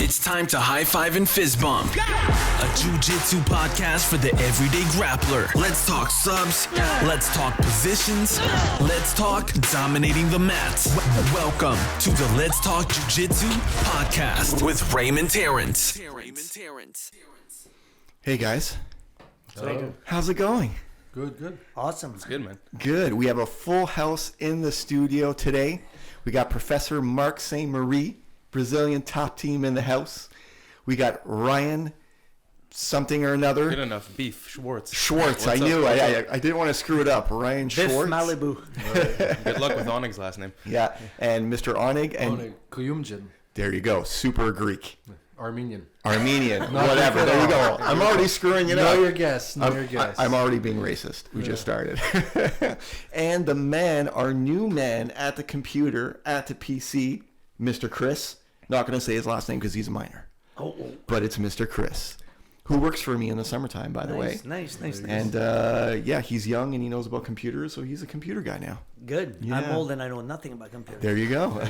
It's time to high five and fist bump. A jiu-jitsu podcast for the everyday grappler. Let's talk subs. Let's talk positions. Let's talk dominating the mat. Welcome to the Let's Talk Jiu-Jitsu podcast with Raymond Terrence. Hey guys. Hello. How's it going? Good. Awesome. It's good, man. Good. We have a full house in the studio today. We got Professor Marc Ste-Marie, Brazilian top team in the house. We got Ryan something or another. Good enough. Beef. Schwartz. Schwartz. I knew. I didn't want to screw it up. Ryan Biff Schwartz. Malibu. Good luck with Onnig's last name. Yeah. And Mr. Onnig. And Onnig. Kouyoumdjian. there you go. Super Greek. Armenian. Whatever. There you go. I'm already screwing it up. Know your guess. I'm already being racist. We just started. And the man, our new man at the computer, at the PC, Mr. Chris. Not going to say his last name because he's a minor. But it's Mr. Chris, who works for me in the summertime, by the way. Nice. And yeah, he's young and he knows about computers, so he's a computer guy now. Good. Yeah. I'm old and I know nothing about computers. There you go.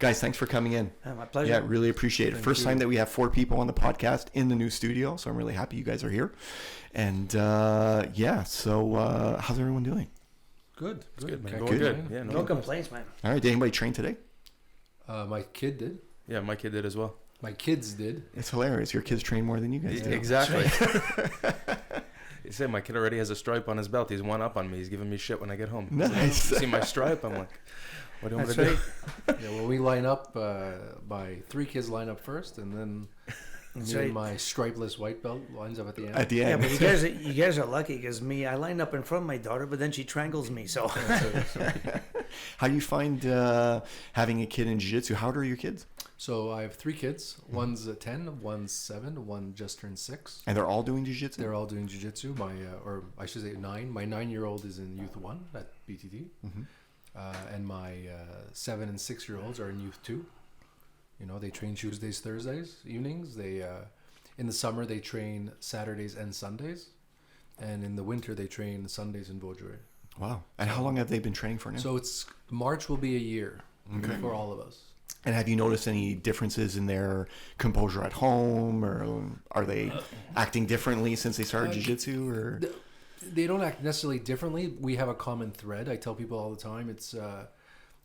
Guys, thanks for coming in. My pleasure. Yeah, really appreciate it. First time that we have 4 people on the podcast in the new studio, so I'm really happy you guys are here. And yeah, so how's everyone doing? Good. It's good, man. Okay. Going Good. good. Yeah, No complaints, man. All right, did anybody train today? My kid did. Yeah, my kid did as well. My kids did. It's hilarious. Your kids train more than you guys do. Exactly. He said my kid already has a stripe on his belt. He's one up on me. He's giving me shit when I get home. Nice. See my stripe? I'm like, what do you want me to That's do? Yeah, well, we line up. My 3 kids line up first, and then That's me right. and my stripeless white belt lines up at the end. At the Yeah, end. but you guys are lucky because I line up in front of my daughter, but then she strangles me. So How do you find having a kid in jiu-jitsu? How old are your kids? So I have 3 kids. One's 10, one's 7, one just turned 6. And they're all doing jiu-jitsu? They're all doing jiu-jitsu. Or I should say 9. My 9-year-old is in Youth 1 at BTT. And my 7 and 6-year-olds are in Youth 2. You know, they train Tuesdays, Thursdays, evenings. They in the summer they train Saturdays and Sundays, and in the winter they train Sundays in Vaudreuil. Wow. And how long have they been training for now? So it's March will be a year for all of us. And have you noticed any differences in their composure at home, or are they acting differently since they started jiu-jitsu? Or They don't act necessarily differently. We have a common thread. I tell people all the time. It's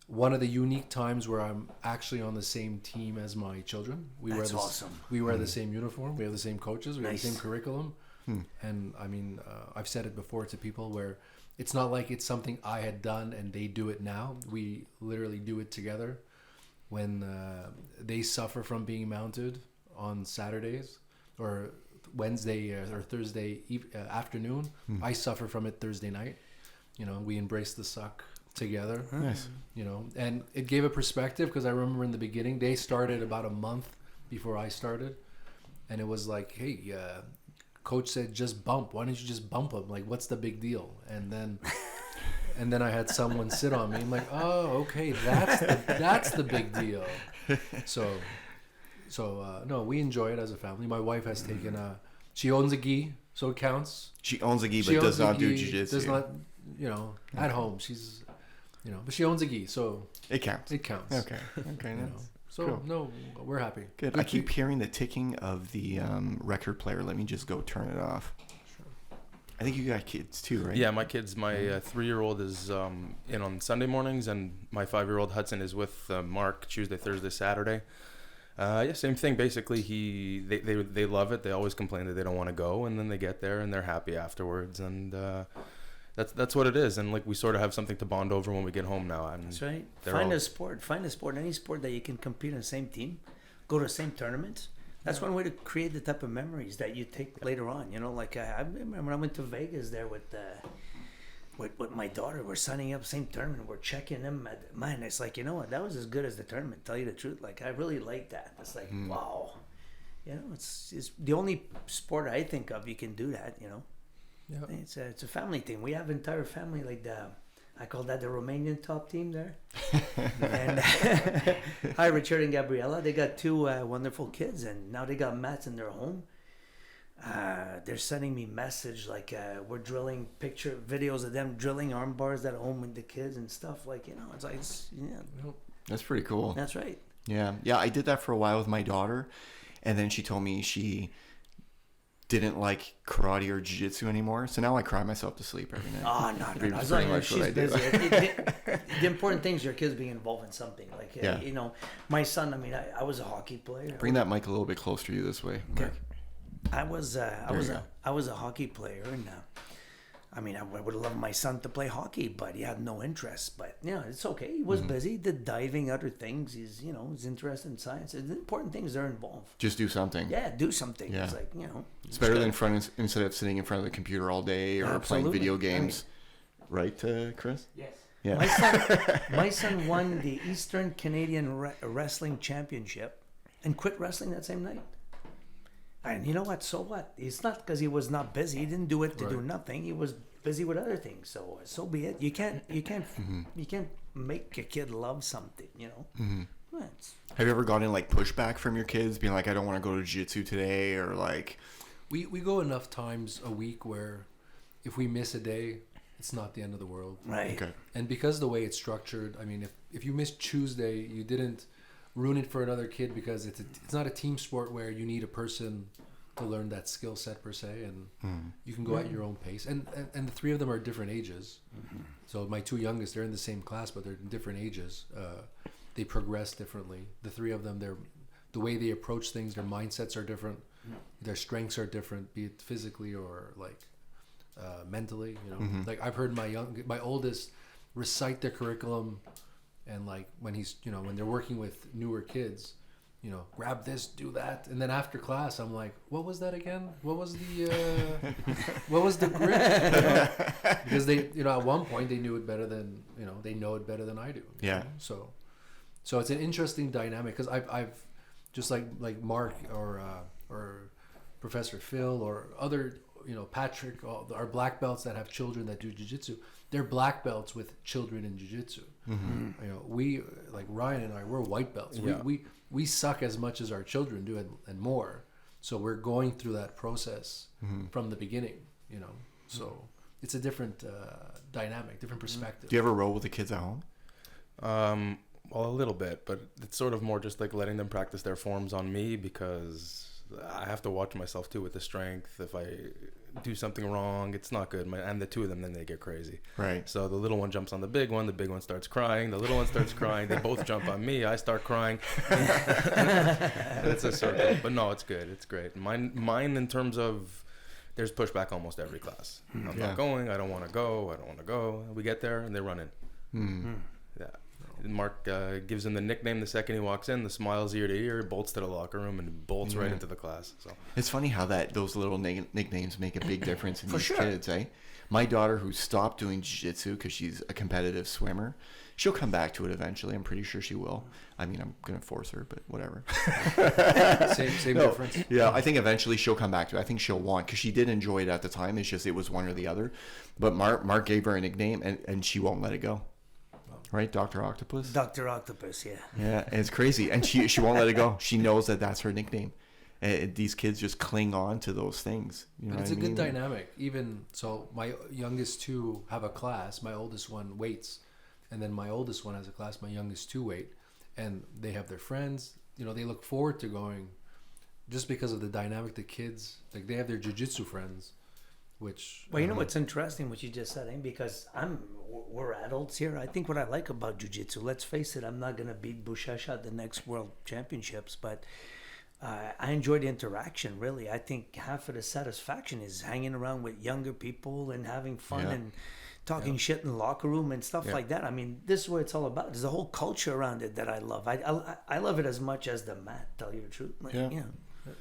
one of the unique times where I'm actually on the same team as my children. That's awesome. We wear the same uniform. We have the same coaches. We have the Nice. same curriculum. And I mean, I've said it before to people where it's not like it's something I had done and they do it now. We literally do it together. When they suffer from being mounted on Saturdays or Wednesday or Thursday afternoon, I suffer from it Thursday night. You know, we embrace the suck together. Nice. You know, and it gave a perspective because I remember in the beginning they started about a month before I started, and it was like, hey, coach said just bump. Why don't you just bump him? Like, what's the big deal? And then I had someone sit on me. I'm like, oh, okay, that's the big deal. So no, we enjoy it as a family. My wife has taken she owns a gi, so it counts. She owns a gi, She but does owns a not do gi, jiu-jitsu. Does not, at home. She's, but she owns a gi, so It counts. it counts. Okay. You know. Nice. So Cool. no, we're happy. Good. I keep hearing the ticking of the record player. Let me just go turn it off. I think you got kids too, right? Yeah, my kids, my 3-year-old is in on Sunday mornings, and my 5-year-old Hudson is with Marc Tuesday, Thursday, Saturday. Yeah, same thing. Basically, they love it. They always complain that they don't want to go, and then they get there and they're happy afterwards, and that's what it is. And like we sort of have something to bond over when we get home now. And that's right. they're Find all- a sport, any sport that you can compete in the same team, go to the same tournaments. That's one way to create the type of memories that you take later on. You know, like I remember I went to Vegas there with my daughter. We're signing up same tournament. We're checking them. Man, it's like, you know what? That was as good as the tournament. Tell you the truth. Like I really like that. It's like wow. You know, it's the only sport I think of you can do that. You know, Yeah. it's a family thing. We have entire family like I call that the Romanian top team there. And hi, Richard and Gabriella. They got 2 wonderful kids, and now they got mats in their home. They're sending me message like we're drilling videos of them drilling arm bars at home with the kids and stuff. Like, you know, it's like, That's pretty cool. that's right. Yeah. Yeah, I did that for a while with my daughter. And then she told me she didn't like karate or jiu-jitsu anymore. So now I cry myself to sleep every night. Oh, no. Pretty As long as much what I she's do. busy. The important thing is your kids being involved in something. Like, Yeah. you know, my son, I mean, I was a hockey player. Bring that mic a little bit closer to you this way, Mark. I was a hockey player, and I mean, I would love my son to play hockey, but he had no interest. But yeah, it's okay. He was busy. He did diving, other things. He's interested in science. The important things are involved. Just do something. Yeah, do something. Yeah. It's like It's better than instead of sitting in front of the computer all day or playing Absolutely. video games. Right, Chris? Yes. Yeah. My son won the Eastern Canadian Wrestling Championship and quit wrestling that same night. And you know what? So what? It's not because he was not busy. He didn't do it to do nothing. He was busy with other things. So be it. You can't make a kid love something. Well, Have you ever gotten like pushback from your kids being like, I don't want to go to jiu-jitsu today, or like... We go enough times a week where if we miss a day, it's not the end of the world. right. Okay. And because the way it's structured, I mean, if you miss Tuesday, you didn't ruin it for another kid, because it's not a team sport where you need a person to learn that skill set per se, and you can go at your own pace. And the three of them are different ages. So my two youngest, they're in the same class, but they're in different ages. They progress differently. The three of them, the way they approach things, their mindsets are different. Their strengths are different, be it physically or like mentally. Like I've heard my oldest recite the curriculum, and like when he's when they're working with newer kids, grab this, do that, and then after class I'm like, what was that again? What was the grip? Because they at one point they knew it better than they know it better than I do. Yeah. So it's an interesting dynamic, because I've just like Marc or Professor Phil or other Patrick, our black belts that have children that do jiu-jitsu, they're black belts with children in jiu-jitsu. We, like Ryan and I, we're white belts. Yeah. We suck as much as our children do, and more. So we're going through that process from the beginning. So it's a different dynamic, different perspective. Do you ever roll with the kids at home? Well, a little bit, but it's sort of more just like letting them practice their forms on me, because I have to watch myself too with the strength. If I do something wrong, it's not good. And the two of them, then they get crazy. Right. So the little one jumps on the big one starts crying, the little one starts crying, they both jump on me, I start crying. It's a circle. But no, it's good. It's great. Mine in terms of, there's pushback almost every class. I'm not going, I don't want to go. We get there and they run in. Yeah. Marc gives him the nickname the second he walks in. The smiles ear to ear, bolts to the locker room, and bolts right into the class. So It's funny how those little nicknames make a big difference in For these sure. kids, eh? My daughter, who stopped doing jiu-jitsu because she's a competitive swimmer, she'll come back to it eventually. I'm pretty sure she will. I mean, I'm going to force her, but whatever. Same No, difference. Yeah, I think eventually she'll come back to it. I think she'll want, because she did enjoy it at the time. It's just it was one or the other. But Marc gave her a nickname, and she won't let it go. Right, Dr. Octopus? Dr. Octopus, yeah. Yeah, and it's crazy. And she won't let it go. She knows that that's her nickname. And these kids just cling on to those things. But it's a good dynamic. Even so, my youngest two have a class. My oldest one waits, and then my oldest one has a class. My youngest two wait, and they have their friends. They look forward to going, just because of the dynamic. The kids, like, they have their jiu-jitsu friends, which. Well, what's interesting what you just said, because we're adults here. I think what I like about jiu-jitsu, let's face it, I'm not going to beat Bushasha at the next World Championships, but I enjoy the interaction, really. I think half of the satisfaction is hanging around with younger people and having fun and talking shit in the locker room and stuff like that. I mean, this is what it's all about. There's a whole culture around it that I love. I love it as much as the mat, tell you the truth. Like,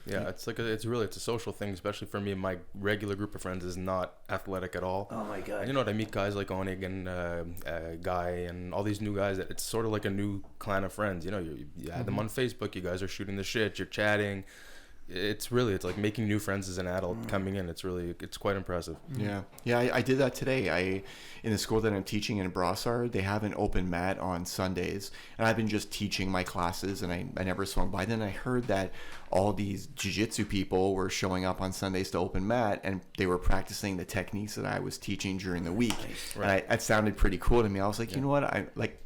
yeah, it's a social thing, especially for me. My regular group of friends is not athletic at all. Oh my god! And I meet guys like Onnig and Guy and all these new guys. That it's sort of like a new clan of friends. You add them on Facebook. You guys are shooting the shit. You're chatting. it's like making new friends as an adult coming in. It's quite impressive. Yeah. I did that today. In the school that I'm teaching in Brossard, they have an open mat on Sundays, and I've been just teaching my classes, and I never swung by. Then I heard that all these jiu-jitsu people were showing up on Sundays to open mat, and they were practicing the techniques that I was teaching during the week. Right. And it sounded pretty cool to me. I was like, you know what?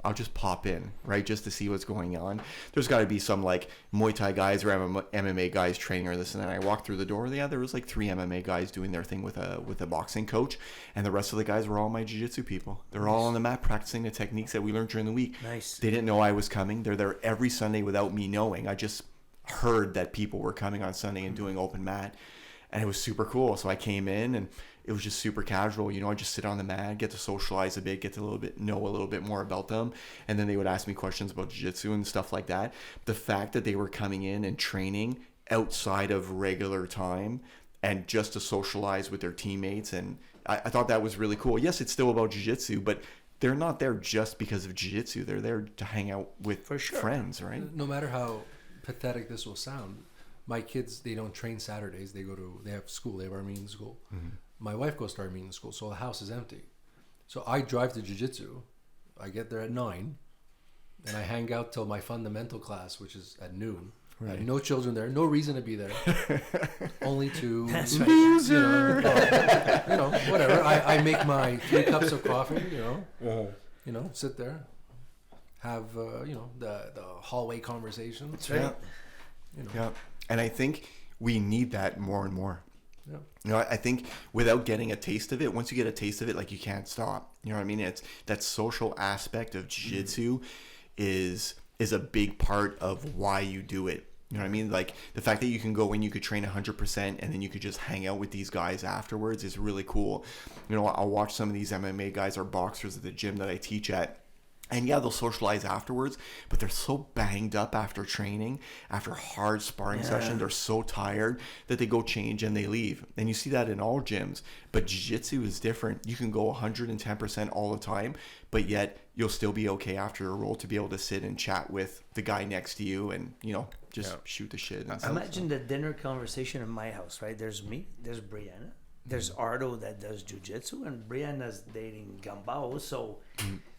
I'll just pop in, right, just to see what's going on. There's got to be some like Muay Thai guys or MMA guys training or this and that. I walked through the door. Yeah, there was like 3 MMA guys doing their thing with a boxing coach, and the rest of the guys were all my jiu-jitsu people. They're all on the mat practicing the techniques that we learned during the week. Nice. They didn't know I was coming. They're there every Sunday without me knowing. I just heard that people were coming on Sunday and doing open mat, and it was super cool. So I came in, and it was just super casual. I just sit on the mat, get to socialize a bit, get to know a little bit more about them, and then they would ask me questions about jiu-jitsu and stuff like that. The fact that they were coming in and training outside of regular time and just to socialize with their teammates, and I thought that was really cool. Yes, it's still about jiu-jitsu, but they're not there just because of jiu-jitsu. They're there to hang out with friends, right? No matter how pathetic this will sound, my kids, they don't train Saturdays. They have school. They have Armenian school. Mm-hmm. My wife goes to Armenian school, so the house is empty. So I drive to jiu-jitsu. I get there at 9, and I hang out till my fundamental class, which is at noon. Right. I have no children there. No reason to be there. Only to loser. Whatever. I make my 3 cups of coffee. Sit there, have the hallway conversation. That's right. Yeah. And I think we need that more and more. Yeah. I think without getting a taste of it, once you get a taste of it, like, you can't stop. You know what I mean? It's that social aspect of jiu-jitsu is a big part of why you do it. You know what I mean? Like, the fact that you can go in, you could train 100%, and then you could just hang out with these guys afterwards is really cool. I'll watch some of these MMA guys or boxers at the gym that I teach at, and yeah, they'll socialize afterwards, but they're so banged up after training, after hard sparring session. They're so tired that they go change and they leave. And you see that in all gyms. But jiu-jitsu is different. You can go 110% all the time, but yet you'll still be okay after a roll to be able to sit and chat with the guy next to you and, just shoot the shit. And Imagine the dinner conversation in my house, right? There's me, there's Brianna, there's Ardo that does jiu-jitsu, and Brianna's dating Gambao, so...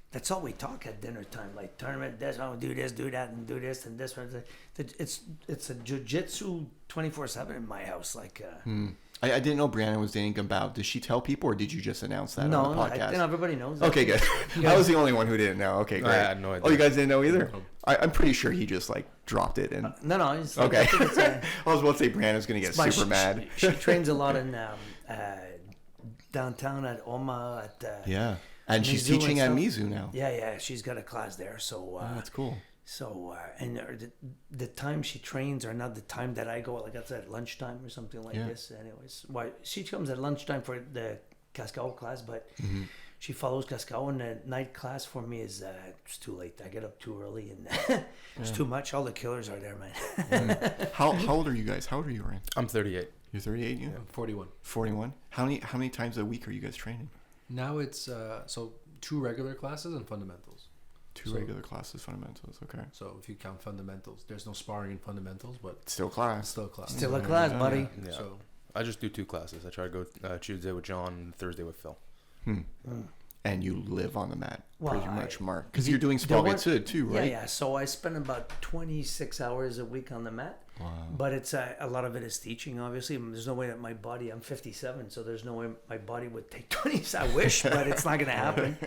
That's all we talk at dinner time, like tournament. This one, do this, do that, and do this, and this one. It's a jiu-jitsu 24/7 in my house. Like, I didn't know Brianna was dating Gambao. Did she tell people, or did you just announce that on the podcast? No, everybody knows that. Okay, good. I was the only one who didn't know. Okay, great. I had no idea. Oh, you guys didn't know either? I'm pretty sure he just dropped it. And No. It's like, okay. I was about to say Brianna's going to get super mad. She trains a lot in downtown at Oma yeah. And she's Mizu teaching at and Mizu now. Yeah, she's got a class there. So that's cool. So and the time she trains are not the time that I go. Like that's at lunchtime or something like this. Anyways, why she comes at lunchtime for the Cascao class, but she follows Cascao, and the night class for me is it's too late. I get up too early, and it's too much. All the killers are there, man. How old are you guys? How old are you, Ryan? I'm 38. You're 38. You? Yeah, 41. 41. How many times a week are you guys training? Now it's 2 regular classes and fundamentals. 2 regular classes, fundamentals. Okay. So if you count fundamentals, there's no sparring in fundamentals, but still class. Still class. Still a class, buddy. Yeah. So I just do 2 classes. I try to go Tuesday with John and Thursday with Phil. And you live on the mat, Well, pretty much, Mark. Because you're doing Spagetsu too, right? Yeah. So I spend about 26 hours a week on the mat. Wow. But it's a lot of it is teaching, obviously. There's no way that my body, I'm 57, so there's no way my body would take 20. I wish, but it's not going to happen.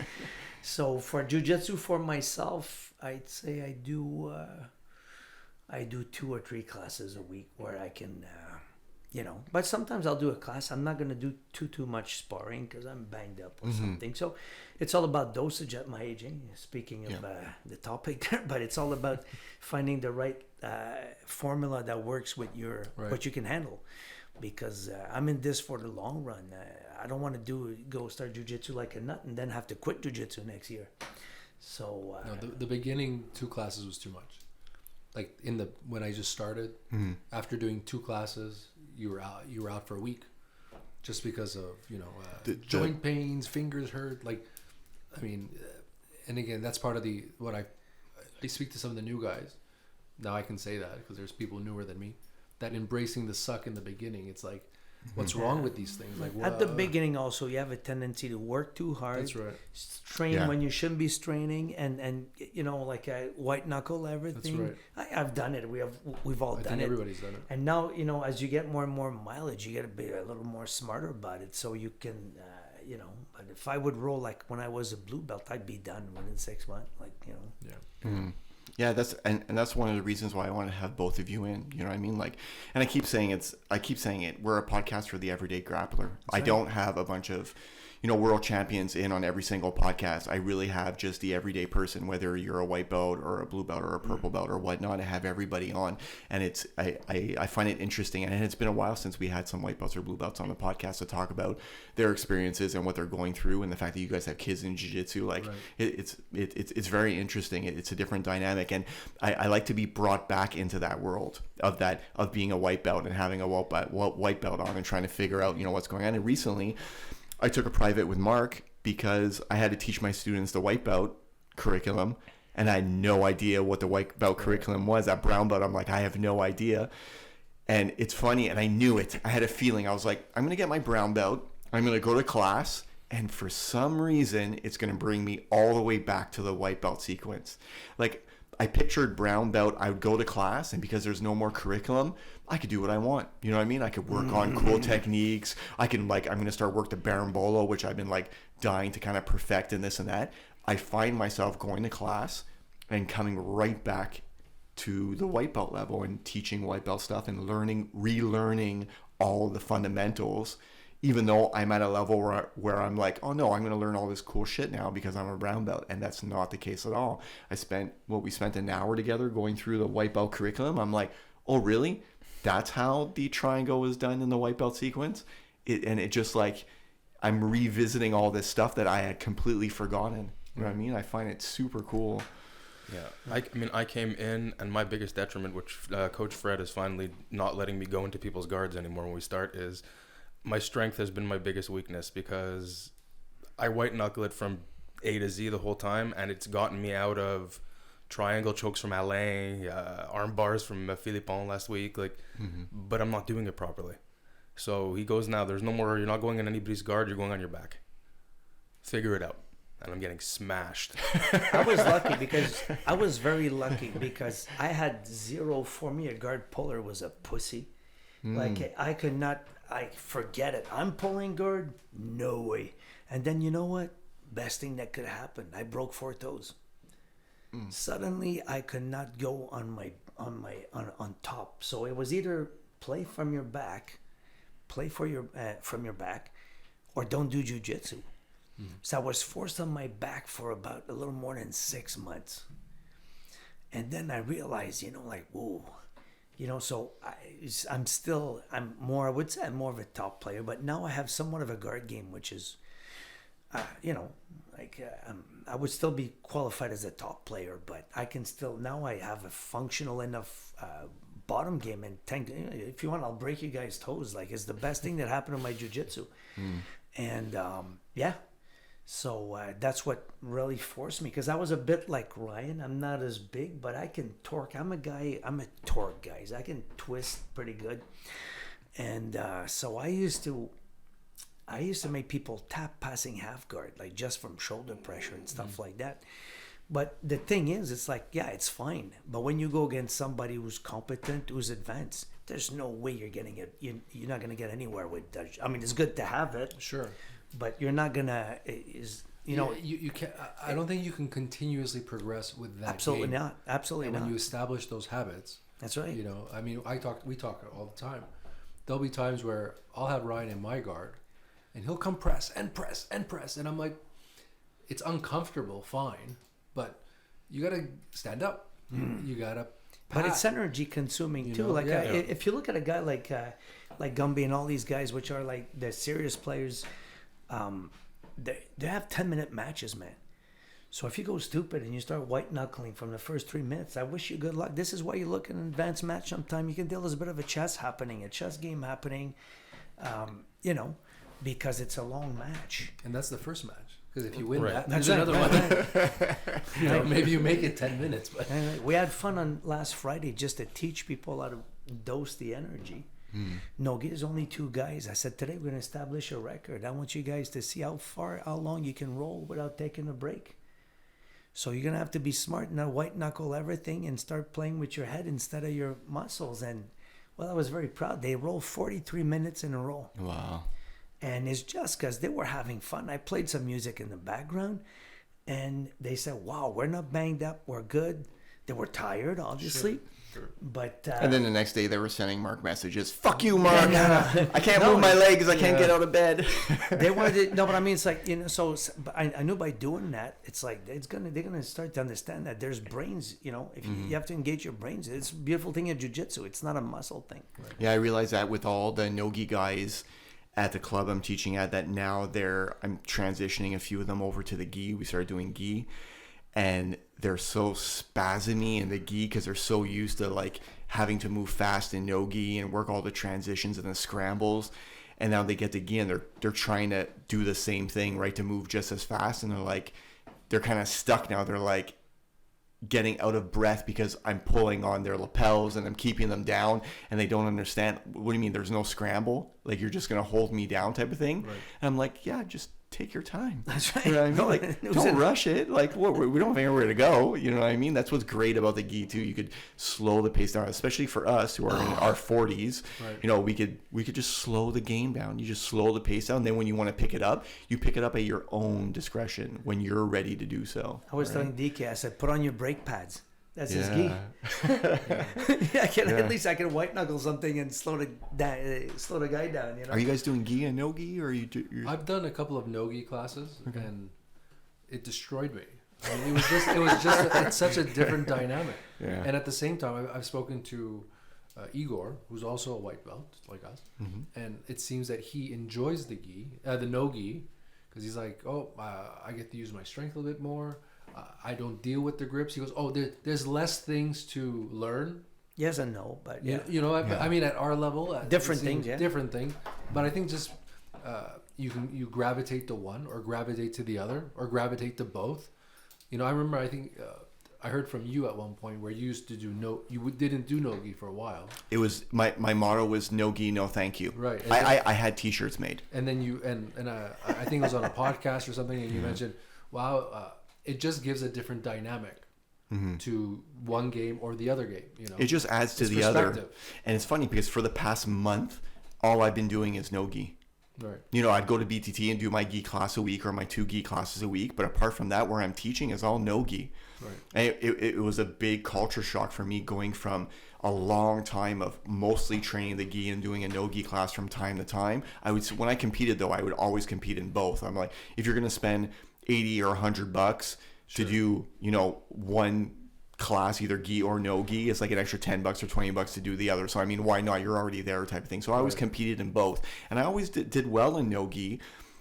So for jiu-jitsu for myself, I'd say I do 2 or 3 classes a week where I can, but sometimes I'll do a class. I'm not going to do too much sparring because I'm banged up or something. So it's all about dosage at my age. Speaking of the topic there, but it's all about finding the right formula that works with what you can handle. Because I'm in this for the long run. I don't want to go start jiu-jitsu like a nut and then have to quit jiu-jitsu next year. So the beginning 2 classes was too much. Like when I just started, after doing 2 classes, you were out for a week, just because of joint pains, fingers hurt. Like, I mean, and again, that's part of what I speak to some of the new guys. Now I can say that because there's people newer than me. that embracing the suck in the beginning. It's like, what's wrong with these things? Like, At the beginning, also, you have a tendency to work too hard. That's right. Strain when you shouldn't be straining, and like white knuckle everything. That's right. I've done it. We've all I done think it. everybody's done it. And now, as you get more and more mileage, you got to be a little more smarter about it, so you can, But if I would roll like when I was a blue belt, I'd be done within 6 months. Mm. Yeah, that's that's one of the reasons why I want to have both of you in. You know what I mean? Like, and I keep saying it. We're a podcast for the everyday grappler. I don't have a bunch of, world champions in on every single podcast. I really have just the everyday person, whether you're a white belt or a blue belt or a purple belt or whatnot. I have everybody on, and I find it interesting. And it's been a while since we had some white belts or blue belts on the podcast to talk about their experiences and what they're going through, and the fact that you guys have kids in jiu-jitsu. Like, it's very interesting. It's a different dynamic, and I like to be brought back into that world of being a white belt and having a white belt on and trying to figure out what's going on. And recently, I took a private with Marc because I had to teach my students the white belt curriculum, and I had no idea what the white belt curriculum was. At brown belt, I'm like, I have no idea. And it's funny, and I knew it. I had a feeling. I was like, I'm going to get my brown belt. I'm going to go to class, and for some reason, it's going to bring me all the way back to the white belt sequence. Like, I pictured brown belt, I would go to class, and because there's no more curriculum, I could do what I want. You know what I mean? I could work on cool techniques. I can, I'm going to start work the berimbolo, which I've been dying to kind of perfect and this and that. I find myself going to class and coming right back to the white belt level and teaching white belt stuff and relearning all the fundamentals, even though I'm at a level where I'm like, oh no, I'm going to learn all this cool shit now because I'm a brown belt. And that's not the case at all. We spent an hour together going through the white belt curriculum. I'm like, oh really? That's how the triangle was done in the white belt sequence? It just I'm revisiting all this stuff that I had completely forgotten. You know what I mean? I find it super cool. Yeah, I came in, and my biggest detriment, which Coach Fred is finally not letting me go into people's guards anymore when we start, is my strength has been my biggest weakness, because I white knuckle it from A to Z the whole time, and it's gotten me out of triangle chokes from Alain, arm bars from Philippon last week, but I'm not doing it properly. So he goes, now there's no more, you're not going in anybody's guard, you're going on your back. Figure it out. And I'm getting smashed. I was very lucky because I had zero. For me, a guard puller was a pussy. I forget it. I'm pulling guard, no way. And then you know what? Best thing that could happen, I broke 4 toes. Suddenly I could not go on top. So it was either play from your back, from your back, or don't do jiu-jitsu. So I was forced on my back for about a little more than 6 months. And then I realized, whoa, so I'm more of a top player, but now I have somewhat of a guard game, which is, I would still be qualified as a top player, but I can still, now I have a functional enough bottom game. And if you want, I'll break you guys' toes. It's the best thing that happened to my jiu-jitsu. And so that's what really forced me, because I was a bit like Ryan. I'm not as big, but I can torque. I'm a torque guy. I can twist pretty good. And so I used to make people tap passing half guard, just from shoulder pressure and stuff like that. But the thing is, it's it's fine. But when you go against somebody who's competent, who's advanced, there's no way you're getting it. You're not going to get anywhere with that. I mean, it's good to have it. Sure. But you're not gonna, you can't. I don't think you can continuously progress with that. Absolutely game. not. Absolutely and not. when you establish those habits, that's right. We talk all the time. There'll be times where I'll have Ryan in my guard, and he'll come press, and I'm like, it's uncomfortable, fine, but you gotta stand up. You gotta. But it's energy consuming too. If you look at a guy like Gumby and all these guys, which are the serious players, they have 10-minute matches, man. So if you go stupid and you start white knuckling from the first 3 minutes, I wish you good luck. This is why you look at an advanced match sometime. You can tell there's a bit of a chess game happening, because it's a long match. And that's the first match. Because if you win Right. that, That's there's right, another right, one. You know, maybe you make it 10 minutes, but And we had fun on last Friday just to teach people how to dose the energy. No, there's only 2 guys. I said, today we're going to establish a record. I want you guys to see how long you can roll without taking a break. So you're going to have to be smart and not white knuckle everything and start playing with your head instead of your muscles. And, well, I was very proud. They rolled 43 minutes in a row. Wow. And it's just because they were having fun. I played some music in the background, and they said, wow, we're not banged up. We're good. They were tired, obviously. Sure. But And then the next day they were sending Mark messages. Fuck you, Mark. No. I can't No, move my legs. I can't yeah. get out of bed. they wanted to, no, but I mean, it's like, so but I knew by doing that, it's like they're gonna start to understand that there's brains. If you have to engage your brains, it's a beautiful thing in jiu-jitsu. It's not a muscle thing. Yeah, I realized that with all the no-gi guys at the club I'm teaching at, that now I'm transitioning a few of them over to the gi. We started doing gi, and they're so spasmy in the gi because they're so used to like having to move fast in no gi and work all the transitions and the scrambles. And now they get to gi and they're trying to do the same thing, right, to move just as fast. And they're kind of stuck now. They're like getting out of breath because I'm pulling on their lapels and I'm keeping them down, and they don't understand. What do you mean there's no scramble? Like, you're just going to hold me down type of thing? Right. And I'm like, yeah, just take your time. That's right. You know what I mean? No, Like, it was don't in- rush it. Like, we don't have anywhere to go. You know what I mean? That's what's great about the gi too. You could slow the pace down, especially for us who are in our 40s. Right. You know, we could just slow the game down. You just slow the pace down. And then when you want to pick it up, you pick it up at your own discretion when you're ready to do so. I was telling DK, I said, put on your brake pads. That's his gi. Yeah. At least I can white knuckle something and slow the guy down. Are you guys doing gi and no gi, or are you? I've done a couple of no-gi classes, and it destroyed me. I mean, it's such a different dynamic. Yeah. And at the same time, I've spoken to Igor, who's also a white belt like us, and it seems that he enjoys the no-gi, because he's like, I get to use my strength a little bit more. I don't deal with the grips. He goes, there's less things to learn. Yes and no, but yeah. I mean, at our level, Different it seems things, yeah. different thing. But I think just you gravitate to one, or gravitate to the other, or gravitate to both. I remember, I think I heard from you at one point where you used to you didn't do no-gi for a while. It was my motto was no gi, no thank you. Right. I had T-shirts made. And then I think it was on a podcast or something, and you mentioned, wow, it just gives a different dynamic to one game or the other game. It just adds to It's the other. perspective. And it's funny because for the past month, all I've been doing is no gi. Right. I'd go to BTT and do my gi class a week or my 2 gi classes a week. But apart from that, where I'm teaching is all no gi. Right. And it was a big culture shock for me, going from a long time of mostly training the gi and doing a no gi class from time to time. When I competed though, I would always compete in both. I'm like, if you're going to spend $80 or $100 to do, one class, either gi or no gi, it's like an extra $10 or $20 to do the other. So I mean, why not? You're already there, type of thing. So I always competed in both, and I always did well in no gi.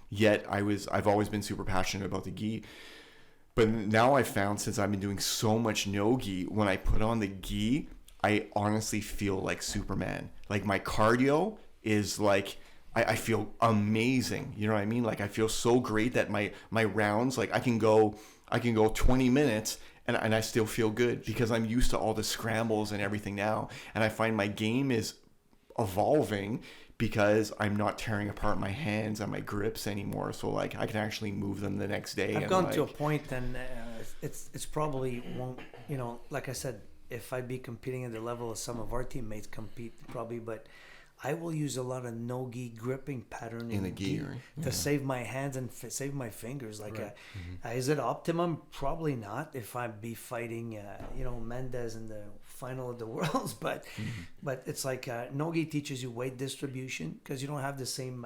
Yet I've always been super passionate about the gi. But now I've found, since I've been doing so much no gi, when I put on the gi, I honestly feel like Superman. Like, my cardio is like, I feel amazing. You know what I mean? Like, I feel so great that my rounds, like, I can go 20 minutes and I still feel good because I'm used to all the scrambles and everything now. And I find my game is evolving because I'm not tearing apart my hands and my grips anymore. So like, I can actually move them the next day. I've gone to a point, and it's probably won't, like I said, if I'd be competing at the level of some of our teammates compete, probably, but I will use a lot of no-gi gripping pattern in the gi, right? to save my hands and save my fingers. Like, Right. Is it optimum? Probably not. If I'd be fighting, Mendez in the final of the Worlds, but it's like no-gi teaches you weight distribution because you don't have the same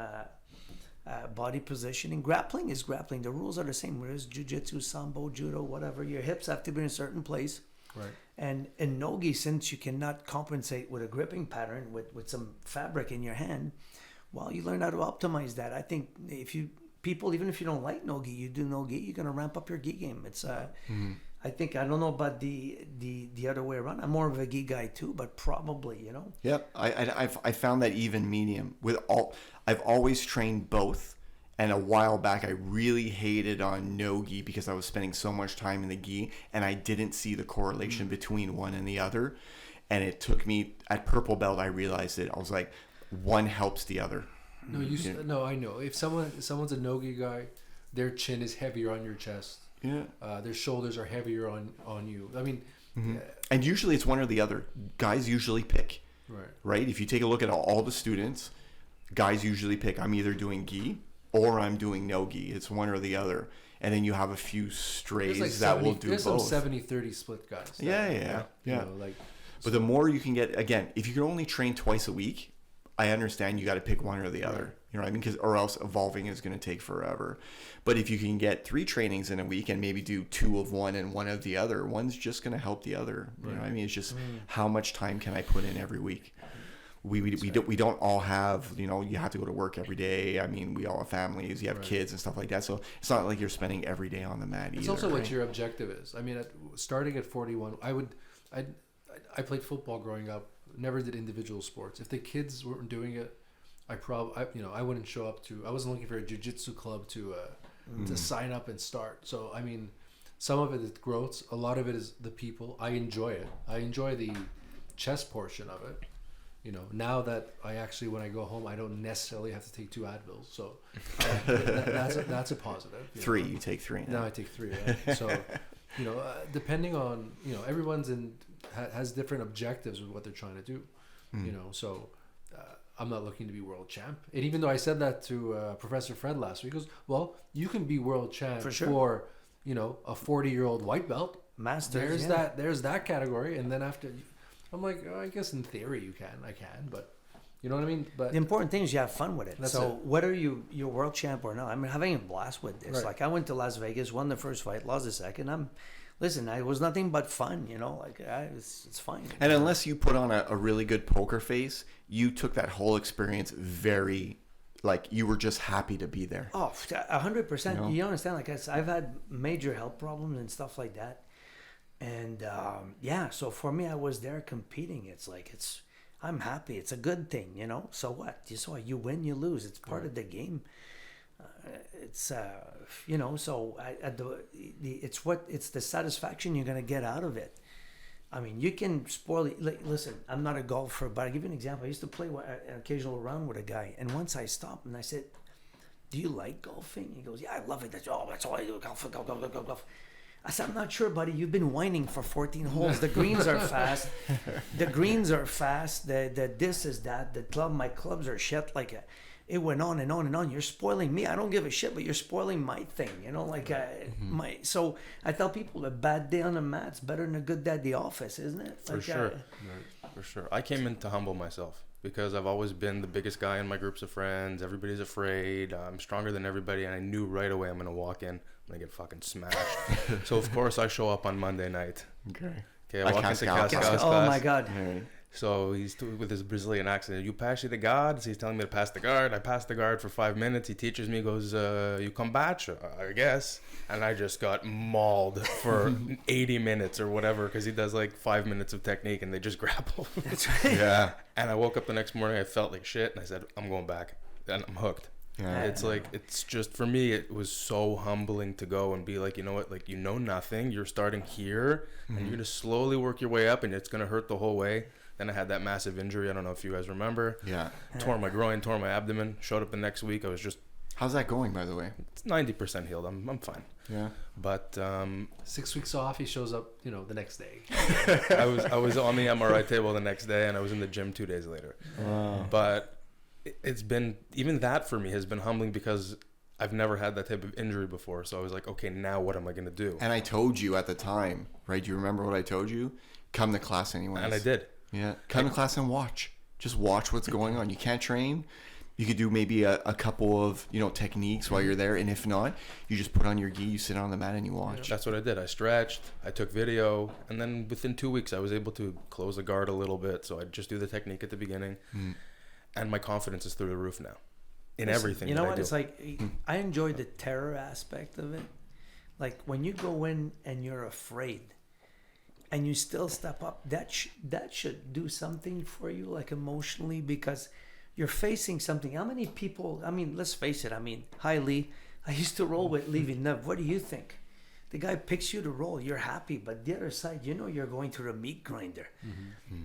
body positioning. Grappling is grappling. The rules are the same. Whereas jiu-jitsu, sambo, judo, whatever, your hips have to be in a certain place. Right. And in no-gi, since you cannot compensate with a gripping pattern with some fabric in your hand, well, you learn how to optimize that. I think even if you don't like no-gi, you do no-gi, you're going to ramp up your gi game. It's I think, I don't know about the other way around. I'm more of a gi guy too, but probably, Yep. I found that even medium I've always trained both. And a while back, I really hated on no-gi because I was spending so much time in the gi, and I didn't see the correlation between one and the other. And it took me, at purple belt, I realized it. I was like, one helps the other. No, I know. If someone's a no-gi guy, their chin is heavier on your chest. Yeah. Their shoulders are heavier on you. I mean, And usually it's one or the other. Guys usually pick. Right. If you take a look at all the students, guys usually pick, I'm either doing gi or I'm doing no gi. It's one or the other. And then you have a few strays that will do both. both. There's some 70-30 split guys. Yeah. You know, like, but the more you can get, again, if you can only train twice a week, I understand you got to pick one or the other. You know what I mean? Or else evolving is going to take forever. But if you can get 3 trainings in a week and maybe do 2 of one and 1 of the other, one's just going to help the other. You know what I mean? It's just how much time can I put in every week? We don't all have, you know, you have to go to work every day. I mean, we all have families, you have kids and stuff like that. So it's not like you're spending every day on the mat either. It's also what your objective is. I mean, starting at 41, I played football growing up. Never did individual sports. If the kids weren't doing it, I wouldn't show up to. I wasn't looking for a jiu-jitsu club to sign up and start. So I mean, some of it is growth. A lot of it is the people. I enjoy it. I enjoy the chess portion of it. You know, now that I actually, when I go home, I don't necessarily have to take 2 Advils. So that's a positive. 3, you take 3 now. Now I take 3. Right? So, you know, depending on, you know, everyone's has different objectives with what they're trying to do. You know, so I'm not looking to be world champ. And even though I said that to Professor Fred last week, he goes, well, you can be world champ for you know, a 40-year-old white belt. Masters. There's that category. And then after, I'm like, I guess in theory I can, but you know what I mean? But the important thing is you have fun with it. So whether you're world champ or not, I'm having a blast with this. Right. Like I went to Las Vegas, won the first fight, lost the second. It was nothing but fun, you know, like it's fine. And unless you put on a really good poker face, you took that whole experience very, like, you were just happy to be there. Oh, 100%. You understand? Like I've had major health problems and stuff like that. And so for me, I was there competing. It's like, I'm happy. It's a good thing, you know? So what? You win, you lose. It's part of the game. You know, so it's the satisfaction you're going to get out of it. I mean, you can spoil it. Like, listen, I'm not a golfer, but I'll give you an example. I used to play an occasional round with a guy. And once I stopped and I said, do you like golfing? He goes, yeah, I love it. That's all I do. Golf. I said, I'm not sure, buddy. You've been whining for 14 holes. The greens are fast. The this is that. My clubs are shit. Like, it went on and on and on. You're spoiling me. I don't give a shit, but you're spoiling my thing. You know, like So I tell people a bad day on the mat's better than a good day at the office, isn't it? For sure. For sure. I came in to humble myself because I've always been the biggest guy in my groups of friends. Everybody's afraid. I'm stronger than everybody, and I knew right away I'm gonna walk in. I get fucking smashed. So of course I show up on Monday night. Okay. I walk into Cascal's class. Oh my God. So he's with his Brazilian accent. You pass the guard. So he's telling me to pass the guard. I pass the guard for 5 minutes. He teaches me. Goes, you combate? I guess. And I just got mauled for 80 minutes or whatever because he does like 5 minutes of technique and they just grapple. That's right. Yeah. And I woke up the next morning. I felt like shit, and I said, I'm going back. And I'm hooked. Yeah. It's like, it's just, for me, it was so humbling to go and be like, you know what, like, you know nothing. You're starting here and you're going to slowly work your way up and it's going to hurt the whole way. Then I had that massive injury. I don't know if you guys remember. Yeah. Tore my groin, tore my abdomen. Showed up the next week. I was just... How's that going, by the way? It's 90% healed. I'm fine. Yeah. But 6 weeks off, he shows up, you know, the next day. I was on the MRI table the next day and I was in the gym 2 days later. Wow. But it's been, even that for me has been humbling because I've never had that type of injury before. So I was like, okay, now what am I going to do? And I told you at the time, right? Do you remember what I told you? Come to class anyways. And I did. Yeah. Come to class and watch. Just watch what's going on. You can't train. You could do maybe a couple of, you know, techniques while you're there. And if not, you just put on your gi, you sit on the mat and you watch. That's what I did. I stretched, I took video, and then within 2 weeks I was able to close the guard a little bit. So I'd just do the technique at the beginning. And my confidence is through the roof now in everything. You know that what? I do. It's like, I enjoy the terror aspect of it. Like when you go in and you're afraid and you still step up, that should do something for you, like emotionally, because you're facing something. How many people, I mean, let's face it. I mean, hi, Lee. I used to roll with Lee Villeneuve. What do you think? The guy picks you to roll. You're happy. But the other side, you know you're going through a meat grinder.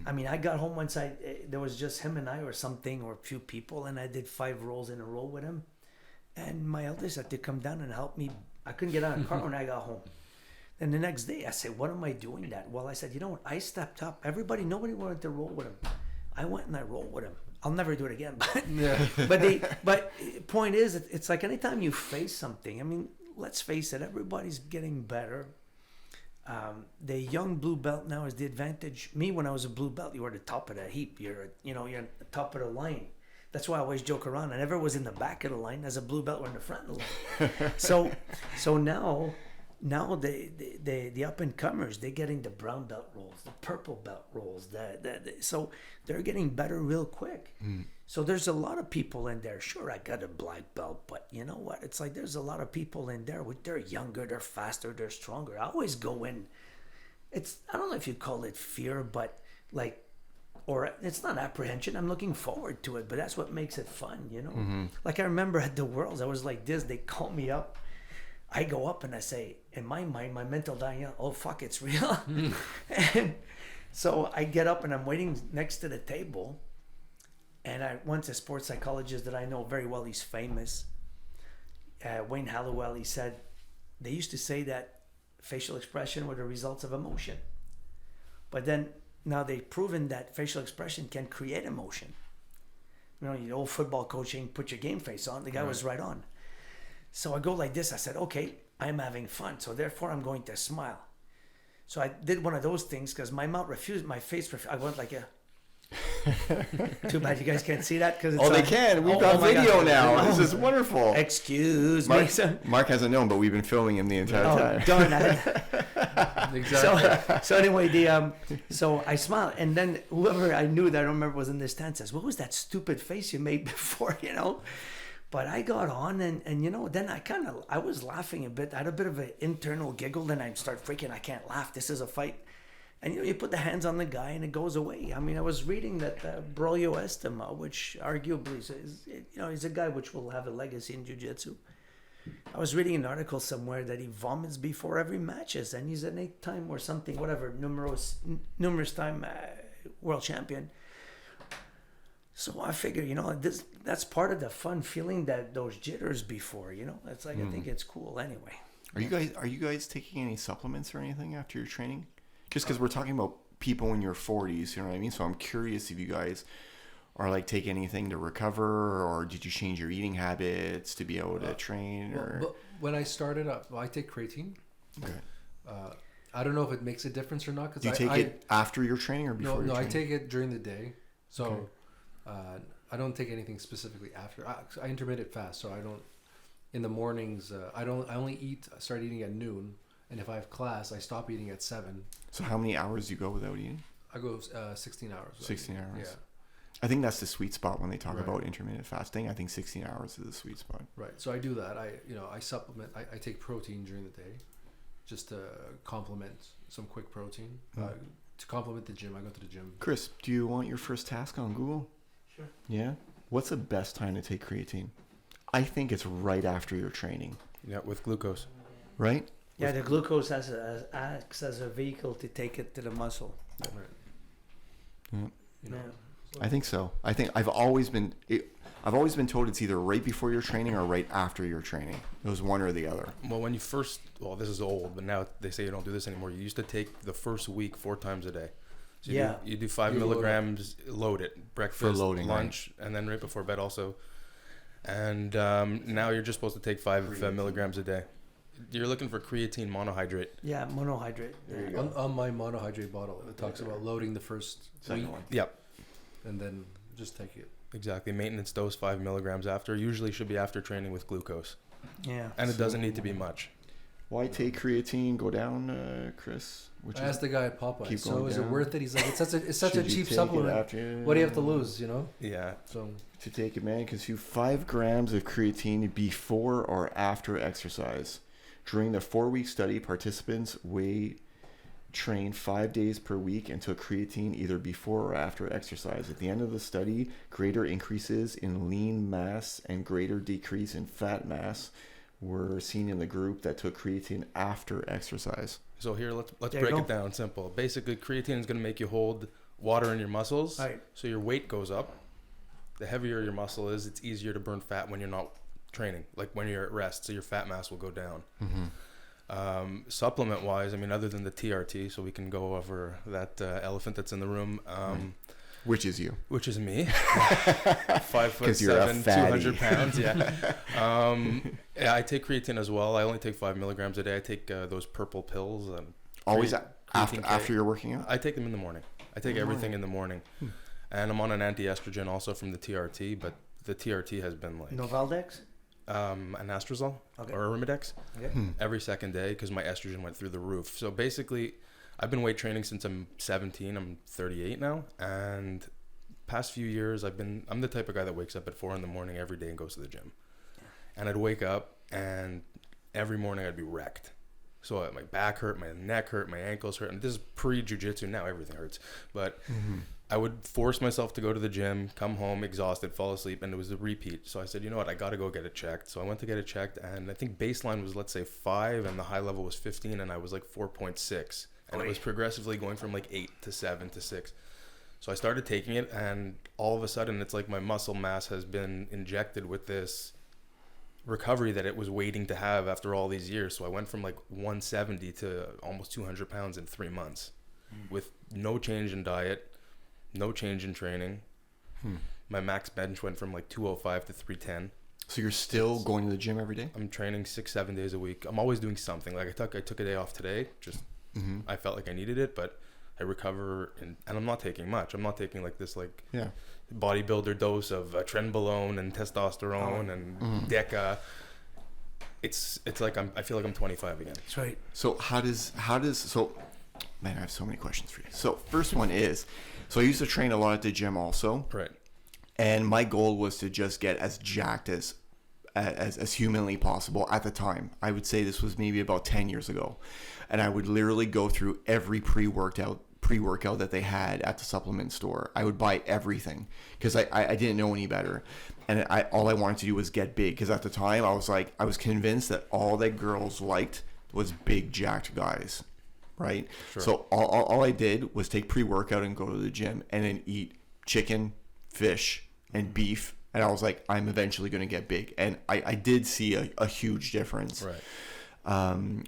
I mean, I got home one side. There was just him and I or something or a few people. And I did 5 rolls in a row with him. And my eldest had to come down and help me. I couldn't get out of the car when I got home. And the next day, I said, what am I doing that? Well, I said, you know what? I stepped up. Nobody wanted to roll with him. I went and I rolled with him. I'll never do it again. But point is, it's like anytime you face something, I mean, let's face it, everybody's getting better. The young blue belt now is the advantage. Me, when I was a blue belt, you were the top of the heap. You're at the top of the line. That's why I always joke around. I never was in the back of the line. As a blue belt, we're in the front of the line. So now the up and comers, they're getting the brown belt rolls, the purple belt rolls. So they're getting better real quick. So there's a lot of people in there. Sure, I got a black belt, but you know what? It's like there's a lot of people in there. They're younger, they're faster, they're stronger. I always go in. I don't know if you call it fear, but or it's not apprehension. I'm looking forward to it, but that's what makes it fun, you know. Like I remember at the Worlds, I was like this. They call me up. I go up and I say, in my mind, my mental dialogue, oh fuck, it's real. And so I get up and I'm waiting next to the table. And I went to a sports psychologist that I know very well. He's famous. Wayne Halliwell, he said, they used to say that facial expression were the results of emotion. But then now they've proven that facial expression can create emotion. You know, your old football coaching, put your game face on. The guy was right on. So I go like this. I said, okay, I'm having fun. So therefore, I'm going to smile. So I did one of those things because my mouth refused, my face refused. I went like a... Too bad you guys can't see that because they can. We've got video now. This is wonderful. Excuse me. Mark hasn't known, but we've been filming him the entire time. Darn it. Exactly. So anyway, so I smiled, and then whoever I knew that I don't remember was in this tent says, "What was that stupid face you made before?" You know. But I got on, and you know, then I was laughing a bit. I had a bit of an internal giggle. Then I start freaking. I can't laugh. This is a fight. And you know, you put the hands on the guy and it goes away. I mean, I was reading that Braulio Estema, which arguably is a guy which will have a legacy in jiu-jitsu. I was reading an article somewhere that he vomits before every matches, and he's an 8-time or something, whatever, numerous time world champion. So I figure, you know, that's part of the fun feeling that those jitters before, you know. It's like I think it's cool anyway. Are you guys taking any supplements or anything after your training? Just because we're talking about people in your 40s, you know what I mean? So I'm curious if you guys are like taking anything to recover, or did you change your eating habits to be able to train? Or when I started up, I take creatine. Okay. I don't know if it makes a difference or not. Do you take it after your training or before your training? No, I take it during the day. So I don't take anything specifically after. I intermittent fast, so I don't. In the mornings, I only start eating at noon. And if I have class, I stop eating at 7. So how many hours do you go without eating? I go 16 hours. 16 hours. Yeah. I think that's the sweet spot when they talk about intermittent fasting. I think 16 hours is the sweet spot. Right. So I do that. I supplement. I take protein during the day, just to complement some quick protein. To complement the gym, I go to the gym. Chris, do you want your first task on Google? Sure. Yeah. What's the best time to take creatine? I think it's right after your training. Yeah, with glucose. Right. Yeah, the glucose acts as a vehicle to take it to the muscle. Right. Yeah. You know, I think so. I think I've always been told it's either right before your training or right after your training. It was one or the other. Well, when you first, this is old, but now they say you don't do this anymore. You used to take the first week 4 times a day. So you do 5 milligrams, load it, breakfast, for loading, lunch, and then right before bed also. And now you're just supposed to take 5 milligrams a day. You're looking for creatine monohydrate. Yeah, monohydrate. There you go. On my monohydrate bottle, it talks about loading the first week. One. Yep. And then just take it. Exactly. Maintenance dose 5 milligrams after. Usually should be after training with glucose. Yeah. And it doesn't need to be much. Why take creatine? Go down, Chris. I asked the guy at Popeye. So is it worth it? He's like, it's such a cheap take supplement. What do you have to lose? You know. Yeah. So to take it, man, consume 5 grams of creatine before or after exercise. During the 4-week study, participants weighed trained 5 days per week and took creatine either before or after exercise. At the end of the study, greater increases in lean mass and greater decrease in fat mass were seen in the group that took creatine after exercise. So here, let's There break you it go. down simple. Basically, creatine is going to make you hold water in your muscles, Right. so your weight goes up. The heavier your muscle is, it's easier to burn fat when you're not training, like when you're at rest, so your fat mass will go down. Supplement wise, I mean, other than the TRT, so we can go over that elephant that's in the room, Which is you. which is me. 5'7", you're a fatty. 200 pounds. Yeah. Yeah, I take creatine as well. I only take 5 milligrams a day. I take those purple pills. Always Creatine after K. you're working out? I take them in the morning. I take everything in the morning. And I'm on an anti-estrogen also from the TRT, but the TRT has been like Novaldex? anastrozole Okay. or Arimidex Okay. every second day because my estrogen went through the roof. So basically, I've been weight training since I'm 17. I'm 38 now, and past few years I'm the type of guy that wakes up at 4 a.m. every day and goes to the gym. And I'd wake up and every morning I'd be wrecked. So my back hurt, my neck hurt, my ankles hurt, and this is pre-jiu-jitsu. Now everything hurts, but I would force myself to go to the gym, come home exhausted, fall asleep, and it was a repeat. So I said, you know what, I got to go get it checked. So I went to get it checked, and I think baseline was, let's say, 5, and the high level was 15, and I was like 4.6. And it was progressively going from like 8 to 7 to 6. So I started taking it, and all of a sudden, it's like my muscle mass has been injected with this recovery that it was waiting to have after all these years. So I went from like 170 to almost 200 pounds in 3 months with no change in diet, no change in training. My max bench went from like 205 to 310. So you're still going to the gym every day? I'm training 6-7 days a week. I'm always doing something. Like I took a day off today. Just I felt like I needed it, but I recover and I'm not taking much. I'm not taking like this like bodybuilder dose of trenbolone and testosterone and Deca. It's like I feel like I'm 25 again. That's right. So man, I have so many questions for you. So first one is, so I used to train a lot at the gym also. Right. And my goal was to just get as jacked as humanly possible at the time. I would say this was maybe about 10 years ago. And I would literally go through every pre-workout that they had at the supplement store. I would buy everything because I didn't know any better. And all I wanted to do was get big, because at the time I was convinced that all that girls liked was big jacked guys, right? Sure. So all I did was take pre-workout and go to the gym and then eat chicken, fish, and beef. And I was like, I'm eventually going to get big. And I did see a huge difference. Right.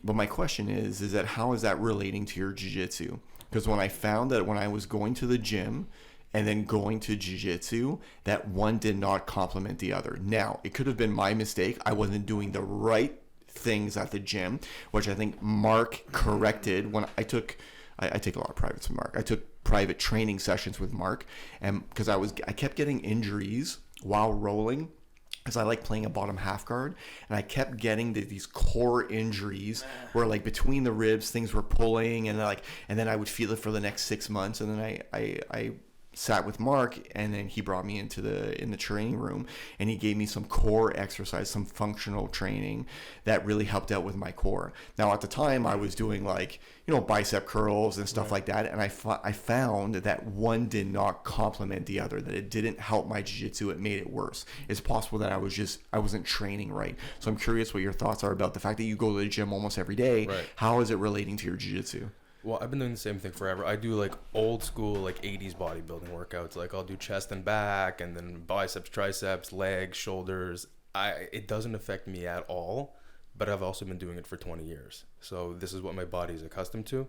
But my question is that how is that relating to your jiu-jitsu? Because when I found that when I was going to the gym and then going to jiu-jitsu, that one did not complement the other. Now, it could have been my mistake. I wasn't doing the right things at the gym, which I think Marc corrected when I take a lot of privates with Marc. I took private training sessions with Marc, and because I kept getting injuries while rolling, because I like playing a bottom half guard, and I kept getting these core injuries where like between the ribs things were pulling, and then I would feel it for the next 6 months, and then I sat with Marc, and then he brought me in the training room, and he gave me some core exercise, some functional training that really helped out with my core. Now at the time I was doing like, bicep curls and stuff like that, and I found that one did not complement the other, that it didn't help my jiu-jitsu, it made it worse. It's possible that I wasn't training right. So I'm curious what your thoughts are about the fact that you go to the gym almost every day. Right. How is it relating to your jiu-jitsu? Well, I've been doing the same thing forever. I do like old school, like 80s bodybuilding workouts. Like I'll do chest and back, and then biceps, triceps, legs, shoulders. It doesn't affect me at all, but I've also been doing it for 20 years. So this is what my body's accustomed to.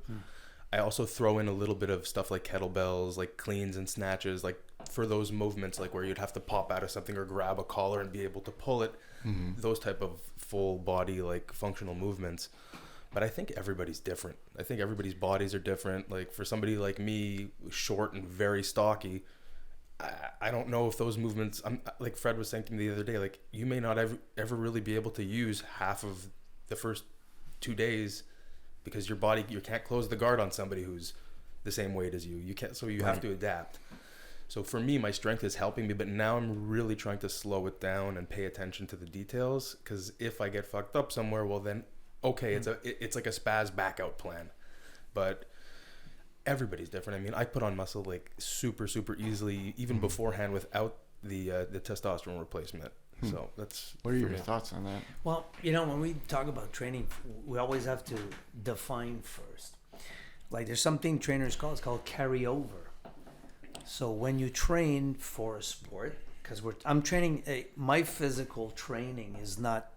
I also throw in a little bit of stuff like kettlebells, like cleans and snatches, like for those movements, like where you'd have to pop out of something or grab a collar and be able to pull it. Those type of full body, like functional movements. But I think everybody's different. I think everybody's bodies are different. Like for somebody like me, short and very stocky, I don't know if those movements, like Fred was saying to me the other day, like you may not ever really be able to use half of the first 2 days because your body, you can't close the guard on somebody who's the same weight as you. You can't, so you have to adapt. So for me, my strength is helping me, but now I'm really trying to slow it down and pay attention to the details, because if I get fucked up somewhere, well then, okay, it's like a spaz back out plan. But everybody's different. I mean, I put on muscle like super easily, even beforehand, without the testosterone replacement. So that's. What are your thoughts on that? Well, when we talk about training, we always have to define first. Like there's something trainers call, it's called carryover. So when you train for a sport, because I'm training, my physical training is not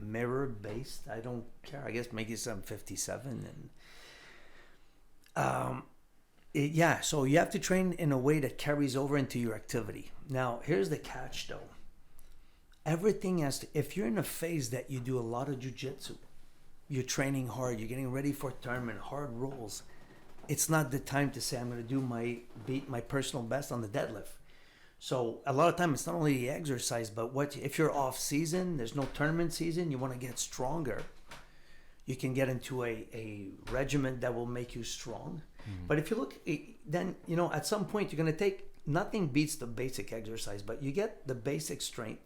mirror based. I don't care. I guess maybe I'm 57 and so you have to train in a way that carries over into your activity. Now, here's the catch though. Everything has to, if you're in a phase that you do a lot of jiu-jitsu, you're training hard, you're getting ready for a tournament, hard rolls, it's not the time to say I'm going to do beat my personal best on the deadlift. So a lot of time it's not only the exercise, but if you're off season, there's no tournament season, you want to get stronger, you can get into a regimen that will make you strong. But if you look, then at some point you're going to take, nothing beats the basic exercise, but you get the basic strength.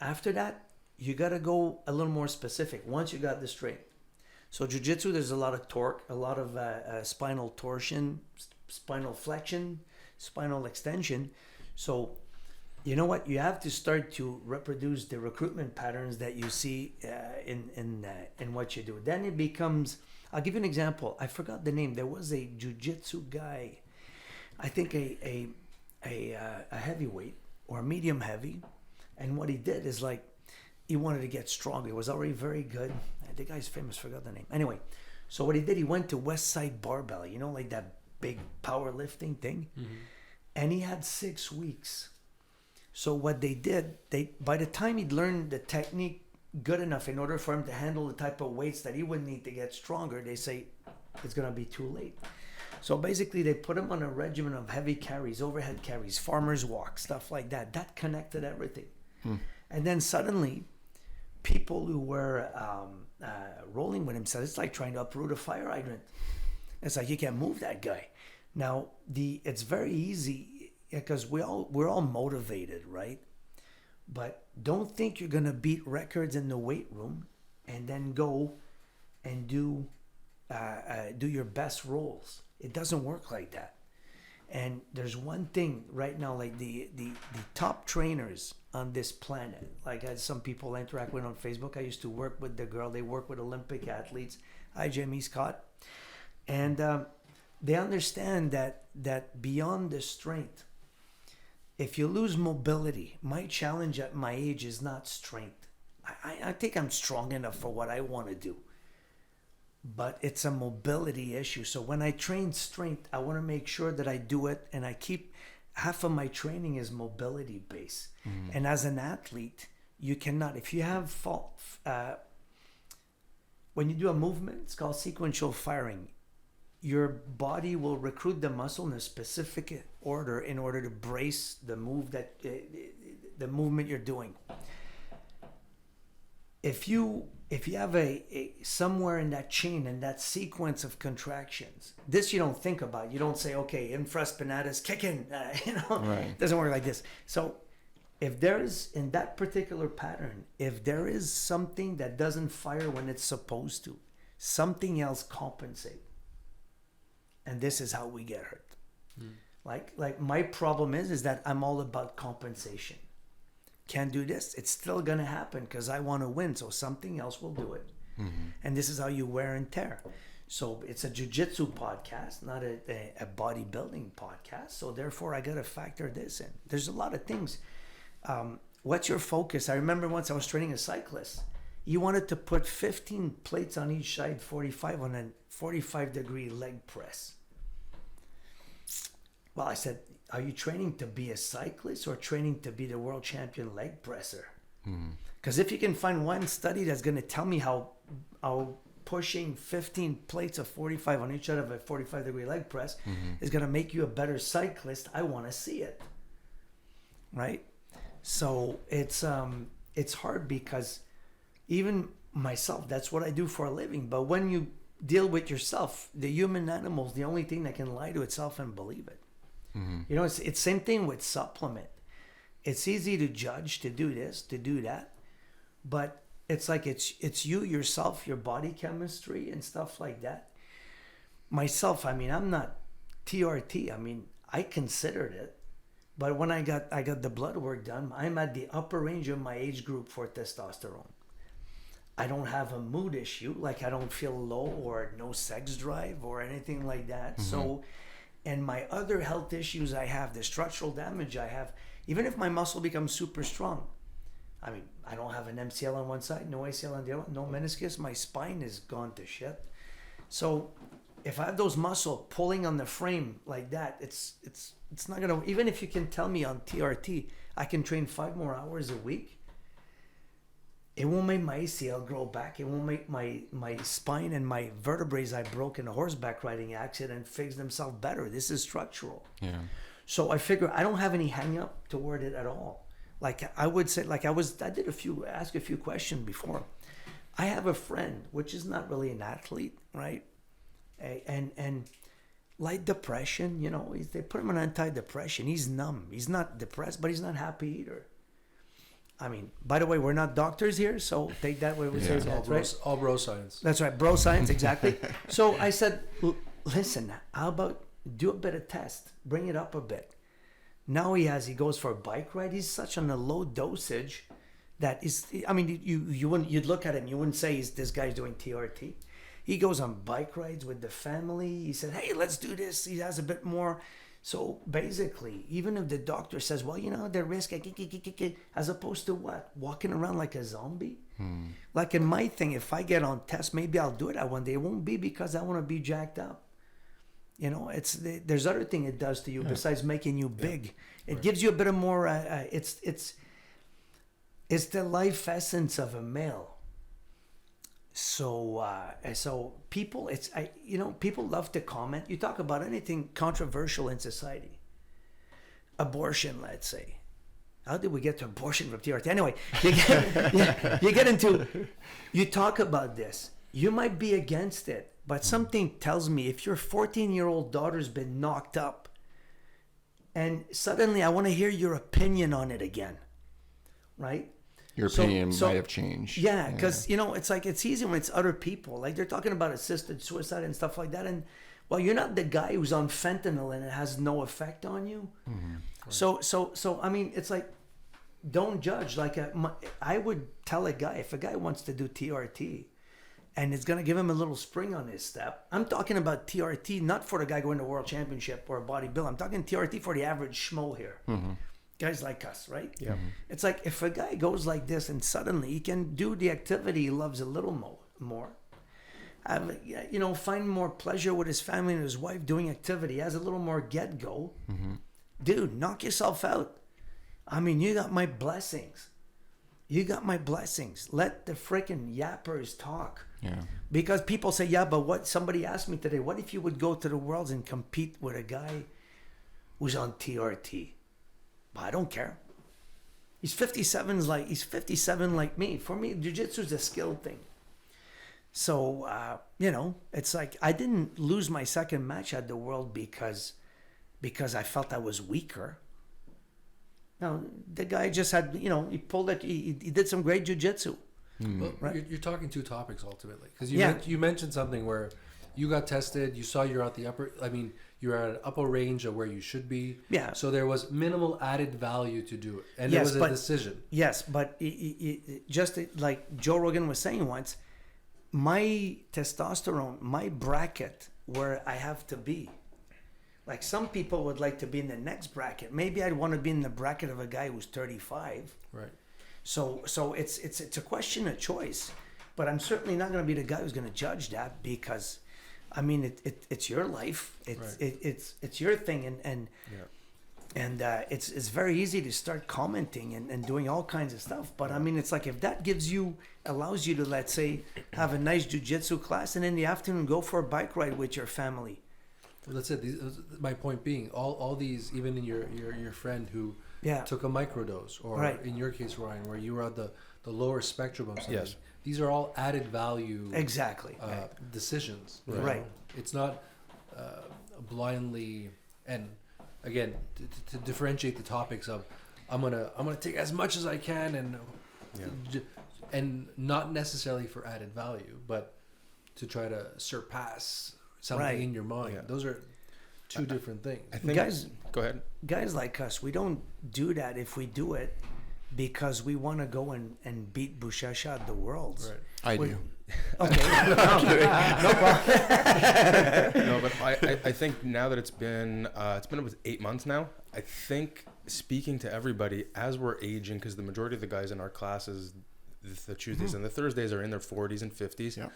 After that, you got to go a little more specific once you got the strength. So jiu-jitsu, there's a lot of torque, a lot of spinal torsion, spinal flexion, spinal extension. So you know what? You have to start to reproduce the recruitment patterns that you see in what you do. Then it becomes, I'll give you an example. I forgot the name. There was a jiu-jitsu guy, I think a heavyweight or medium heavy. And what he did is like, he wanted to get stronger. He was already very good. The guy's famous, forgot the name. Anyway, so what he did, he went to West Side Barbell, like that big powerlifting thing. And he had 6 weeks. So what they did, by the time he'd learned the technique good enough in order for him to handle the type of weights that he would need to get stronger, they say it's going to be too late. So basically they put him on a regimen of heavy carries, overhead carries, farmer's walk, stuff like that. That connected everything. And then suddenly people who were rolling with him said, it's like trying to uproot a fire hydrant. It's like, you can't move that guy. Now, it's very easy because we're all motivated, right? But don't think you're going to beat records in the weight room and then go and do your best rolls. It doesn't work like that. And there's one thing right now, like the top trainers on this planet, like some people I interact with on Facebook. I used to work with the girl. They work with Olympic athletes. Hi, Jamie Scott. And they understand that beyond the strength, if you lose mobility, my challenge at my age is not strength. I think I'm strong enough for what I want to do. But it's a mobility issue. So when I train strength, I want to make sure that I do it, and I keep half of my training is mobility based. And as an athlete, you cannot, if you have when you do a movement, it's called sequential firing. Your body will recruit the muscle in a specific order in order to brace the the movement you're doing. If you have a somewhere in that chain, in that sequence of contractions, this you don't think about. You don't say, okay, infraspinatus kicking, Right. It doesn't work like this. So if there is, in that particular pattern, if there is something that doesn't fire when it's supposed to, something else compensate. And this is how we get hurt. Like my problem is that I'm all about compensation. Can't do this, it's still gonna happen because I want to win, so something else will do it. And this is how you wear and tear. So it's a jiu-jitsu podcast, not a bodybuilding podcast, so therefore I gotta factor this in. There's a lot of things. What's your focus? I remember once I was training a cyclist. He wanted to put 15 plates on each side, 45 on a 45-degree leg press. Well, I said, are you training to be a cyclist or training to be the world champion leg presser? Because if you can find one study that's going to tell me how pushing 15 plates of 45 on each side of a 45-degree leg press is going to make you a better cyclist, I want to see it. Right? So it's hard because even myself, that's what I do for a living. But when you deal with yourself, the human animal's the only thing that can lie to itself and believe it. It's same thing with supplement. It's easy to judge, to do this, to do that, but it's like it's you, yourself, your body chemistry and stuff like that. Myself, I mean, I'm not TRT, I mean, I considered it, but when I got the blood work done, I'm at the upper range of my age group for testosterone. I don't have a mood issue, like I don't feel low or no sex drive or anything like that. So, and my other health issues I have, the structural damage I have, even if my muscle becomes super strong, I mean, I don't have an MCL on one side, no ACL on the other, no meniscus, my spine is gone to shit. So if I have those muscle pulling on the frame like that, it's not gonna, even if you can tell me on TRT, I can train 5 more hours a week, it won't make my ACL grow back. It won't make my spine and my vertebrae I broke in a horseback riding accident fix themselves better. This is structural. Yeah. So I figure I don't have any hang up toward it at all. Like I would say, like I did ask a few questions before. I have a friend, which is not really an athlete, right? And like depression, you know, they put him on antidepressant. He's numb. He's not depressed, but he's not happy either. I mean, by the way, we're not doctors here, so take that way we say that, right? All bro science. That's right, bro science, exactly. So I said, listen, how about do a bit of test, bring it up a bit. Now he goes for a bike ride. He's such on a low dosage that is, I mean, you'd look at him, you wouldn't say this guy's doing TRT. He goes on bike rides with the family. He said, hey, let's do this. He has a bit more. So basically, even if the doctor says, well, you know, the risk, as opposed to what? Walking around like a zombie? Like in my thing, if I get on test, maybe I'll do it one day. It won't be because I want to be jacked up. You know, there's other thing it does to you besides making you big. It gives you a bit of more, it's the life essence of a male. So people, people love to comment. You talk about anything controversial in society. Abortion, let's say. How did we get to abortion from TRT? Anyway, you talk about this. You might be against it, but something tells me if your 14-year-old daughter's been knocked up, and suddenly I want to hear your opinion on it again, right? Your opinion might have changed. Yeah, because, you know, it's like, it's easy when it's other people. Like, they're talking about assisted suicide and stuff like that. And, well, you're not the guy who's on fentanyl and it has no effect on you. Mm-hmm. Right. So I mean, it's like, don't judge. Like, I would tell a guy, if a guy wants to do TRT and it's going to give him a little spring on his step, I'm talking about TRT, not for the guy going to world championship or a bodybuilder. I'm talking TRT for the average schmo here. Mm-hmm. Guys like us, right? Yeah. It's like if a guy goes like this and suddenly he can do the activity he loves a little more, find more pleasure with his family and his wife doing activity, has a little more get-go. Mm-hmm. Dude, knock yourself out. I mean, you got my blessings. Let the freaking yappers talk. Yeah. Because people say, yeah, but what? Somebody asked me today, what if you would go to the Worlds and compete with a guy who's on TRT? But I don't care. He's 57 like me. For me, jiu-jitsu is a skill thing. So, it's like I didn't lose my second match at the World because I felt I was weaker. No, the guy just had, he pulled it. He did some great jiu-jitsu. Well, right? You're talking two topics ultimately. Because you mentioned something where you got tested, you saw you're at the you're at an upper range of where you should be. Yeah. So there was minimal added value to do it. And it was a decision. Yes, but just like Joe Rogan was saying once, my testosterone, my bracket where I have to be. Like some people would like to be in the next bracket. Maybe I'd want to be in the bracket of a guy who's 35. Right. So it's a question of choice. But I'm certainly not going to be the guy who's going to judge that because I mean, it's your life. It's your thing, and it's very easy to start commenting and doing all kinds of stuff. But I mean, it's like if that allows you to, let's say, have a nice jiu-jitsu class, and in the afternoon go for a bike ride with your family. Well, that's it. My point being, all these, even in your friend who took a microdose, or in your case, Ryan, where you were at the lower spectrum of something. Yes. These are all added value decisions. Right. It's not blindly, and again, to differentiate the topics of I'm gonna take as much as I can and not necessarily for added value, but to try to surpass something in your mind. Yeah. Those are two different things. I think, Guys, go ahead. guys like us, we don't do that if we do it because we want to go and beat Bushasha at the Worlds. Right. I We- do. Okay. No problem. No, but I think now that it's been about 8 months now, I think speaking to everybody as we're aging, because the majority of the guys in our classes, the Tuesdays and the Thursdays, are in their 40s and 50s. Yeah.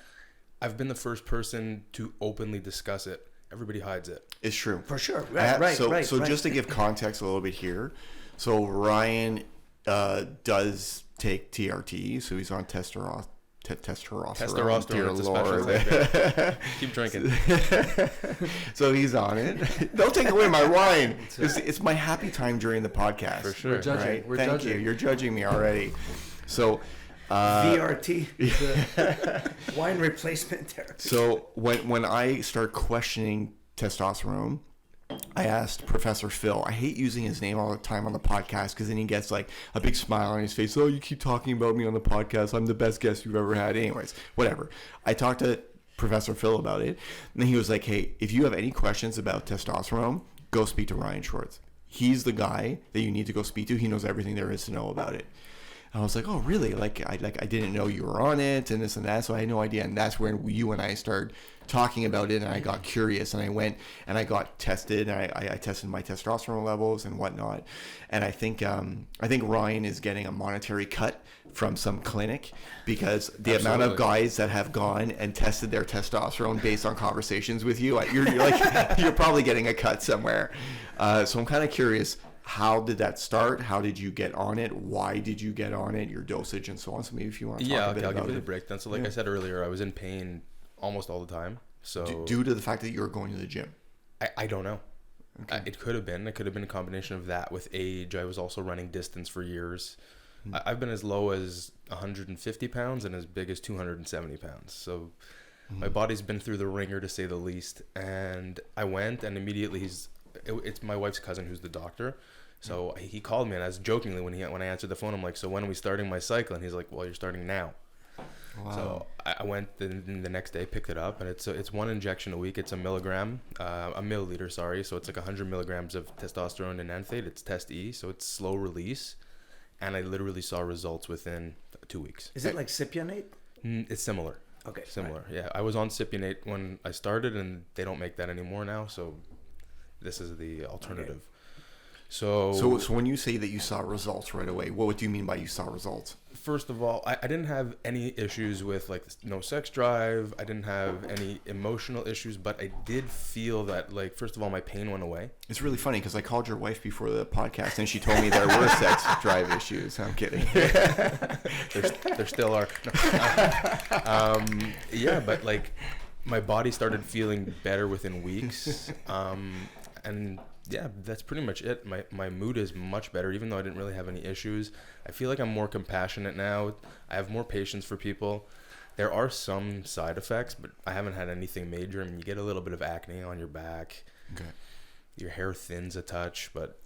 I've been the first person to openly discuss it. Everybody hides it. It's true. For sure. I Right, ha- right, so right. just to give context a little bit here, so Ryan does take TRT, so he's on testosterone. Testosterone, Dear it's a special Lord. thing. Keep drinking. So he's on it. Don't take away my wine. It's my happy time during the podcast. For sure. We're judging. Right? We're Thank judging. you. You're judging me already. So VRT. Wine replacement therapy. So when I start questioning testosterone, I asked Professor Phil. I hate using his name all the time on the podcast because then he gets like a big smile on his face. Oh, you keep talking about me on the podcast. I'm the best guest you've ever had. Anyways, whatever. I talked to Professor Phil about it, and then he was like, "Hey, if you have any questions about testosterone, go speak to Ryan Schwartz. He's the guy that you need to go speak to. He knows everything there is to know about it." And I was like, "Oh, really? I didn't know you were on it and this and that, so I had no idea." And that's when you and I started talking about it, and I got curious, and I went and I got tested, and I tested my testosterone levels and whatnot. And I think Ryan is getting a monetary cut from some clinic because the amount of guys that have gone and tested their testosterone based on conversations with you, you're like you're probably getting a cut somewhere. So I'm kind of curious. How did that start? How did you get on it? Why did you get on it? Your dosage and so on. So maybe if you want to talk a bit I'll about give you the it. breakdown. So like I said earlier, I was in pain almost all the time. So Due to the fact that you were going to the gym. I don't know. It could have been a combination of that with age. I was also running distance for years. I've been as low as 150 pounds and as big as 270 pounds. So my body's been through the ringer, to say the least. And I went, and immediately it's my wife's cousin who's the doctor. So he called me, and I was jokingly when I answered the phone, I'm like, "So when are we starting my cycle?" And he's like, "Well, you're starting now." Wow. So I went the next day, picked it up, and it's one injection a week. It's a milliliter, sorry. So it's like 100 milligrams of testosterone and enanthate. It's Test E, so it's slow release. And I literally saw results within 2 weeks. Is it like Cypionate? It's similar. Okay. Similar, yeah. I was on Cypionate when I started, and they don't make that anymore now. So this is the alternative. Okay. So when you say that you saw results right away, what do you mean by you saw results? First of all, I didn't have any issues with like no sex drive. I didn't have any emotional issues, but I did feel that, like, first of all, my pain went away. It's really funny because I called your wife before the podcast and she told me there were sex drive issues. I'm kidding. There still are. No. Yeah, but like my body started feeling better within weeks. And yeah, that's pretty much it. My mood is much better, even though I didn't really have any issues. I feel like I'm more compassionate now. I have more patience for people. There are some side effects, but I haven't had anything major. I mean, you get a little bit of acne on your back. Okay. Your hair thins a touch, but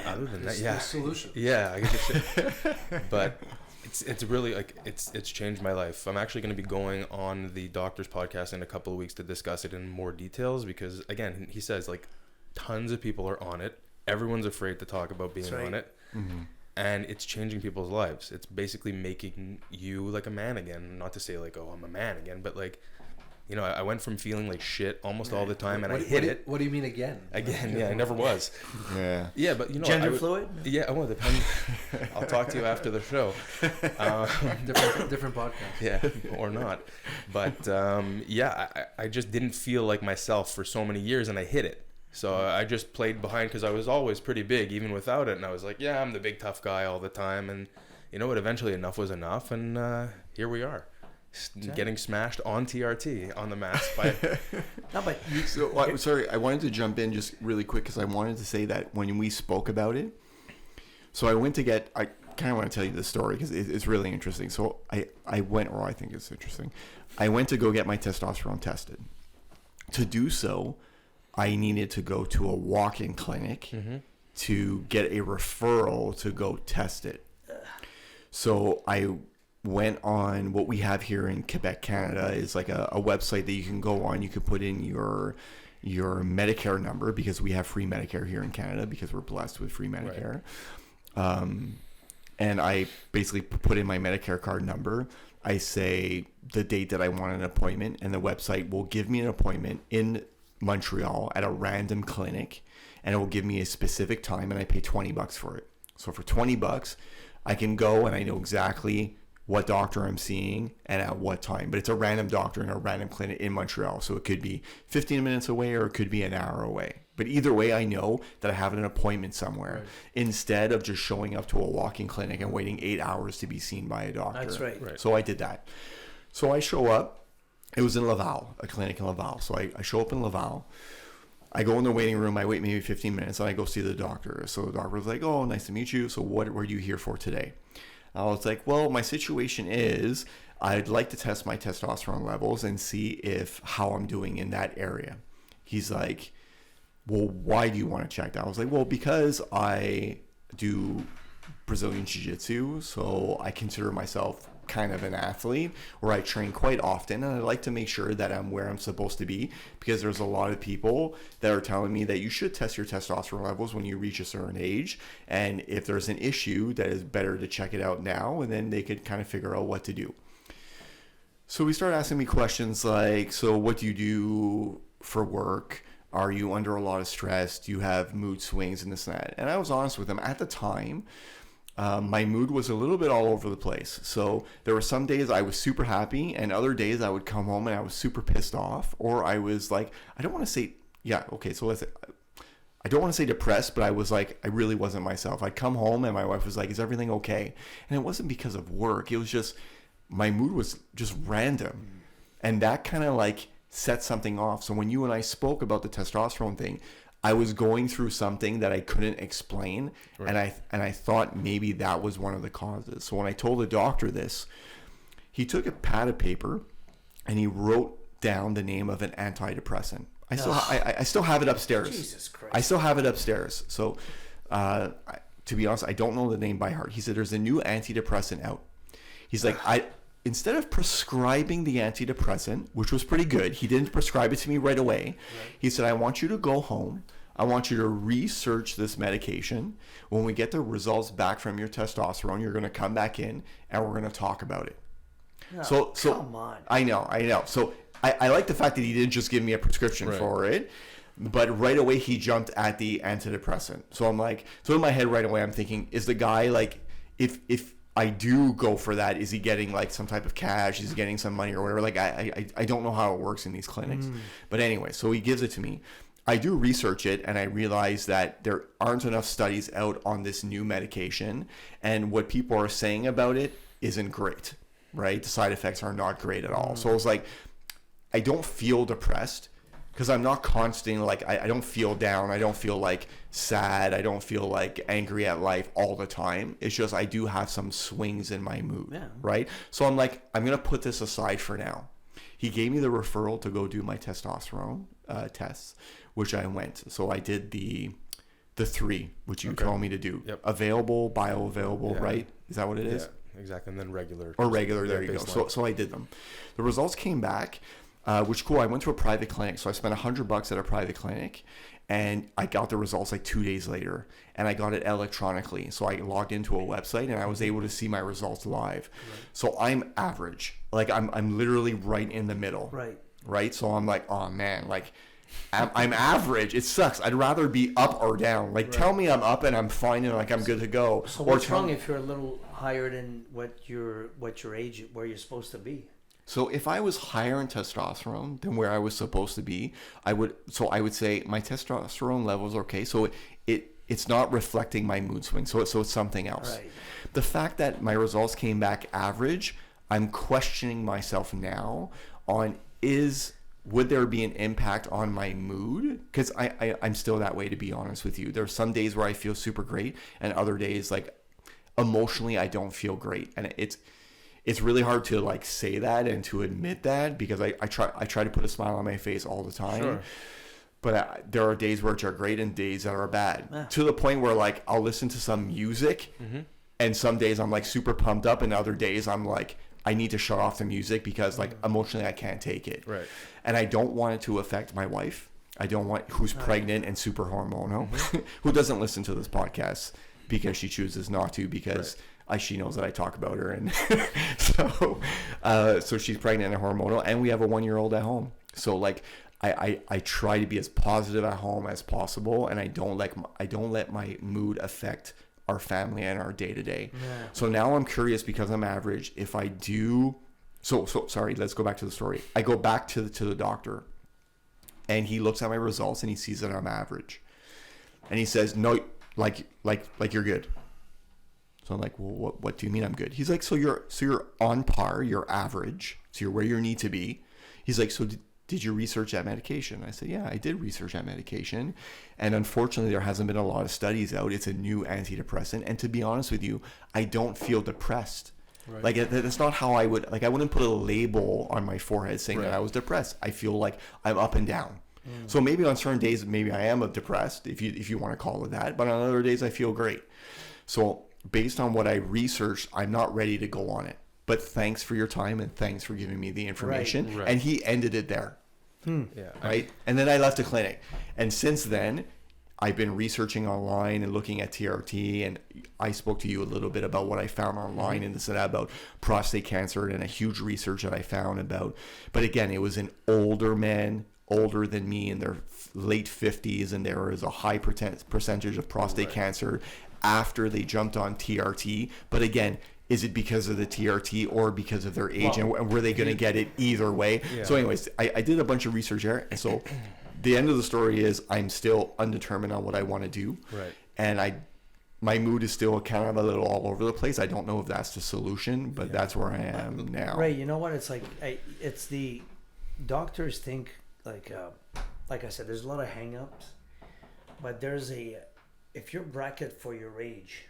other than that, There's yeah. solution. Yeah, I guess but it's really like it's changed my life. I'm actually going to be going on the doctor's podcast in a couple of weeks to discuss it in more details because, again, he says like tons of people are on it. Everyone's afraid to talk about being on it. Mm-hmm. And it's changing people's lives. It's basically making you like a man again. Not to say like, oh, I'm a man again, but like, you know, I went from feeling like shit almost all the time, and I hit it. What do you mean again? Again, yeah, I never was. Yeah. Yeah, but you know, Gender fluid? Yeah, well, depends. I'll talk to you after the show. Different podcast. Yeah, or not. But yeah, I just didn't feel like myself for so many years, and I hit it. So I just played behind because I was always pretty big, even without it. And I was like, yeah, I'm the big tough guy all the time. And you know what? Eventually enough was enough. And here we are, getting smashed on TRT on the mats. No, but you, So, sorry, I wanted to jump in just really quick because I wanted to say that when we spoke about it, so I went to get, I kind of want to tell you the story because it's really interesting. So I went, or I think it's interesting, I went to go get my testosterone tested. To do so, I needed to go to a walk-in clinic to get a referral to go test it. So I went on what we have here in Quebec, Canada, is like a website that you can go on. You can put in your your Medicare number, because we have free Medicare here in Canada because we're blessed with free Medicare. And I basically put in my Medicare card number. I say the date that I want an appointment, and the website will give me an appointment in Montreal at a random clinic, and it will give me a specific time, and I pay $20 for it. So for $20, I can go and I know exactly what doctor I'm seeing and at what time. But it's a random doctor in a random clinic in Montreal. So it could be 15 minutes away or it could be an hour away. But either way, I know that I have an appointment somewhere, instead of just showing up to a walk-in clinic and waiting 8 hours to be seen by a doctor. That's right. So I did that. So I show up. It was in Laval, a clinic in Laval. So I show up in Laval. I go in the waiting room. I wait maybe 15 minutes, and I go see the doctor. So the doctor was like, "Oh, nice to meet you. So what were you here for today?" I was like, "Well, my situation is I'd like to test my testosterone levels and see how I'm doing in that area." He's like, "Well, why do you want to check that?" I was like, "Well, because I do Brazilian Jiu-Jitsu, so I consider myself kind of an athlete, where I train quite often, and I like to make sure that I'm where I'm supposed to be, because there's a lot of people that are telling me that you should test your testosterone levels when you reach a certain age, and if there's an issue, that is better to check it out now, and then they could kind of figure out what to do." So he started asking me questions like, "So what do you do for work? Are you under a lot of stress? Do you have mood swings and this and that?" And I was honest with him. At the time, my mood was a little bit all over the place. So there were some days I was super happy, and other days I would come home and I was super pissed off, or I was like, I don't want to say, I don't want to say depressed, but I was like, I really wasn't myself. I'd come home and my wife was like, "Is everything okay?" And it wasn't because of work. It was just, my mood was just random. And that kind of like set something off. So when you and I spoke about the testosterone thing, I was going through something that I couldn't explain, and I thought maybe that was one of the causes. So when I told the doctor this, he took a pad of paper and he wrote down the name of an antidepressant. I still have it upstairs. Jesus Christ. I still have it upstairs. So to be honest, I don't know the name by heart. He said, "There's a new antidepressant out." He's like, instead of prescribing the antidepressant, which was pretty good, he didn't prescribe it to me right away. He said, "I want you to go home. I want you to research this medication. When we get the results back from your testosterone, you're going to come back in and we're going to talk about it." So come on. I know. So I like the fact that he didn't just give me a prescription for it, but right away he jumped at the antidepressant. So I'm like, so in my head right away, I'm thinking, is the guy like, if I do go for that, is he getting like some type of cash? Is he getting some money or whatever? Like I don't know how it works in these clinics. But anyway, so he gives it to me. I do research it, and I realize that there aren't enough studies out on this new medication, and what people are saying about it isn't great, right? The side effects are not great at all. So I was like, I don't feel depressed, because I'm not constantly like, I don't feel down. I don't feel like sad. I don't feel like angry at life all the time. It's just, I do have some swings in my mood, right? So I'm like, I'm going to put this aside for now. He gave me the referral to go do my testosterone tests, which I went. So I did the 3, which you told me to do. Available, bioavailable, right? Is that what it is? Yeah, exactly. And then regular. Or regular, there you go. So I did them. The results came back. Which cool. I went to a private clinic, so I spent $100 at a private clinic, and I got the results like 2 days later, and I got it electronically. So I logged into a website, and I was able to see my results live. So I'm average. Like I'm literally right in the middle. Right. So I'm like, oh man, like I'm average. It sucks. I'd rather be up or down. Like tell me I'm up and I'm fine and like I'm good to go. So what's wrong if you're a little higher than what your age, where you're supposed to be? So if I was higher in testosterone than where I was supposed to be, I would say my testosterone levels are okay. So it's not reflecting my mood swing. So it's something else. Right. The fact that my results came back average, I'm questioning myself now on would there be an impact on my mood? Because I'm still that way, to be honest with you. There's some days where I feel super great, and other days like emotionally I don't feel great, and it's really hard to like say that and to admit that, because I try to put a smile on my face all the time. Sure. But there are days which are great and days that are bad, to the point where like I'll listen to some music, and some days I'm like super pumped up, and other days I'm like, I need to shut off the music because like emotionally I can't take it. Right. And I don't want it to affect my wife. I don't want who's pregnant and super hormonal, who doesn't listen to this podcast because she chooses not to, because she knows that I talk about her, and so she's pregnant and hormonal, and we have a 1-year-old at home. So like I try to be as positive at home as possible, and I don't let my mood affect our family and our day to day. So now I'm curious, because I'm average, if I do. So sorry. Let's go back to the story. I go back to the doctor, and he looks at my results and he sees that I'm average, and he says, "No, like you're good." So I'm like, "Well, what do you mean I'm good?" He's like, "So you're on par. You're average. So you're where you need to be." He's like, "So did you research that medication?" I said, "Yeah, I did research that medication. And unfortunately, there hasn't been a lot of studies out. It's a new antidepressant. And to be honest with you, I don't feel depressed." Right. Like, that's not how I wouldn't put a label on my forehead saying that I was depressed. I feel like I'm up and down. So maybe on certain days, maybe I am depressed, if you want to call it that. But on other days, I feel great. So based on what I researched, I'm not ready to go on it. But thanks for your time, and thanks for giving me the information. Right. And he ended it there. Yeah. Right. And then I left the clinic. And since then, I've been researching online and looking at TRT. And I spoke to you a little bit about what I found online and this and that about prostate cancer, and a huge research that I found about. But again, it was in older men, older than me, in their late 50s. And there was a high percentage of prostate cancer after they jumped on TRT. But again, is it because of the TRT or because of their age? And were they going to get it either way? Yeah. So anyways, I did a bunch of research there. And so the end of the story is I'm still undetermined on what I want to do. Right. And my mood is still kind of a little all over the place. I don't know if that's the solution, but that's where I am now. Right. You know what? It's like, it's the doctors think, like I said, there's a lot of hang-ups. But if your bracket for your age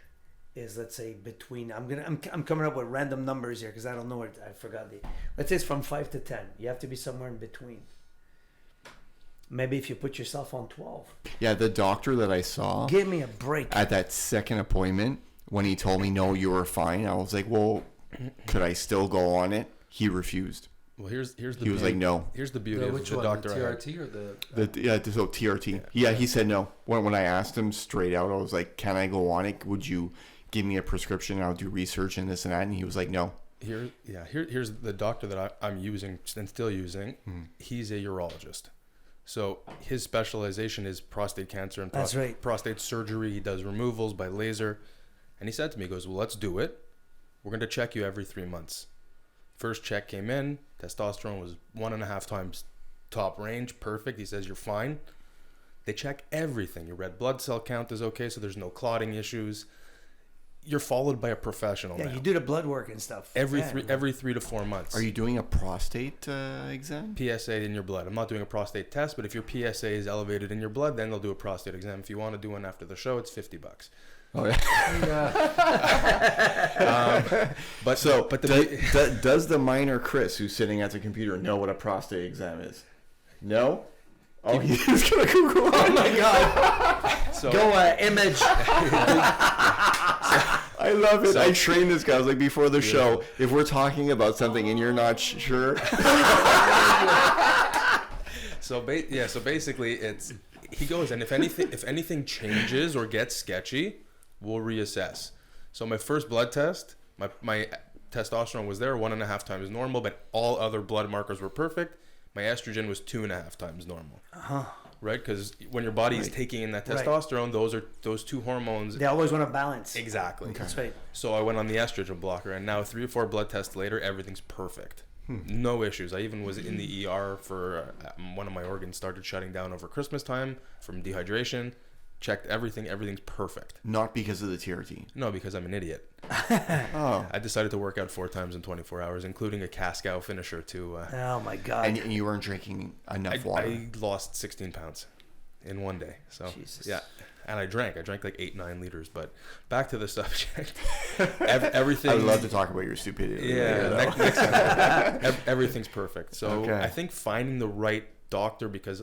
is, let's say, between, I'm coming up with random numbers here because I don't know it. I forgot let's say it's from 5 to 10. You have to be somewhere in between. Maybe if you put yourself on 12. Yeah, the doctor that I saw, give me a break, at that second appointment, when he told me no, you were fine, I was like, well, could I still go on it? He refused. Well, here's the he was like, no. Here's the beauty of the doctor. The TRT or so TRT. Yeah, he said no. When I asked him straight out, I was like, can I go on it? Would you give me a prescription? I'll do research and this and that. And he was like, no. Here's the doctor that I'm using and still using. He's a urologist. So his specialization is prostate cancer and prostate surgery. He does removals by laser. And he said to me, he goes, well, let's do it. We're going to check you every 3 months. First check came in. Testosterone was 1.5 times top range. Perfect. He says, you're fine. They check everything. Your red blood cell count is okay, so there's no clotting issues. You're followed by a professional now. You do the blood work and stuff. Every 3 to 4 months. Are you doing a prostate exam? PSA in your blood. I'm not doing a prostate test, but if your PSA is elevated in your blood, then they'll do a prostate exam. If you want to do one after the show, it's $50. Oh yeah. Does the minor Chris, who's sitting at the computer, know what a prostate exam is? No. Oh, he's gonna Google. Oh my God. Image. I love it. I trained this guy. I was like, before the show, if we're talking about something and you're not sure. So basically, he goes, and if anything changes or gets sketchy, we'll reassess. So my first blood test, my testosterone was there 1.5 times normal, but all other blood markers were perfect. My estrogen was 2.5 times normal. Right? Because when your body is taking in that testosterone, those two hormones. They always want to balance. Exactly. Okay. That's right. So I went on the estrogen blocker, and now 3 or 4 blood tests later, everything's perfect. No issues. I even was in the ER for one of my organs started shutting down over Christmas time from dehydration. Checked everything. Everything's perfect. Not because of the TRT. No, because I'm an idiot. Oh. I decided to work out 4 times in 24 hours, including a Cascow finisher too. Oh my God. And you weren't drinking enough water. I lost 16 pounds in one day. So Jesus. Yeah. And I drank like 8-9 liters. But back to the subject. Everything. I would love to talk about your stupidity. Yeah. Next time. Everything's perfect. So I think finding the right doctor, because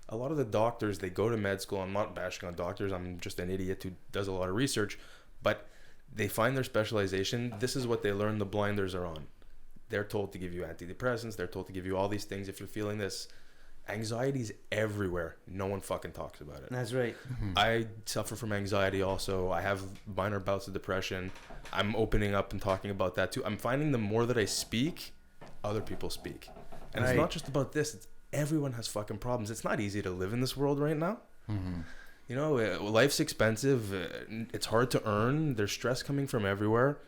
a lot of the doctors, they go to med school. I'm not bashing on doctors. I'm just an idiot who does a lot of research. But they find their specialization. This is what they learn. The blinders are on. They're told to give you antidepressants. They're told to give you all these things if you're feeling this. Anxiety's everywhere. No one fucking talks about it. That's right. I suffer from anxiety also. I have minor bouts of depression. I'm opening up and talking about that too. I'm finding the more that I speak, other people speak. And Right. it's not just about this. It's everyone has fucking problems. It's not easy to live in this world right now. You know, life's expensive. It's hard to earn. There's stress coming from everywhere.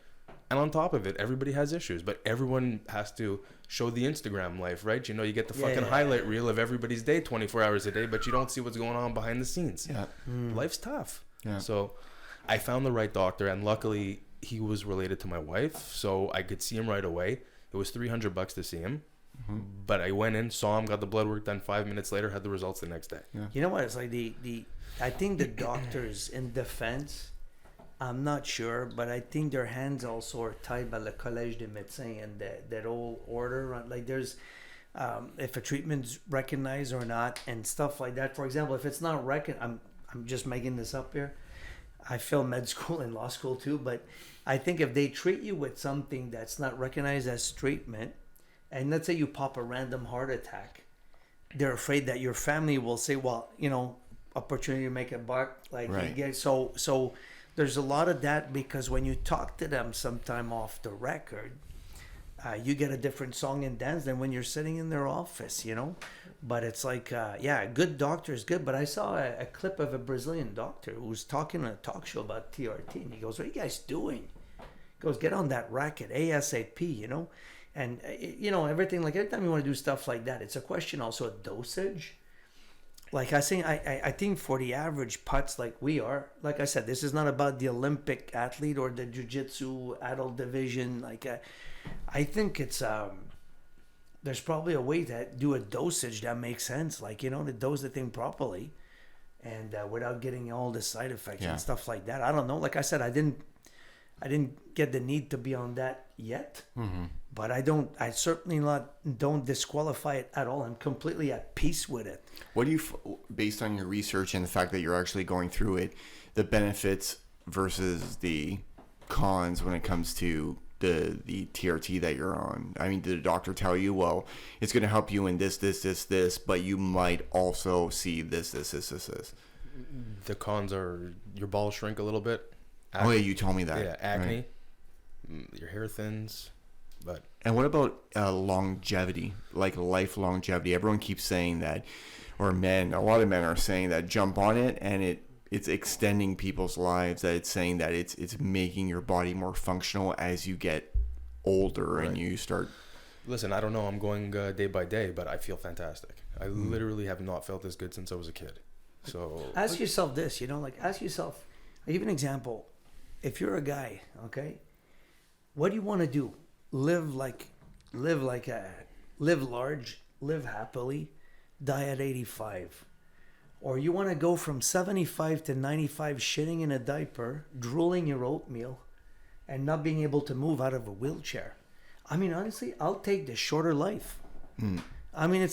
And on top of it, everybody has issues. But everyone has to show the Instagram life, right? You know, you get the fucking highlight reel of everybody's day 24 hours a day, but you don't see what's going on behind the scenes. Yeah. Life's tough. Yeah. So I found the right doctor, and luckily he was related to my wife, so I could see him right away. It was $300 to see him. But I went in, saw him, got the blood work done. 5 minutes later, had the results the next day. You know what? It's like I think the doctors in defense, I'm not sure, but I think their hands also are tied by the Collège des Médecins and that old order. Right? Like there's, if a treatment's recognized or not and stuff like that. For example, if it's not I'm just making this up here. I failed med school and law school too, but I think if they treat you with something that's not recognized as treatment, and let's say you pop a random heart attack, they're afraid that your family will say, well, you know, opportunity to make a buck. Like, Right. so there's a lot of that, because when you talk to them sometime off the record, you get a different song and dance than when you're sitting in their office, you know? But it's like, a good doctor is good. But I saw a clip of a Brazilian doctor who was talking on a talk show about TRT. And he goes, what are you guys doing? He goes, get on that racket, ASAP, you know? And, you know, everything, like every time you want to do stuff like that, it's a question also of dosage. Like I think for the average putts like we are, like I said, this is not about the Olympic athlete or the jiu-jitsu adult division. Like I think it's there's probably a way to do a dosage that makes sense. Like, you know, to dose the thing properly and without getting all the side effects and stuff like that. I don't know. Like I said, I didn't get the need to be on that yet, but I certainly don't disqualify it at all. I'm completely at peace with it. What do you, based on your research and the fact that you're actually going through it, the benefits versus the cons when it comes to the TRT that you're on? I mean, did the doctor tell you, well, it's going to help you in this, but you might also see this. The cons are your balls shrink a little bit. Oh yeah, you told me that. Yeah, acne. Right. Your hair thins. But And what about longevity, like life longevity? Everyone keeps saying that, or a lot of men are saying that, jump on it and it's extending people's lives, that it's saying that it's making your body more functional as you get older and you start. Listen, I don't know. I'm going day by day, but I feel fantastic. I literally have not felt this good since I was a kid. So Ask yourself this, you know, like ask yourself, I'll give you an example. If you're a guy, okay, what do you want to do? Live large, live happily, die at 85. Or you want to go from 75 to 95 shitting in a diaper, drooling your oatmeal, and not being able to move out of a wheelchair. I mean, honestly, I'll take the shorter life. I mean,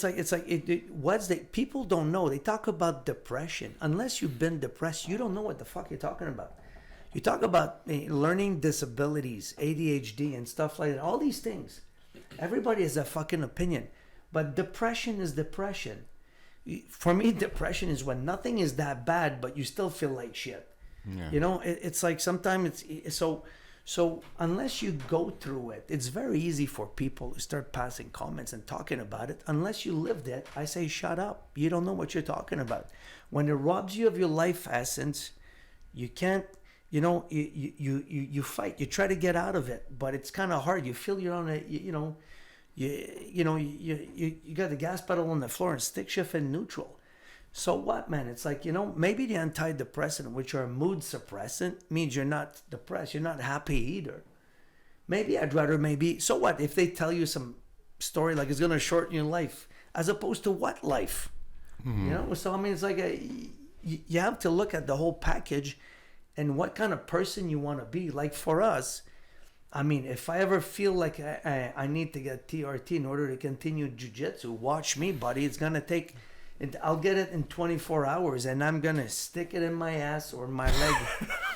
people don't know. They talk about depression. Unless you've been depressed, you don't know what the fuck you're talking about. You talk about learning disabilities, ADHD and stuff like that, all these things. Everybody has a fucking opinion. But depression is depression. For me, depression is when nothing is that bad, but you still feel like shit. Yeah. You know, it's like sometimes it's so unless you go through it, it's very easy for people to start passing comments and talking about it. Unless you lived it, I say, shut up. You don't know what you're talking about. When it robs you of your life essence, you can't, you know, you fight. You try to get out of it, but it's kind of hard. You feel you're on a, you got the gas pedal on the floor and stick shift in neutral. So what, man? It's like, you know, maybe the antidepressant, which are a mood suppressant, means you're not depressed. You're not happy either. Maybe I'd rather so what if they tell you some story like it's going to shorten your life, as opposed to what life? Mm-hmm. You know? So, I mean, it's like you have to look at the whole package and what kind of person you want to be. Like for us, I mean, if I ever feel like I need to get TRT in order to continue jiu-jitsu, watch me, buddy. It's going to take... I'll get it in 24 hours, and I'm gonna stick it in my ass or my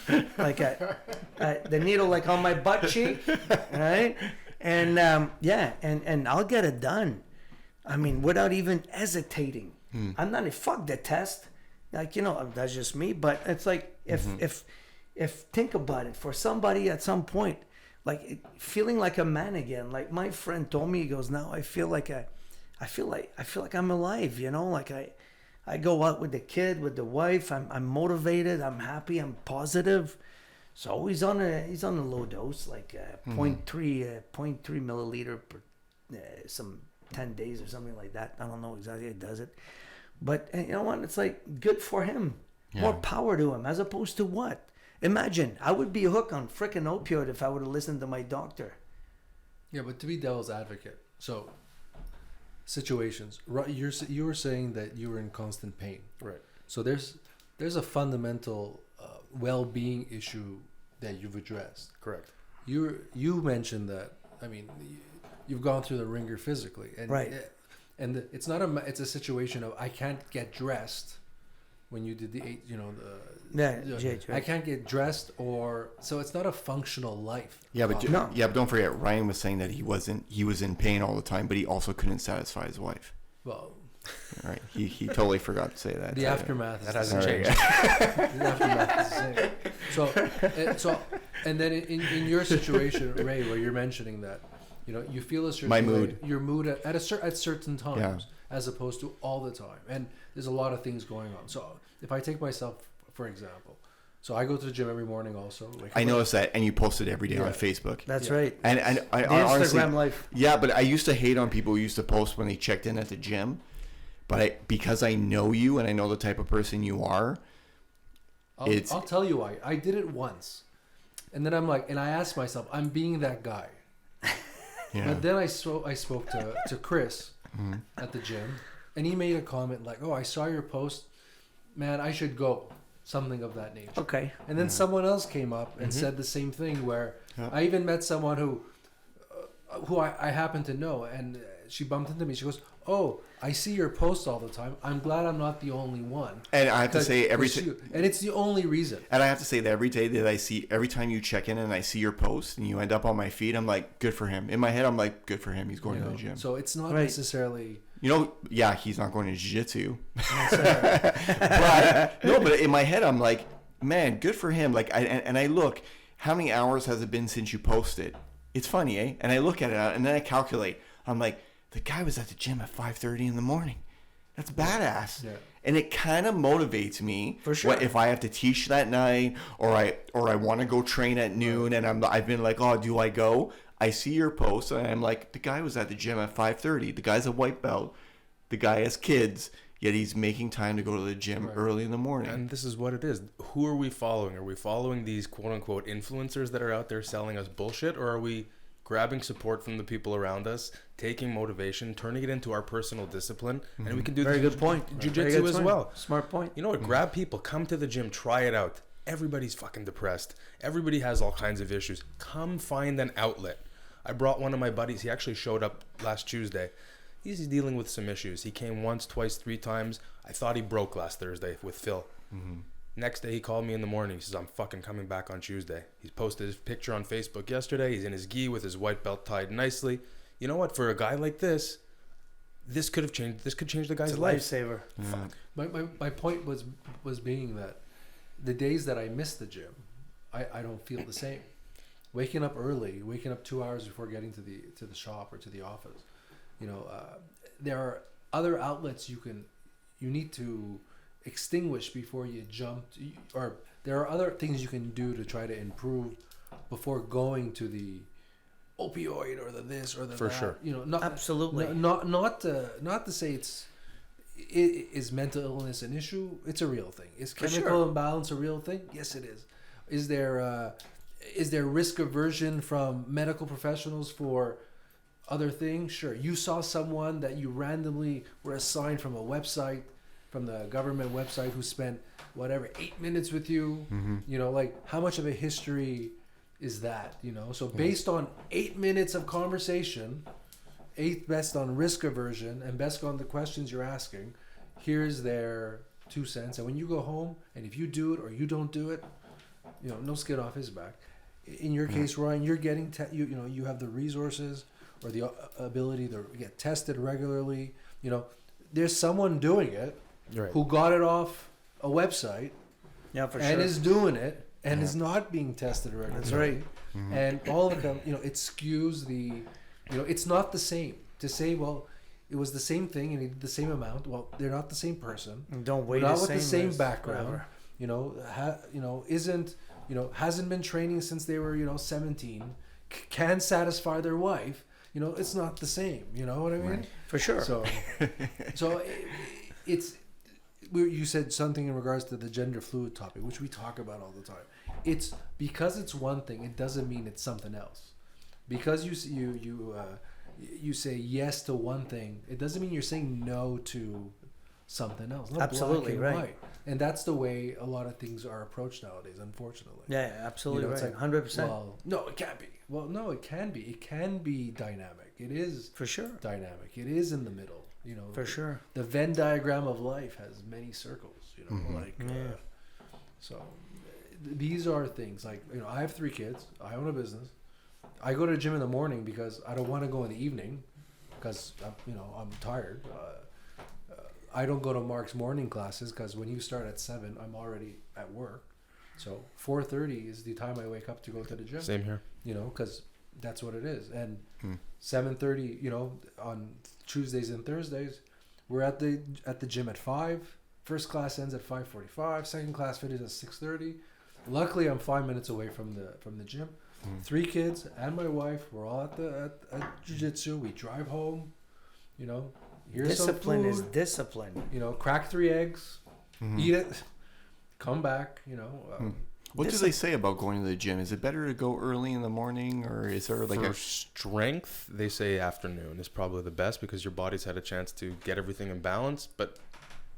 leg, like the needle, like on my butt cheek, right? And and I'll get it done. I mean, without even hesitating. I'm not fuck the test. Like, that's just me. But it's like, if think about it, for somebody at some point, like feeling like a man again. Like my friend told me, he goes, now I feel like I'm alive. Like I go out with the kid, with the wife. I'm motivated. I'm happy. I'm positive. So he's on a low dose, like 0.3 milliliter per some 10 days or something like that. I don't know exactly how he does it, but you know what? It's like good for him. Yeah. More power to him, as opposed to what? Imagine I would be hooked on freaking opioid if I would have listened to my doctor. Yeah, but to be devil's advocate, so situations. You were saying that you were in constant pain, Right. So there's a fundamental well-being issue that you've addressed. Correct. You mentioned that. I mean, you've gone through the ringer physically, and right. And it's not it's a situation of I can't get dressed. When you did the 8, I can't get dressed, or so it's not a functional life. Yeah, but but don't forget, Ryan was saying that he was in pain all the time, but he also couldn't satisfy his wife. Well, right, he totally forgot to say that. The aftermath that hasn't changed. The aftermath is the same. So, and then in your situation, Ray, where you're mentioning that, you feel a certain your mood at certain times, as opposed to all the time, and there's a lot of things going on. So if I take myself for example, so I go to the gym every morning also. I noticed that, and you post it every day on Facebook. That's right. And I the honestly, Instagram life. Yeah, but I used to hate on people who used to post when they checked in at the gym, but because I know you and I know the type of person you are, I'll tell you why. I did it once, and then I'm like, and I asked myself, I'm being that guy. Yeah. But then I spoke to Chris at the gym, and he made a comment like, "Oh, I saw your post, man. I should go." Something of that nature. Okay. And then someone else came up and said the same thing. Where I even met someone who I happen to know, and she bumped into me. She goes, "Oh, I see your posts all the time. I'm glad I'm not the only one." And I have to say and it's the only reason. And I have to say that every time you check in and I see your post and you end up on my feed, I'm like, good for him. In my head, I'm like, good for him. He's going to the gym. So it's not necessarily. He's not going to jiu-jitsu. But in my head, I'm like, man, good for him. Like, I look, how many hours has it been since you posted? It's funny, eh? And I look at it and then I calculate. I'm like, the guy was at the gym at 5:30 in the morning. That's badass. Yeah. And it kind of motivates me. For sure. If I have to teach that night, or I want to go train at noon, and I've been like, oh, do I go? I see your post, and I'm like, the guy was at the gym at 5:30. The guy's a white belt. The guy has kids, yet he's making time to go to the gym early in the morning. And this is what it is. Who are we following? Are we following these quote-unquote influencers that are out there selling us bullshit, or are we grabbing support from the people around us, taking motivation, turning it into our personal discipline, and we can do Very good point. Jiu-jitsu as well. Smart point. You know what? Grab people, come to the gym, try it out. Everybody's fucking depressed. Everybody has all kinds of issues. Come find an outlet. I brought one of my buddies. He actually showed up last Tuesday. He's dealing with some issues. He came once, twice, 3 times. I thought he broke last Thursday with Phil. Next day, he called me in the morning. He says, I'm fucking coming back on Tuesday. He's posted his picture on Facebook yesterday. He's in his gi with his white belt tied nicely. You know what? For a guy like this could change the guy's life. Lifesaver. My point was being that the days that I miss the gym, I don't feel the same. Waking up early, waking up 2 hours before getting to the shop or to the office, there are other outlets you need to extinguish before you jump or there are other things you can do to try to improve before going to the opioid or the this or the for that. sure. Absolutely not to say is mental illness an issue? It's a real thing. Is chemical imbalance a real thing? Yes, it is. Is there risk aversion from medical professionals for other things? Sure. You saw someone that you randomly were assigned from a website, from the government website, who spent 8 minutes with you. How much of a history is that? So based on 8 minutes of conversation, based on risk aversion and based on the questions you're asking, here's their 2 cents. And when you go home, and if you do it or you don't do it, no skin off his back. In your case, Ryan, you're getting you have the resources, or the ability to get tested regularly. You know, there's someone doing it Right. who got it off a website Yeah, for and sure. is doing it and is not being tested regularly. That's right. And all of them, you know, it skews the, you know, it's not the same. To say, well, it was the same thing and he did the same amount. Well, they're not the same person. And don't wait Not the with the same same as background. whatever. You know, isn't, you know, hasn't been training since they were, you know, 17. Can satisfy their wife. You know, it's not the same. You know what I mean? Right. For sure. So, it's. You said something in regards to the gender fluid topic, which we talk about all the time. It's because it's one thing, it doesn't mean it's something else. Because you say yes to one thing, it doesn't mean you're saying no to something else. Not Absolutely, black and right. white. And that's the way a lot of things are approached nowadays, unfortunately. Yeah, absolutely You know, it's right. like, 100%. Well, no, it can't be. Well, no, it can be. It can be dynamic. It is For sure. dynamic. It is in the middle. You know, For sure. the Venn diagram of life has many circles. You know, like Yeah. so. These are things like, you know, I have 3 kids. I own a business. I go to the gym in the morning because I don't want to go in the evening because I'm tired. I don't go to Marc's morning classes because when you start at 7, I'm already at work. So 4:30 is the time I wake up to go to the gym. Same here. You know, because that's what it is. And 7:30, you know, on Tuesdays and Thursdays, we're at the gym at 5. First class ends at 5:45. Second class finishes at 6:30. Luckily, I'm 5 minutes away from the gym. 3 kids and my wife. We're all at jiu-jitsu. We drive home. You know, here's Discipline some is food. discipline. You know, crack 3 eggs, eat it, come back. You know. What do they say about going to the gym? Is it better to go early in the morning, or is there like For strength, they say afternoon is probably the best because your body's had a chance to get everything in balance. But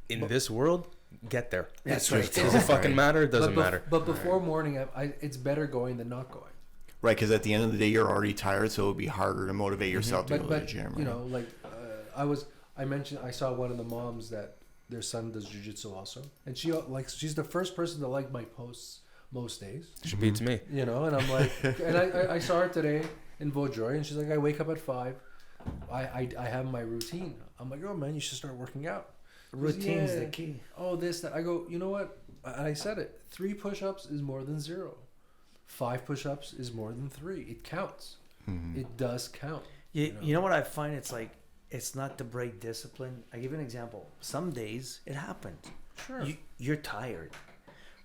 in this world, get there. That's right. Does it fucking matter? It doesn't matter. But before morning, it's better going than not going. right? Because at the end of the day, you're already tired, so it would be harder to motivate yourself to go to the gym. Right? You know, like I saw one of the moms that their son does jiu-jitsu also, and she's the first person to like my posts most days. She beats me. You know, and I'm like, and I saw her today in Vaudreuil, and she's like, I wake up at 5. I have my routine. I'm like, oh man, you should start working out. Routine's Yeah. the key. Oh, this, that. I go, you know what? And I said it. 3 push-ups is more than 0. 5 push-ups is more than 3. It counts. It does count. You know what I find? It's like, it's not to break discipline. I give you an example. Some days it happens. Sure. You're tired.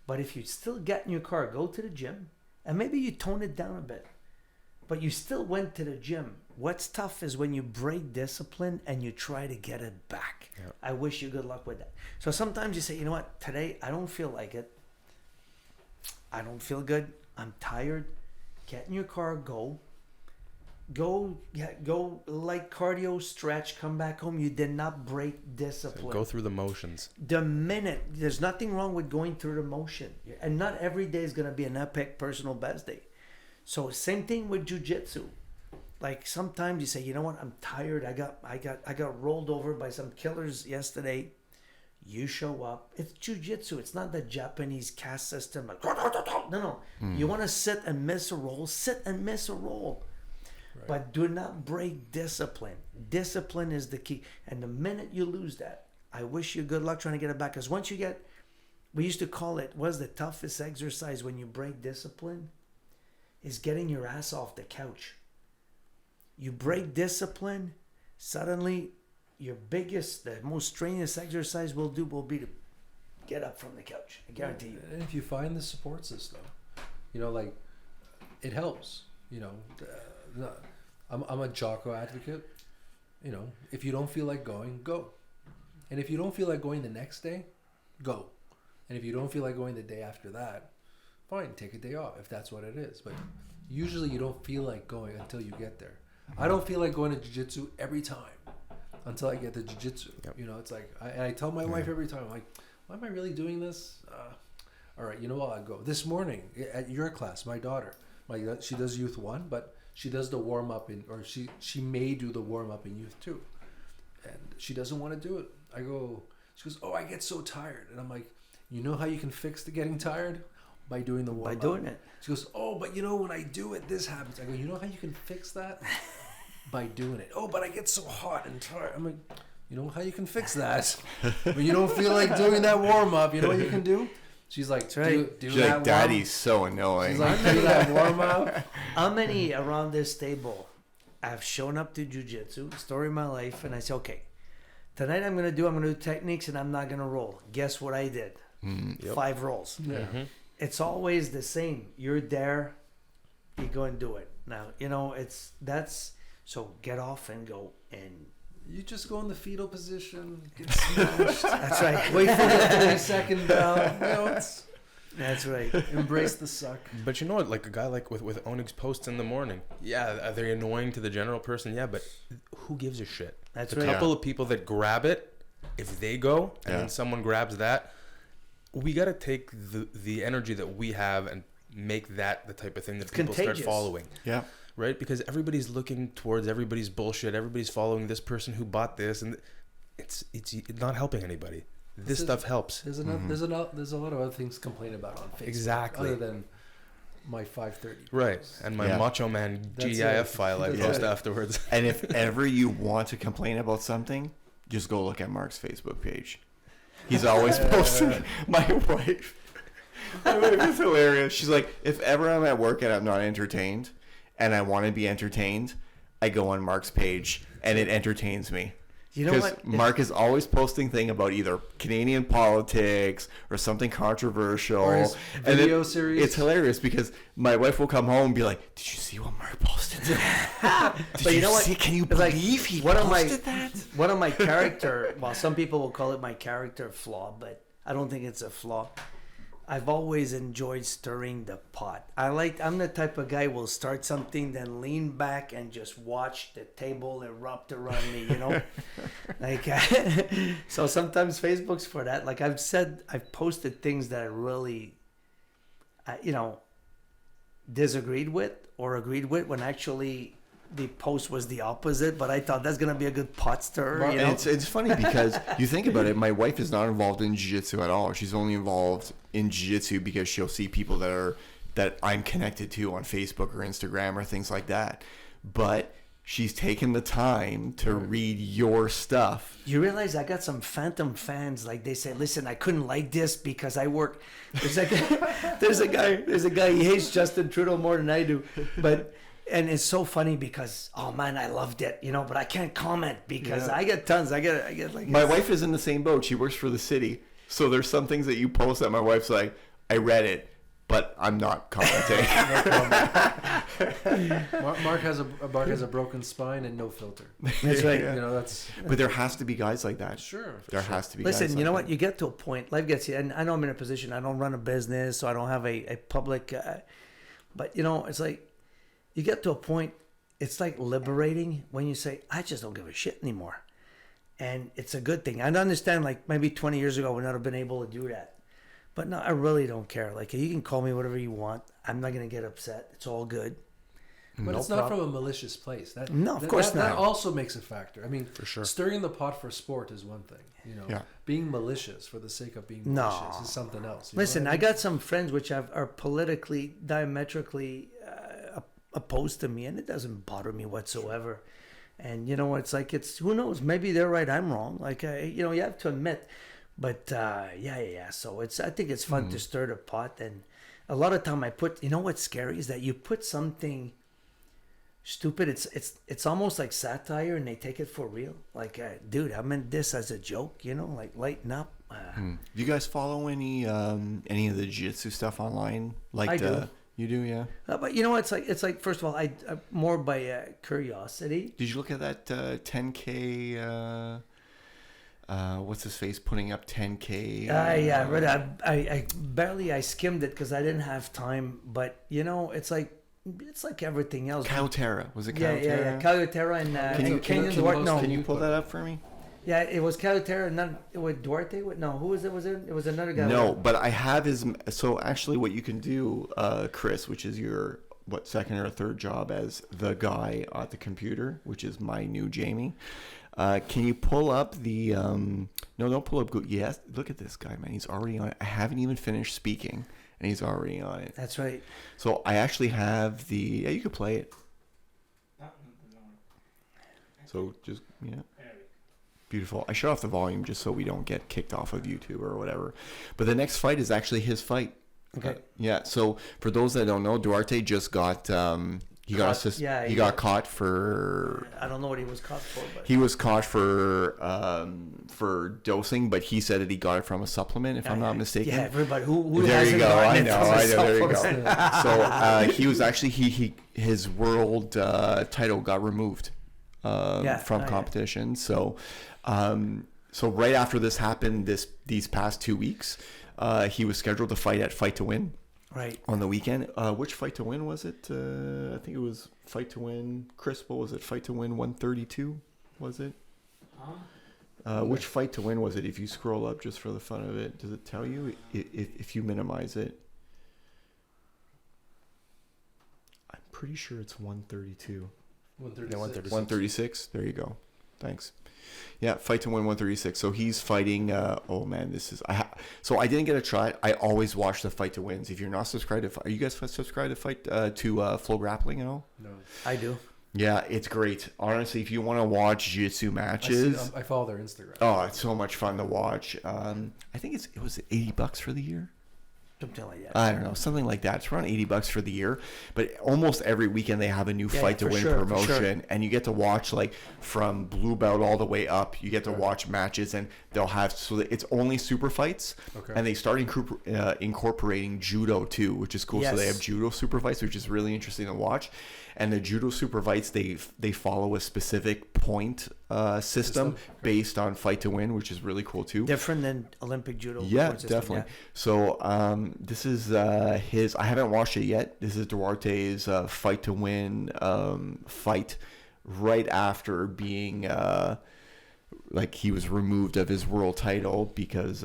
But if you still get in your car, go to the gym, and maybe you tone it down a bit, but you still went to the gym. What's tough is when you break discipline and you try to get it back. Yep. I wish you good luck with that. So sometimes you say, you know what, today I don't feel like it. I don't feel good. I'm tired. Get in your car, go light cardio, stretch, come back home. You did not break discipline. Go through the motions. The minute, there's nothing wrong with going through the motion, and not every day is going to be an epic personal best day. So same thing with jiu-jitsu. Like sometimes you say, you know what, I'm tired. I got rolled over by some killers yesterday. You show up. It's jiu-jitsu. It's not the Japanese caste system. Like, no. You want to sit and miss a roll, sit and miss a roll. Right. But do not break discipline. Discipline is the key. And the minute you lose that, I wish you good luck trying to get it back. Because once you get, we used to call it, what's the toughest exercise when you break discipline? Is getting your ass off the couch. You break discipline, suddenly your biggest, the most strenuous exercise will be to get up from the couch. I guarantee you. And if you find the support system, you know, like, it helps. You know, I'm a Jocko advocate. You know, if you don't feel like going, go. And if you don't feel like going the next day, go. And if you don't feel like going the day after that, fine, take a day off if that's what it is. But usually you don't feel like going until you get there. I don't feel like going to jiu-jitsu every time until I get to jiu-jitsu. Yep. You know, it's like, I tell my wife every time, I'm like, why am I really doing this? All right, you know what, I'll go. This morning at your class, my daughter, she does youth 1, but she does the warm-up or she may do the warm-up in youth 2. And she doesn't want to do it. She goes, oh, I get so tired. And I'm like, you know how you can fix the getting tired? By doing the warm-up. By doing it. She goes, oh, but you know, when I do it, this happens. I go, you know how you can fix that? by doing it. Oh, but I get so hot and tired. I'm like, you know how you can fix that? When you don't feel like doing that warm up, you know what you can do? She's like, do She's that like, Daddy's so annoying. She's like, do that warm up. How many around this table have shown up to jiu-jitsu, story of my life, and I say, okay, tonight I'm gonna do techniques and I'm not gonna roll. Guess what I did? 5 rolls. Yeah. Mm-hmm. It's always the same. You're there, you go and do it. Now, you know, so get off and go and You just go in the fetal position, get smashed. that's right. Wait for the 30-second bell. You know, That's right. embrace the suck. But you know what? Like a guy like with Onnig's posts in the morning. Yeah, are they annoying to the general person? Yeah, but who gives a shit? That's the right. couple of people that grab it, if they go and then someone grabs that, we got to take the energy that we have and make that the type of thing that It's people contagious. start following. Yeah. Right? Because everybody's looking towards everybody's bullshit. Everybody's following this person who bought this, and it's not helping anybody. This stuff helps. There's a lot of other things to complain about on Facebook. Exactly. Other than my 5:30. Right. And my Macho Man That's GIF it. file I That's post it. afterwards. And if ever you want to complain about something, just go look at Mark's Facebook page. He's always posting. My wife is hilarious. She's like, if ever I'm at work and I'm not entertained and I want to be entertained, I go on Mark's page and it entertains me. You know Because what? Mark is always posting thing about either Canadian politics or something controversial. Or his And video series. It's hilarious because my wife will come home and be like, "Did you see what Mark posted today? But you know what? Can you It's like, believe he one of my- posted that?" One of my character, well, some people will call it my character flaw, but I don't think it's a flaw. I've always enjoyed stirring the pot. I'm the type of guy who will start something, then lean back and just watch the table erupt around me, you know? Like, so sometimes Facebook's for that. Like I've posted things that I really, disagreed with or agreed with when actually the post was the opposite, but I thought that's gonna be a good pot stirrer. Well, You and know? it's funny because you think about it. My wife is not involved in jiu-jitsu at all. She's only involved in jiu-jitsu because she'll see people that I'm connected to on Facebook or Instagram or things like that. But she's taken the time to read your stuff. You realize I got some phantom fans. Like they say, listen, I couldn't like this because I work. There's a guy. He hates Justin Trudeau more than I do, and it's so funny because, oh man, I loved it, but I can't comment because I get tons. I get like My wife is in the same boat. She works for the city. So there's some things that you post that my wife's like, I read it, but I'm not commenting. Mark has a broken spine and no filter. That's right. Yeah. That's But there has to be guys like that. sure. There has to be guys Listen, you like know that. what? You get to a point. Life gets you, and I know I'm in a position. I don't run a business, so I don't have a public. But it's like you get to a point. It's like liberating when you say, "I just don't give a shit anymore," and it's a good thing. I understand. Like maybe 20 years ago, I would not have been able to do that. But no, I really don't care. Like you can call me whatever you want. I'm not gonna get upset. It's all good. But it's not from a malicious place. No, of course That not. also makes a factor. I mean, For sure. stirring the pot for sport is one thing. Yeah. Being malicious for the sake of being No. malicious is something else. You know Listen, what I mean? got some friends which are politically diametrically opposed to me, and it doesn't bother me whatsoever. And it's like who knows? Maybe they're right, I'm wrong. Like you have to admit. But yeah. So I think it's fun to stir the pot, and a lot of time I put. What's scary is that you put something stupid. It's almost like satire, and they take it for real. Like, dude, I meant this as a joke. Like lighten up. Do you guys follow any of the jiu-jitsu stuff online? Like I do. You do, yeah. But it's like first of all, I more by curiosity. Did you look at that 10K? What's his face putting up 10K? Yeah, I read it. I barely skimmed it because I didn't have time. But it's like everything else. Cowterra. Was it Yeah, Cowterra? Cowterra and Kenyon Duarte. No, Can you pull that up for me? yeah, it was Cowterra. Not with Duarte. No, who was it? It was another guy. No, but I have his. So actually, what you can do, Chris, which is your second or third job as the guy at the computer, which is my new Jamie. Can you pull up the? No, don't pull up. Yes, look at this guy, man. He's already on it. I haven't even finished speaking, and he's already on it. That's right. So I actually have the. Yeah, you could play it. So just, yeah. Beautiful. I shut off the volume just so we don't get kicked off of YouTube or whatever. But the next fight is actually his fight. Okay. Yeah. So for those that don't know, Duarte just got he got caught for. I don't know what he was caught for, but He was caught for dosing, but he said that he got it from a supplement, if I'm not mistaken. yeah, everybody who There you hasn't go. gotten I it know. from a There you go. supplement? So he was actually his world title got removed from competition. So right after this happened, these past 2 weeks, he was scheduled to fight at Fight to Win. Right. On the weekend. Which Fight to Win was it? I think it was Fight to Win. Chris, what was it? Fight to Win 132, was it? Which Fight to Win was it? If you scroll up just for the fun of it, does it tell you if you minimize it? I'm pretty sure it's 132. 136. 136. There you go. Thanks. Yeah, Fight to Win 136. So he's fighting. Oh man, this is. So I didn't get a try. I always watch the Fight to Wins. If you're not subscribed, are you guys subscribed to Flow Grappling at all? No. I do. Yeah, it's great. Honestly, if you want to watch jiu-jitsu matches, I follow their Instagram. oh, it's so much fun to watch. I think it was $80 for the year. Something like that. I don't know, something like that. It's around $80 for the year, but almost every weekend they have a new Fight to Win promotion, and you get to watch like from blue belt all the way up. You get to watch matches, and they'll have it's only super fights, and they start incorporating judo too, which is cool. So they have judo super fights, which is really interesting to watch. And the judo super fights, they follow a specific point system based on Fight to Win, which is really cool too. Different than Olympic judo. Yeah, definitely. Yeah. So this is his. I haven't watched it yet. This is Duarte's Fight to Win fight right after being like he was removed of his world title because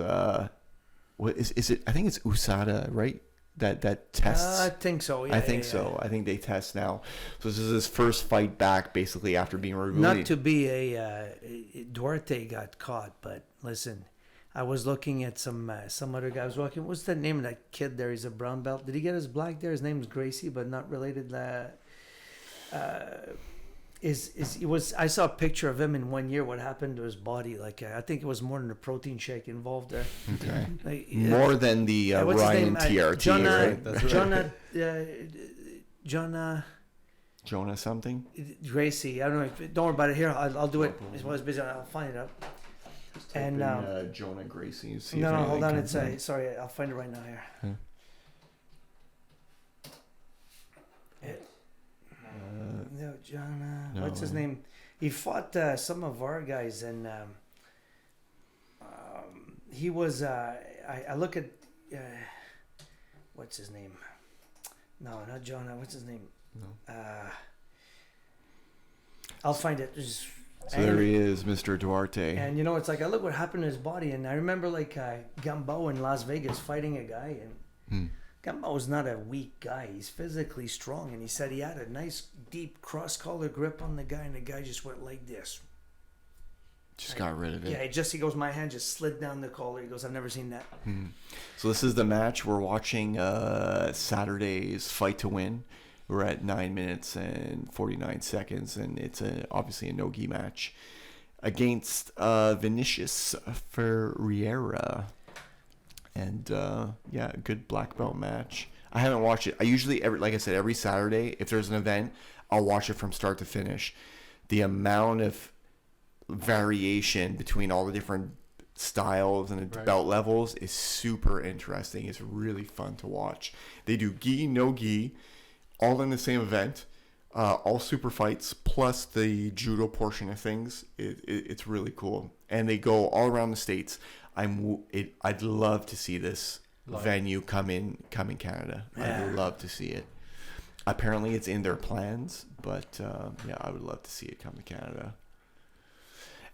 what is it? I think it's USADA, right? That tests. I think so. Yeah, I think so. I think they test now. So this is his first fight back, basically after being removed. Not to be Duarte got caught, but listen, I was looking at some other guy. I was walking. What's the name of that kid there? He's a brown belt. Did he get his black there? His name's Gracie, but not related. I saw a picture of him in 1 year. What happened to his body? Like I think it was more than a protein shake involved there. Okay. Like, more than the Ryan TRT, right? Jonah something. Gracie. I don't know. Don't worry about it. Here, I'll do it. I was busy. I'll find it out. And Jonah Gracie. No, hold on. It's sorry. I'll find it right now here. Huh? No, John. What's his name? He fought some of our guys, and he was. I look at what's his name? No, not John. What's his name? No. I'll find it. So there he is, Mr. Duarte. And it's like I look what happened to his body, and I remember like Gambo in Las Vegas fighting a guy, and Gambo was not a weak guy. He's physically strong, and he said he had a nice deep cross collar grip on the guy, and the guy just went like this. Just got rid of it. Yeah, he goes, my hand just slid down the collar. He goes, I've never seen that. So this is the match we're watching. Saturday's Fight to Win. We're at 9 minutes and 49 seconds, and it's obviously a no-gi match against Vinicius Ferreira. And a good black belt match. I haven't watched it. I usually, every Saturday, if there's an event, I'll watch it from start to finish. The amount of variation between all the different styles and the belt levels is super interesting. It's really fun to watch. They do gi, no gi, all in the same event, all super fights, plus the judo portion of things. It's really cool. And they go all around the States. I'd love to see this venue come in Canada. I'd love to see it. Apparently it's in their plans, but I would love to see it come to Canada.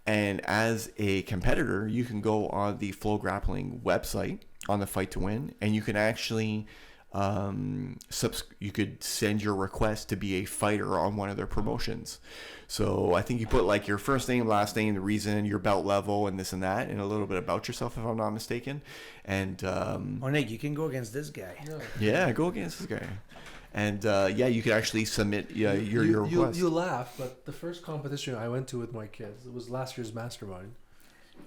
And as a competitor, you can go on the Flow Grappling website on the Fight to Win, and you can actually you could send your request to be a fighter on one of their promotions. So I think you put like your first name, last name, the reason, your belt level, and this and that, and a little bit about yourself, if I'm not mistaken. And Onnig, you can go against this guy. Yeah, go against this guy. And you could actually submit your request. You laugh, but the first competition I went to with my kids, it was last year's mastermind,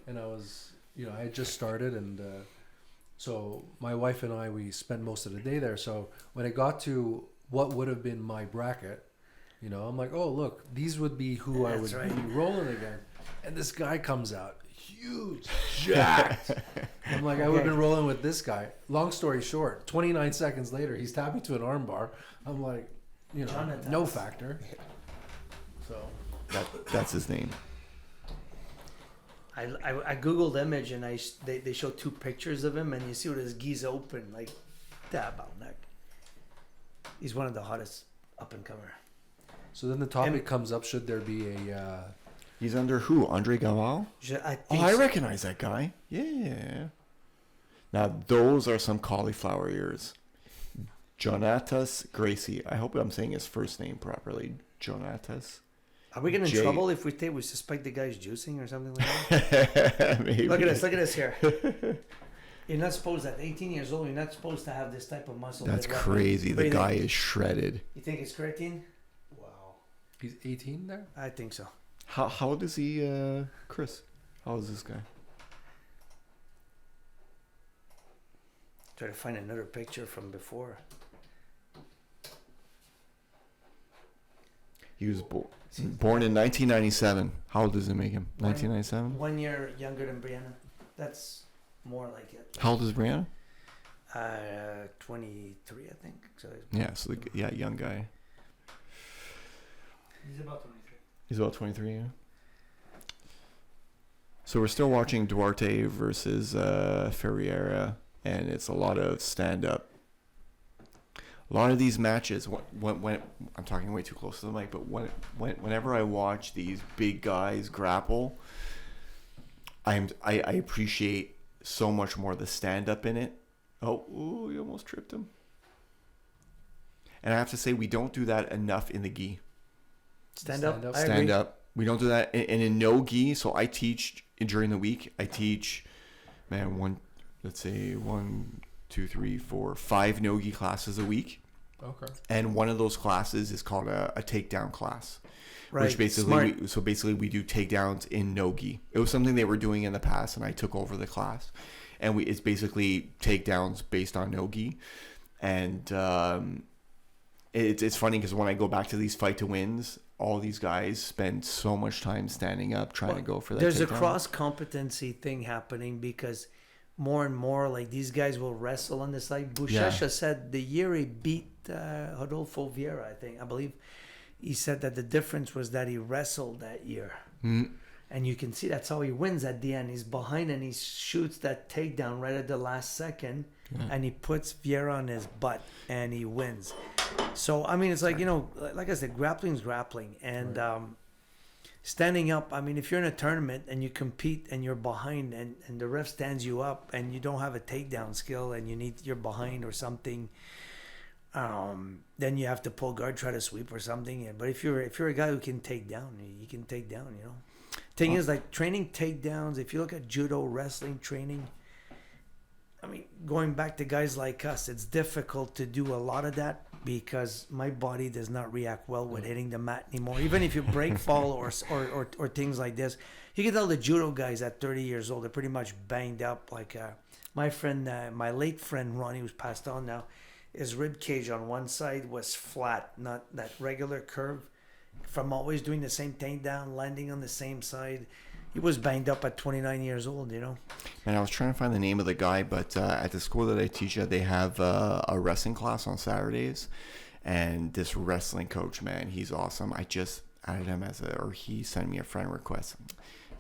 and I was, I had just started, and so my wife and I, we spent most of the day there. So when it got to what would have been my bracket, I'm like, oh look, these would be who I would be rolling against, and this guy comes out. Huge, jacked. I'm like, I would have been rolling with this guy. Long story short, 29 seconds later, he's tapping to an armbar. I'm like, no factor. So that's his name. I googled image and they show 2 pictures of him, and you see what his geese open like that about neck. He's one of the hottest up and comer. So then the topic comes up: should there be a? He's under who? Andre Galval? I recognize that guy. Yeah. Now, those are some cauliflower ears. Jonatas Gracie. I hope I'm saying his first name properly. Jonatas. Are we getting in trouble if we suspect the guy's juicing or something like that? Maybe. Look at this here. You're not supposed, at 18 years old, you're not supposed to have this type of muscle. That's crazy. The guy is shredded. You think it's creatine? Wow. He's 18 there? I think so. How old is he, Chris? How old is this guy? Try to find another picture from before. He was born in 1997. How old does it make him? 1997? 1 year younger than Brianna. That's more like it. How old is Brianna? 23, I think. So young guy. He's about 23. He's about 23, yeah. So we're still watching Duarte versus Ferreira, and it's a lot of stand-up. A lot of these matches, when I'm talking way too close to the mic, but whenever I watch these big guys grapple, I appreciate so much more the stand-up in it. Oh, you almost tripped him. And I have to say, we don't do that enough in the gi. Stand up. Stand up. We don't do that. And in no gi, so I teach during the week. I teach, 1, 2, 3, 4, 5 no gi classes a week. Okay. And one of those classes is called a takedown class. Right. Which basically, we do takedowns in no gi. It was something they were doing in the past, and I took over the class. And it's basically takedowns based on no gi. And it's funny because when I go back to these fight to wins, all these guys spend so much time standing up trying to go for that. There's takedown. a cross competency thing happening because more and more like these guys will wrestle on the side. Buchecha said the year he beat Rodolfo Vieira, I believe, he said that the difference was that he wrestled that year. Mm. And you can see that's how he wins at the end. He's behind and he shoots that takedown right at the last second, and he puts Vieira on his butt and he wins. So, I mean, it's like, like I said, grappling's grappling. And standing up, I mean, if you're in a tournament and you compete and you're behind and the ref stands you up and you don't have a takedown skill and you're behind or something, then you have to pull guard, try to sweep or something. But if you're a guy who can take down, you can take down, Thing is, like, training takedowns, if you look at judo, wrestling training, I mean, going back to guys like us, it's difficult to do a lot of that because my body does not react well with hitting the mat anymore. Even if you break fall or things like this, you can tell the judo guys at 30 years old, they're pretty much banged up. Like my friend, my late friend Ronnie, who's passed on now, his rib cage on one side was flat, not that regular curve. From always doing the same takedown, landing on the same side. He was banged up at 29 years old, And I was trying to find the name of the guy, but at the school that I teach at, they have a wrestling class on Saturdays. And this wrestling coach, man, he's awesome. I just added him he sent me a friend request.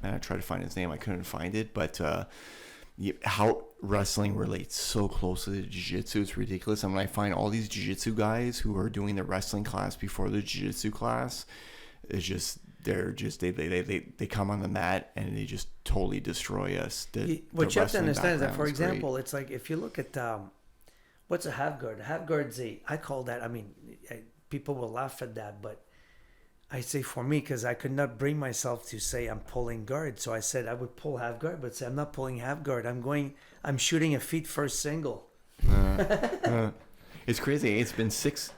Man, I tried to find his name. I couldn't find it, but how wrestling relates so closely to jiu-jitsu, it's ridiculous. And when I find all these jiu-jitsu guys who are doing the wrestling class before the jiu-jitsu class, it's just they come on the mat and they just totally destroy us. What you have to understand is that, for example, it's like if you look at what's a half guard? A half guard's I call that. I mean, people will laugh at that, but I say for me, because I could not bring myself to say I'm pulling guard. So I said I would pull half guard, but say I'm not pulling half guard. I'm shooting a feet first single. It's crazy. It's been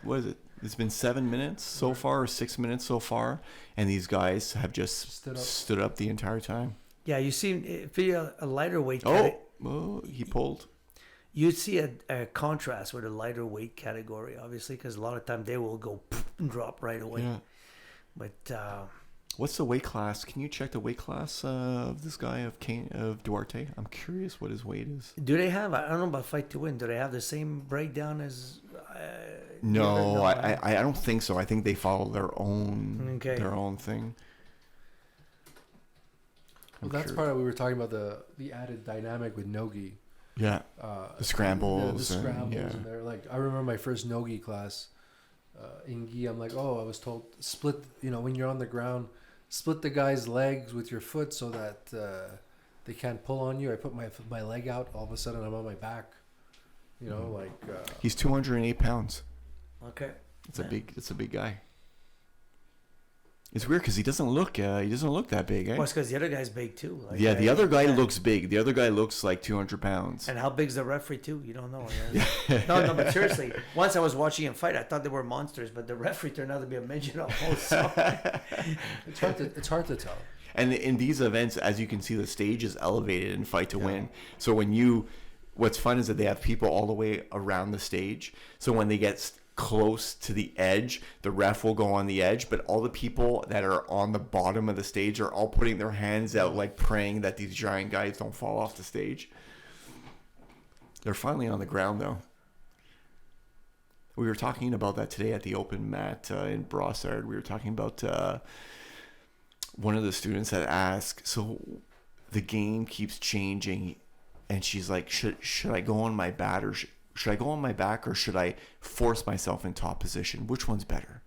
what is it? It's been 7 minutes so far, or 6 minutes so far, and these guys have just stood up the entire time. Yeah, you see, if you're a lighter weight, He pulled. you'd see a contrast with a lighter weight category, obviously, because a lot of time they will go and drop right away. Yeah. But What's the weight class? Can you check the weight class of this guy of Duarte? I'm curious what his weight is. do they have? I don't know about Fight to Win. Do they have the same breakdown as? No, I don't think so. I think they follow their own thing. Well, that's part of we were talking about the added dynamic with nogi. Yeah, the scrambles. The scrambles, and they're like, I remember my first nogi class in gi. I'm like, I was told split. When you're on the ground, split the guy's legs with your foot so that they can't pull on you. I put my leg out. All of a sudden, I'm on my back. He's 208 pounds. Okay. It's a big guy. It's weird because he doesn't look that big, eh? Well, it's because the other guy's big too. The other guy looks big. The other guy looks like 200 pounds. And how big's the referee too? You don't know. Yeah. no, but seriously, once I was watching him fight, I thought they were monsters, but the referee turned out to be a midget almost. So. It's hard to tell. And in these events, as you can see, the stage is elevated in Fight to Win. So what's fun is that they have people all the way around the stage. So when they get close to the edge, the ref will go on the edge, but all the people that are on the bottom of the stage are all putting their hands out, like praying that these giant guys don't fall off the stage. They're finally on the ground, though. We were talking about that today at the open mat in Brossard. We were talking about one of the students that asked, so the game keeps changing, and she's like, should I go on my bat or should I go on my back, or should I force myself in top position? Which one's better?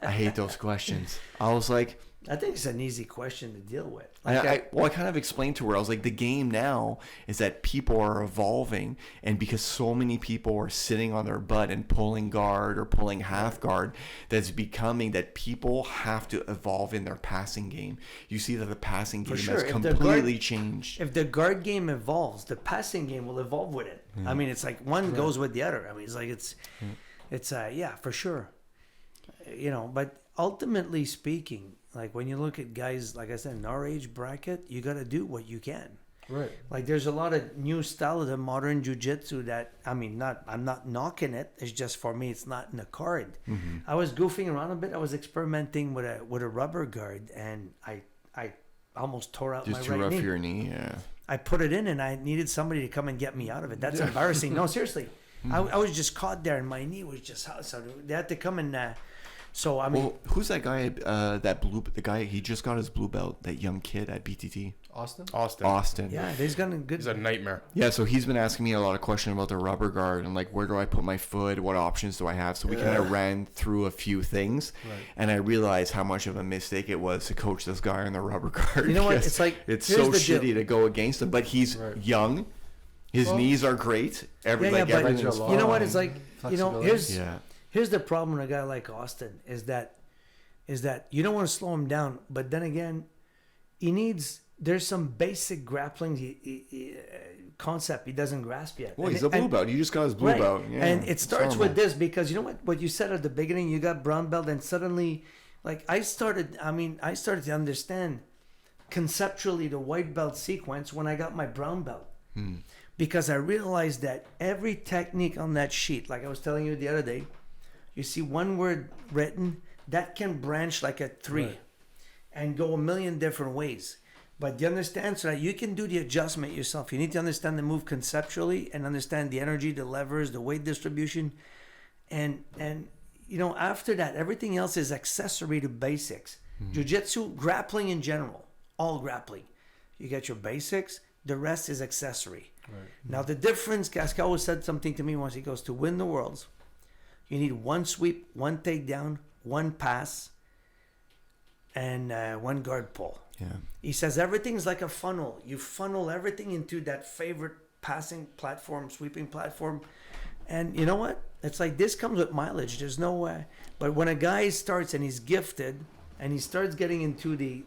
I hate those questions. I was like, I think it's an easy question to deal with. I kind of explained to her, I was like, the game now is that people are evolving, and because so many people are sitting on their butt and pulling guard or pulling half guard, that's becoming that people have to evolve in their passing game. You see that the passing game has completely changed. If the guard game evolves, the passing game will evolve with it. I mean, it's like one goes with the other. I mean, it's like it's for sure. But ultimately speaking, like when you look at guys, like I said, in our age bracket, you got to do what you can. Right. Like there's a lot of new style of the modern jiu-jitsu that, I'm not knocking it. It's just for me, it's not in the card. Mm-hmm. I was goofing around a bit. I was experimenting with a rubber guard, and I almost tore out my right knee. Just too rough your knee, yeah. I put it in, and I needed somebody to come and get me out of it. That's embarrassing. No, seriously. I was just caught there, and my knee was just so they had to come and. So I mean, who's that guy? The guy, he just got his blue belt. That young kid at BTT. Austin. Yeah, he's a nightmare. Yeah, so he's been asking me a lot of questions about the rubber guard and like where do I put my foot? What options do I have? So we kind of ran through a few things, and I realized how much of a mistake it was to coach this guy on the rubber guard. You know what? It's like it's so shitty to go against him, but he's young. His knees are great. But you know what? It's like Here's the problem with a guy like Austin is that you don't want to slow him down, but then again, there's some basic grappling concept he doesn't grasp yet. Well, he's a blue belt. You just got his blue belt. Yeah, and it starts with this because you know what you said at the beginning, you got brown belt, and suddenly, like I started to understand conceptually the white belt sequence when I got my brown belt. Because I realized that every technique on that sheet, like I was telling you the other day, you see one word written, that can branch like a tree and go a million different ways. But you understand, so that you can do the adjustment yourself. You need to understand the move conceptually and understand the energy, the levers, the weight distribution. And after that, everything else is accessory to basics. Jiu-jitsu, grappling in general, all grappling. You get your basics, the rest is accessory. Right. Now the difference, Gascal said something to me once, he goes, to win the worlds, you need one sweep, one takedown, one pass, and one guard pull. Yeah. He says everything's like a funnel. You funnel everything into that favorite passing platform, sweeping platform. And you know what? It's like this comes with mileage. There's no way. But when a guy starts and he's gifted and he starts getting into the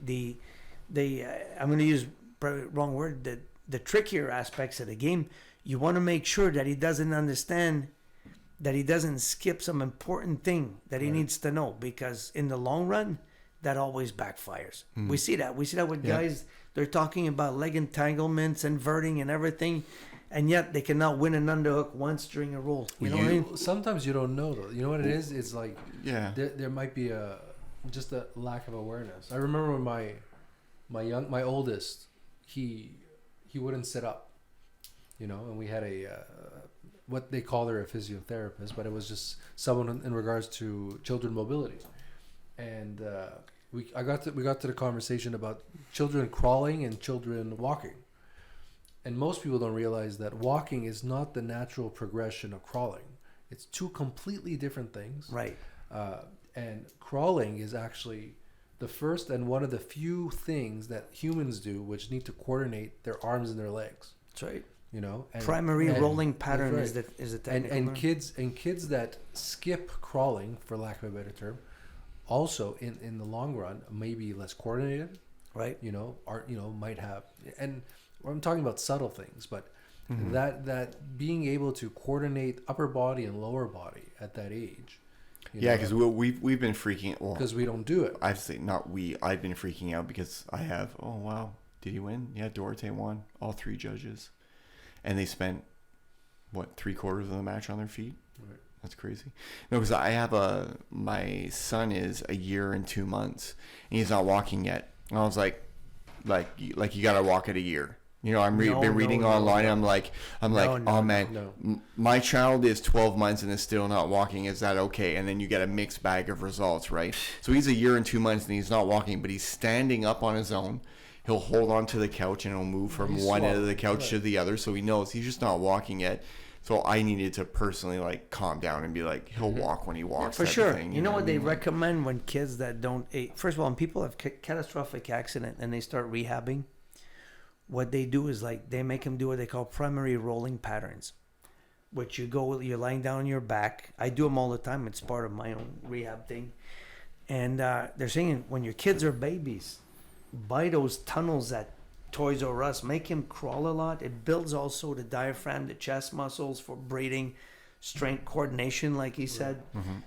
I'm going to use probably the wrong word, the trickier aspects of the game, you want to make sure that he doesn't understand, that he doesn't skip some important thing that he needs to know, because in the long run, that always backfires. We see that. We see that with guys. They're talking about leg entanglements, inverting, and everything, and yet they cannot win an underhook once during a roll. You know what I mean? Sometimes you don't know though. You know what it is? It's like Yeah. there might be just a lack of awareness. I remember when my oldest, he wouldn't sit up, you know, and we had what they call her a physiotherapist, but it was just someone in regards to children mobility, and we got to the conversation about children crawling and children walking, and most people don't realize that walking is not the natural progression of crawling. It's two completely different things, Right. and crawling is actually the first and one of the few things that humans do which need to coordinate their arms and their legs. That's right. You know, Primary rolling pattern that's is the and technical term. kids that skip crawling, for lack of a better term, also in the long run may be less coordinated, Right. you know, might have, and I'm talking about subtle things, but that being able to coordinate upper body and lower body at that age. Yeah, because we've been freaking. Well, because we don't do it. I've say not we. I've been freaking out because I have. Oh wow, did he win? Yeah, Dorte won. All 3 judges, and they spent what 3/4 of the match on their feet. Right. That's crazy. No, because I have my son is a year and 2 months, and he's not walking yet. And I was like you gotta walk at a year. You know, been reading online. And I'm like, oh man, my child is 12 months and is still not walking. Is that okay? And then you get a mixed bag of results, right? So he's a year and 2 months and he's not walking, but he's standing up on his own. He'll hold on to the couch and he'll move from one end of the couch to the other. So he knows he's just not walking yet. So I needed to personally like calm down and be like, he'll walk when he walks. For sure. Thing, you know what they recommend when kids that don't first of all, when people have catastrophic accident and they start rehabbing, what they do is like they make them do what they call primary rolling patterns, which you're lying down on your back. I do them all the time. It's part of my own rehab thing. And they're saying when your kids are babies, buy those tunnels at Toys R Us. Make him crawl a lot. It builds also the diaphragm, the chest muscles for breathing, strength, coordination, like he said.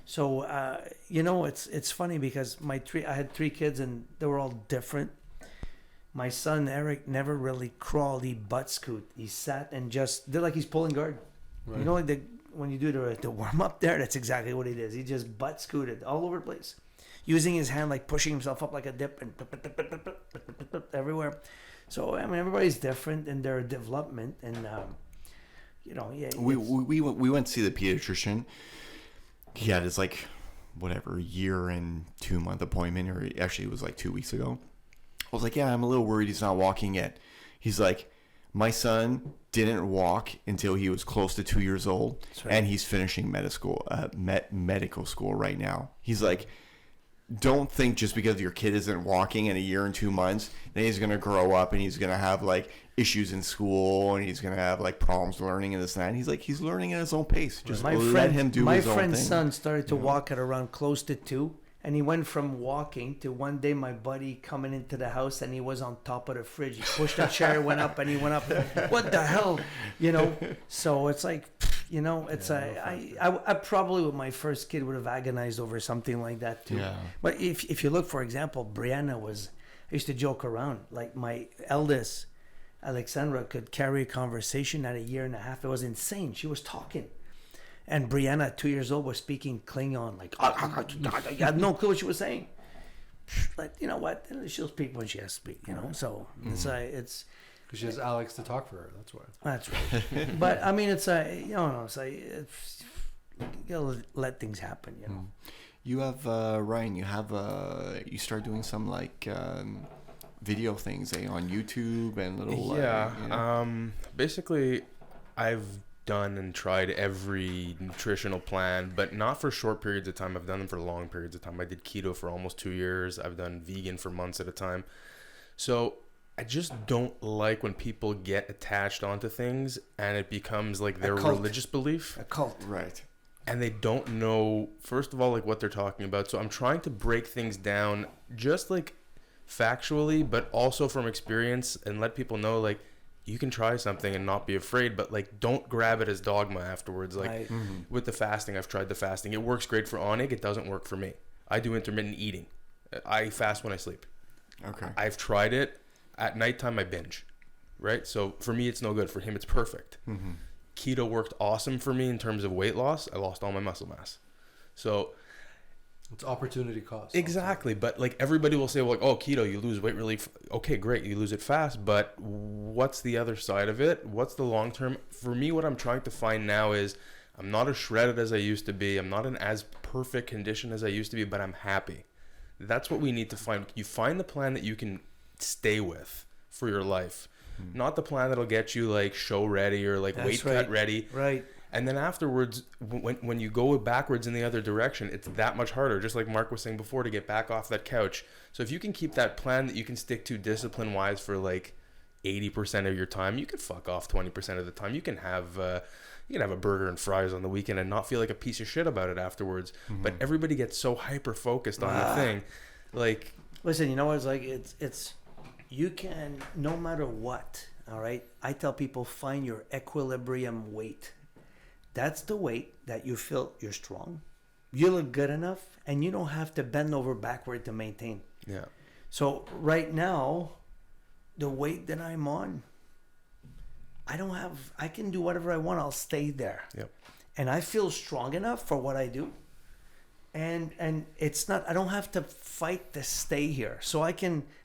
So you know, it's funny because I had 3 kids and they were all different. My son Eric never really crawled. He butt scoot. He sat and just did like he's pulling guard. Right. You know, like when you do the warm up there, that's exactly what he did. He just butt scooted all over the place, using his hand like pushing himself up like a dip and everywhere. So I mean, everybody's different in their development, and you know, yeah. We went to see the pediatrician. He had his like whatever year and 2 month appointment, or actually it was like 2 weeks ago. I was like, yeah, I'm a little worried he's not walking yet. He's like, my son didn't walk until he was close to 2 years old, right. And he's finishing medical school right now. He's like, don't think just because your kid isn't walking in a year and 2 months, then he's going to grow up and he's going to have like issues in school and he's going to have like problems learning and this and that. And he's like, he's learning at his own pace. Just let him do his own thing. My friend's son started to walk at around close to 2. And he went from walking to one day my buddy coming into the house and he was on top of the fridge. He pushed a chair, went up, and he went up. What the hell? You know? So it's like, you know, it's I probably with my first kid would have agonized over something like that too. Yeah. But if you look, for example, Brianna I used to joke around. Like my eldest, Alexandra, could carry a conversation at a year and a half. It was insane. She was talking. And Brianna, at 2 years old, was speaking Klingon. Like, I had no clue what she was saying. But you know what? She'll speak when she has to speak, you know? So it's because she has Alex to talk for her. That's why. That's right. But I mean, it's you know, you gotta let things happen, you know? You have, Ryan, you start doing some like video things on YouTube and little. Yeah. You know? Basically, I've done and tried every nutritional plan, but not for short periods of time. I've done them for long periods of time. I did keto for almost 2 years. I've done vegan for months at a time. So I just don't like when people get attached onto things and it becomes like their religious belief. A cult. Right. And they don't know, first of all, like what they're talking about. So I'm trying to break things down just like factually, but also from experience and let people know like, you can try something and not be afraid, but like don't grab it as dogma afterwards. Like Right. with the fasting, I've tried the fasting. It works great for Onnig. It doesn't work for me. I do intermittent eating. I fast when I sleep. Okay. I've tried it. At nighttime, I binge. Right? So for me, it's no good. For him, it's perfect. Keto worked awesome for me in terms of weight loss. I lost all my muscle mass. So It's opportunity cost. exactly. But like everybody will say, well, like, oh, keto, you lose weight really. Okay, great. You lose it fast. But what's the other side of it? What's the long term? For me, what I'm trying to find now is I'm not as shredded as I used to be. I'm not in as perfect condition as I used to be, but I'm happy. That's what we need to find. You find the plan that you can stay with for your life. Not the plan that'll get you like show ready or like weight cut ready. Right. And then afterwards, when you go backwards in the other direction, it's that much harder. Just like Marc was saying before, to get back off that couch. So if you can keep that plan that you can stick to discipline-wise for like 80% of your time, you can fuck off 20% of the time. You can have a burger and fries on the weekend and not feel like a piece of shit about it afterwards. But everybody gets so hyper focused on the thing, like. Listen, you know what it's like? It's you can, no matter what, all right? I tell people, find your equilibrium weight. That's the weight that you feel you're strong, you look good enough, and you don't have to bend over backward to maintain. Yeah. So right now, the weight that I'm on, I can do whatever I want. I'll stay there. Yep. And I feel strong enough for what I do. And it's not, I don't have to fight to stay here. So I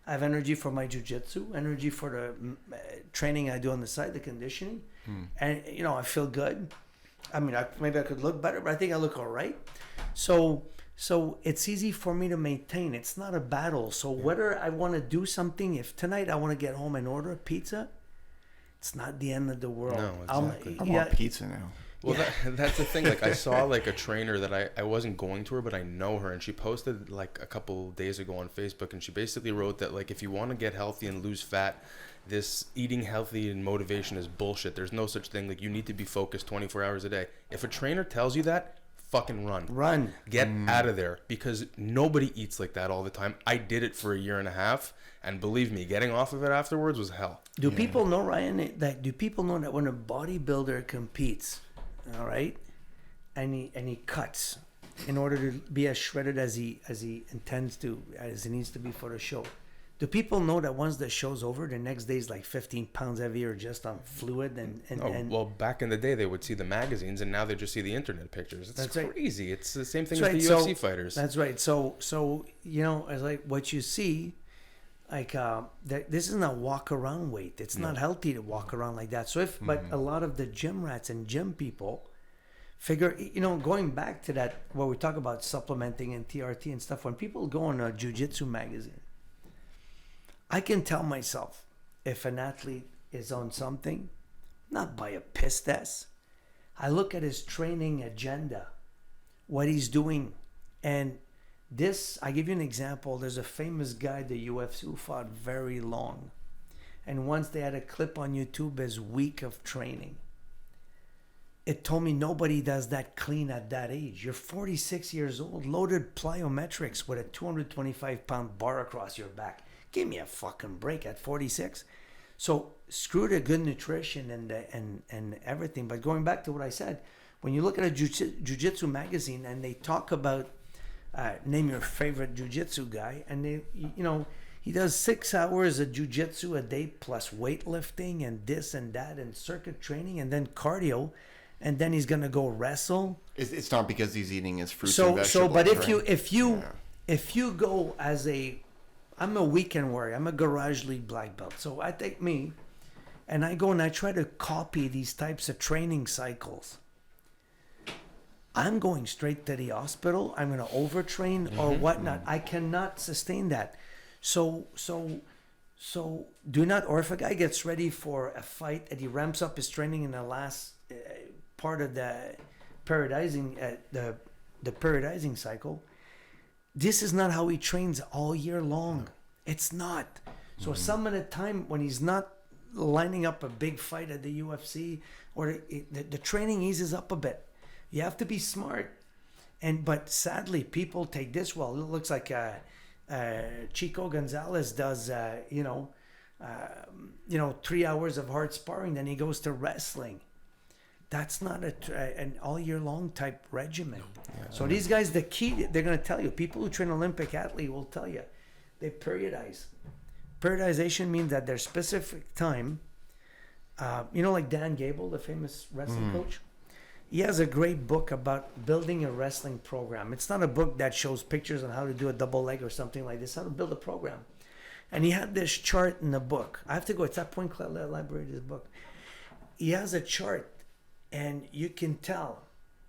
have energy for my jiu-jitsu, energy for the training I do on the side, the conditioning. And, I feel good. I mean, maybe I could look better, but I think I look all right. So it's easy for me to maintain. It's not a battle. So whether I want to do something, if tonight I want to get home and order a pizza, it's not the end of the world. No, exactly. I want pizza now. Well, that's the thing. Like, I saw like a trainer that I wasn't going to her, but I know her, and she posted like a couple days ago on Facebook, and she basically wrote that like if you want to get healthy and lose fat, this eating healthy and motivation is bullshit. There's no such thing. Like, you need to be focused 24 hours a day. If a trainer tells you that, fucking run. Get out of there, because nobody eats like that all the time. I did it for a year and a half, and believe me, getting off of it afterwards was hell. Do people know, Ryan, that when a bodybuilder competes, all right, and he cuts in order to be as shredded as he intends to, as he needs to be for the show, do people know that once the show's over, the next day's like 15 pounds heavier just on fluid and Well, back in the day, they would see the magazines, and now they just see the internet pictures. It's That's right. crazy. It's the same thing That's as right. the UFC fighters. That's right. So it's like what you see, like this isn't a walk around weight. It's not healthy to walk around like that. So but a lot of the gym rats and gym people figure, going back to that where we talk about supplementing and TRT and stuff, when people go on a jiu-jitsu magazine, I can tell myself if an athlete is on something, not by a piss test. I look at his training agenda, what he's doing. And this, I give you an example. There's a famous guy, the UFC, who fought very long. And once they had a clip on YouTube, his week of training. It told me nobody does that clean at that age. You're 46 years old, loaded plyometrics with a 225-pound bar across your back. Give me a fucking break at 46. So screw the good nutrition and everything. But going back to what I said, when you look at a jiu-jitsu magazine and they talk about, name your favorite jiu-jitsu guy, and he does 6 hours of jiu-jitsu a day plus weightlifting and this and that and circuit training and then cardio, and then he's gonna go wrestle. It's not because he's eating his fruits and vegetables. But right? if you go as I'm a weekend warrior. I'm a garage league black belt. So I take me and I go and I try to copy these types of training cycles. I'm going straight to the hospital. I'm going to overtrain or whatnot. I cannot sustain that. So do not, or if a guy gets ready for a fight and he ramps up his training in the last part of the periodizing, the periodizing cycle, this is not how he trains all year long. It's not. So some of the time when he's not lining up a big fight at the UFC, or the training eases up a bit. You have to be smart. But sadly, people take this well. It looks like Chico Gonzalez does, 3 hours of hard sparring, then he goes to wrestling. That's not an all year long type regimen. So these guys, the key, they're going to tell you, people who train Olympic athlete will tell you, they periodize. Periodization means that there's specific time. Like Dan Gable, the famous wrestling coach, he has a great book about building a wrestling program. It's not a book that shows pictures on how to do a double leg or something like this, how to build a program. And he had this chart in the book. I have to go, it's at Point Claire Library, this book. He has a chart, and you can tell,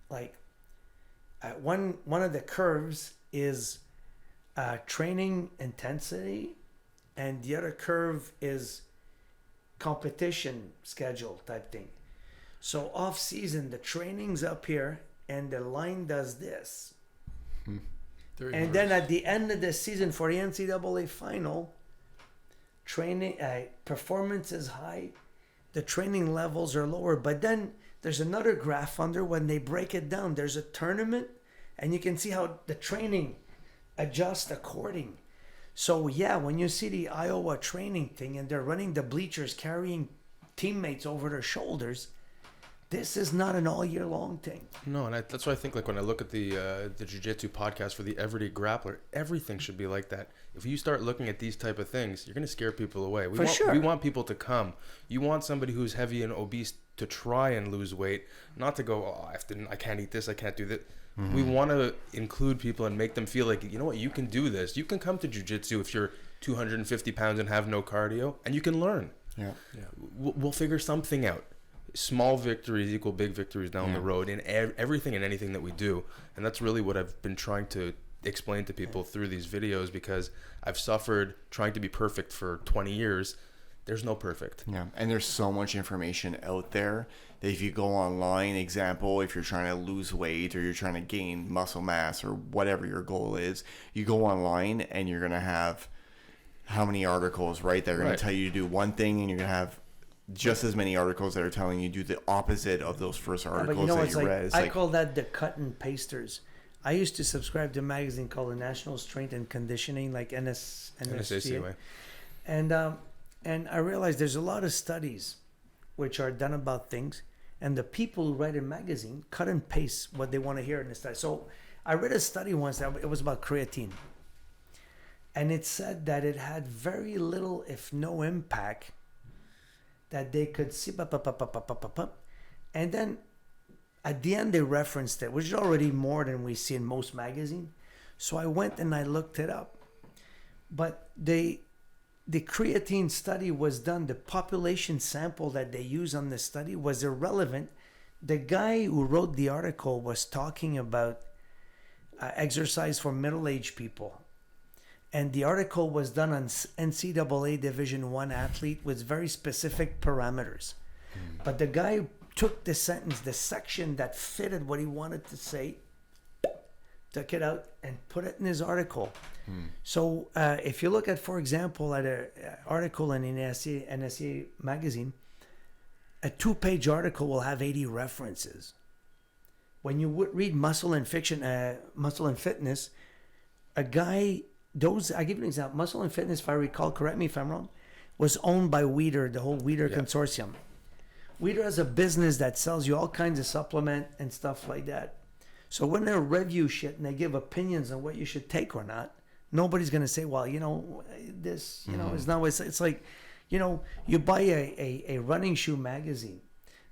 like, one of the curves is training intensity, and the other curve is competition schedule type thing. So off season, the training's up here, and the line does this. And then at the end of the season for the NCAA final, training performance is high, the training levels are lower. But then there's another graph under when they break it down. There's a tournament, and you can see how the training adjusts according. So yeah, when you see the Iowa training thing and they're running the bleachers carrying teammates over their shoulders, this is not an all year long thing. No, and that's why I think, like, when I look at the jiu-jitsu podcast for the everyday grappler, everything should be like that. If you start looking at these type of things, you're going to scare people away. We want people to come. You want somebody who's heavy and obese to try and lose weight, not to go, oh, I can't eat this, I can't do that. Mm-hmm. We want to include people and make them feel like, you know what, you can do this. You can come to jiu-jitsu if you're 250 pounds and have no cardio, and you can learn. Yeah. We'll figure something out. Small victories equal big victories down the road in everything and anything that we do. And that's really what I've been trying to explain to people through these videos, because I've suffered trying to be perfect for 20 years. There's no perfect. Yeah, and there's so much information out there that if you go online, example, if you're trying to lose weight or you're trying to gain muscle mass or whatever your goal is, you go online and you're going to have how many articles, right? They're going to tell you to do one thing, and you're going to have just as many articles that are telling you do the opposite of those first articles that you read. I call that the cut and pasters. I used to subscribe to a magazine called the National Strength and Conditioning, like NSCA. And I realized there's a lot of studies which are done about things, and the people who write a magazine cut and paste what they want to hear in the study. So I read a study once that it was about creatine, and it said that it had very little, if no impact, that they could see, and then at the end they referenced it, which is already more than we see in most magazines. So I went and I looked it up, but the creatine study was done. The population sample that they used on the study was irrelevant. The guy who wrote the article was talking about exercise for middle-aged people. And the article was done on NCAA Division I athlete with very specific parameters. But the guy took the sentence, the section that fitted what he wanted to say, took it out and put it in his article. So if you look at, for example, at an article in NSCA magazine, a 2-page article will have 80 references. When you read Muscle and Fitness, a guy... I give you an example. Muscle and Fitness, if I recall, correct me if I'm wrong, was owned by Weider, the whole Weider consortium. Weider has a business that sells you all kinds of supplement and stuff like that. So when they review shit and they give opinions on what you should take or not, nobody's going to say, well, this, it's not. It's like, you buy a running shoe magazine.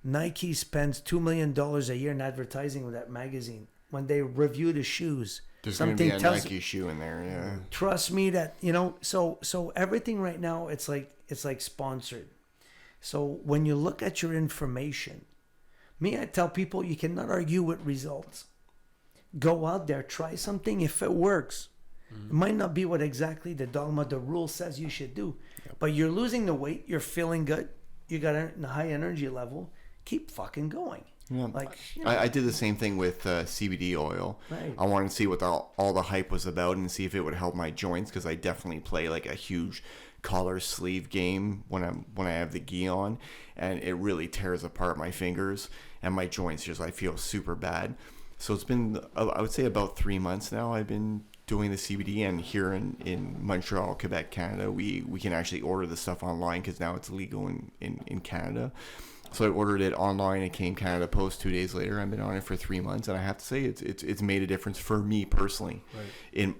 Nike spends $2 million a year in advertising with that magazine. When they review the shoes, there's going to be a Nike shoe in there, yeah. Trust me that, so everything right now, it's like sponsored. So when you look at your information, I tell people you cannot argue with results. Go out there, try something. If it works, it might not be what exactly the dogma, the rule says you should do, but you're losing the weight, you're feeling good, you got a high energy level, keep fucking going. Yeah. I did the same thing with CBD oil. Right. I wanted to see what all the hype was about and see if it would help my joints, because I definitely play like a huge collar sleeve game when I have the gi on, and it really tears apart my fingers and my joints. I feel super bad. So it's been, I would say, about 3 months now I've been doing the CBD, and here in Montreal, Quebec, Canada, we can actually order the stuff online because now it's legal in Canada. So I ordered it online. It came Canada Post 2 days later. I've been on it for 3 months, and I have to say it's made a difference for me personally. Right. In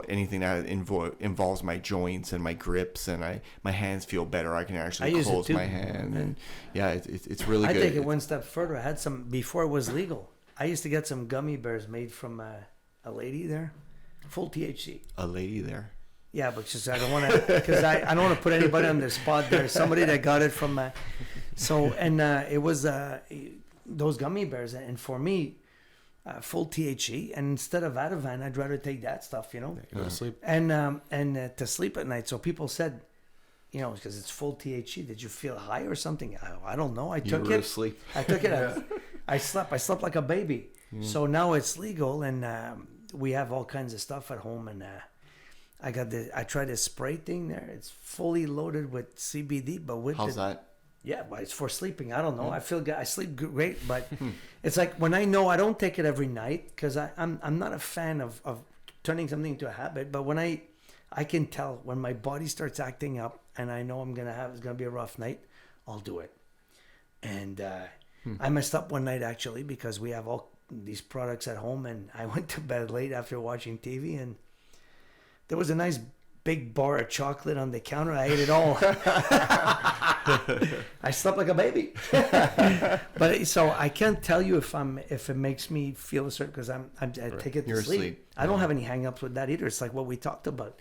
anything that involves my joints and my grips, and my hands feel better. I can actually close my hand, and it's really good. I take it one step further. I had some before it was legal. I used to get some gummy bears made from a lady there, full THC. A lady there. Yeah, but just I don't want to, because I don't want to put anybody on the spot. There's somebody that got it from it was those gummy bears, and for me, full THC, and instead of Ativan, I'd rather take that stuff, Go to sleep. and to sleep at night. So people said, because it's full THC, did you feel high or something? I don't know. I took it. Asleep. I took it. I slept like a baby. So now it's legal, and we have all kinds of stuff at home, and I tried this spray thing there. It's fully loaded with CBD, but with How's that? Yeah, but it's for sleeping. I don't know. I feel good. I sleep great, but it's like when I know I don't take it every night because I'm not a fan of turning something into a habit. But when I can tell when my body starts acting up and I know it's gonna be a rough night, I'll do it. And I messed up one night actually because we have all these products at home, and I went to bed late after watching TV, and there was a nice big bar of chocolate on the counter. I ate it all. I slept like a baby. But so I can't tell you if it makes me feel a certain, because I take it to You're sleep. asleep. I don't have any hang-ups with that either. It's like what we talked about.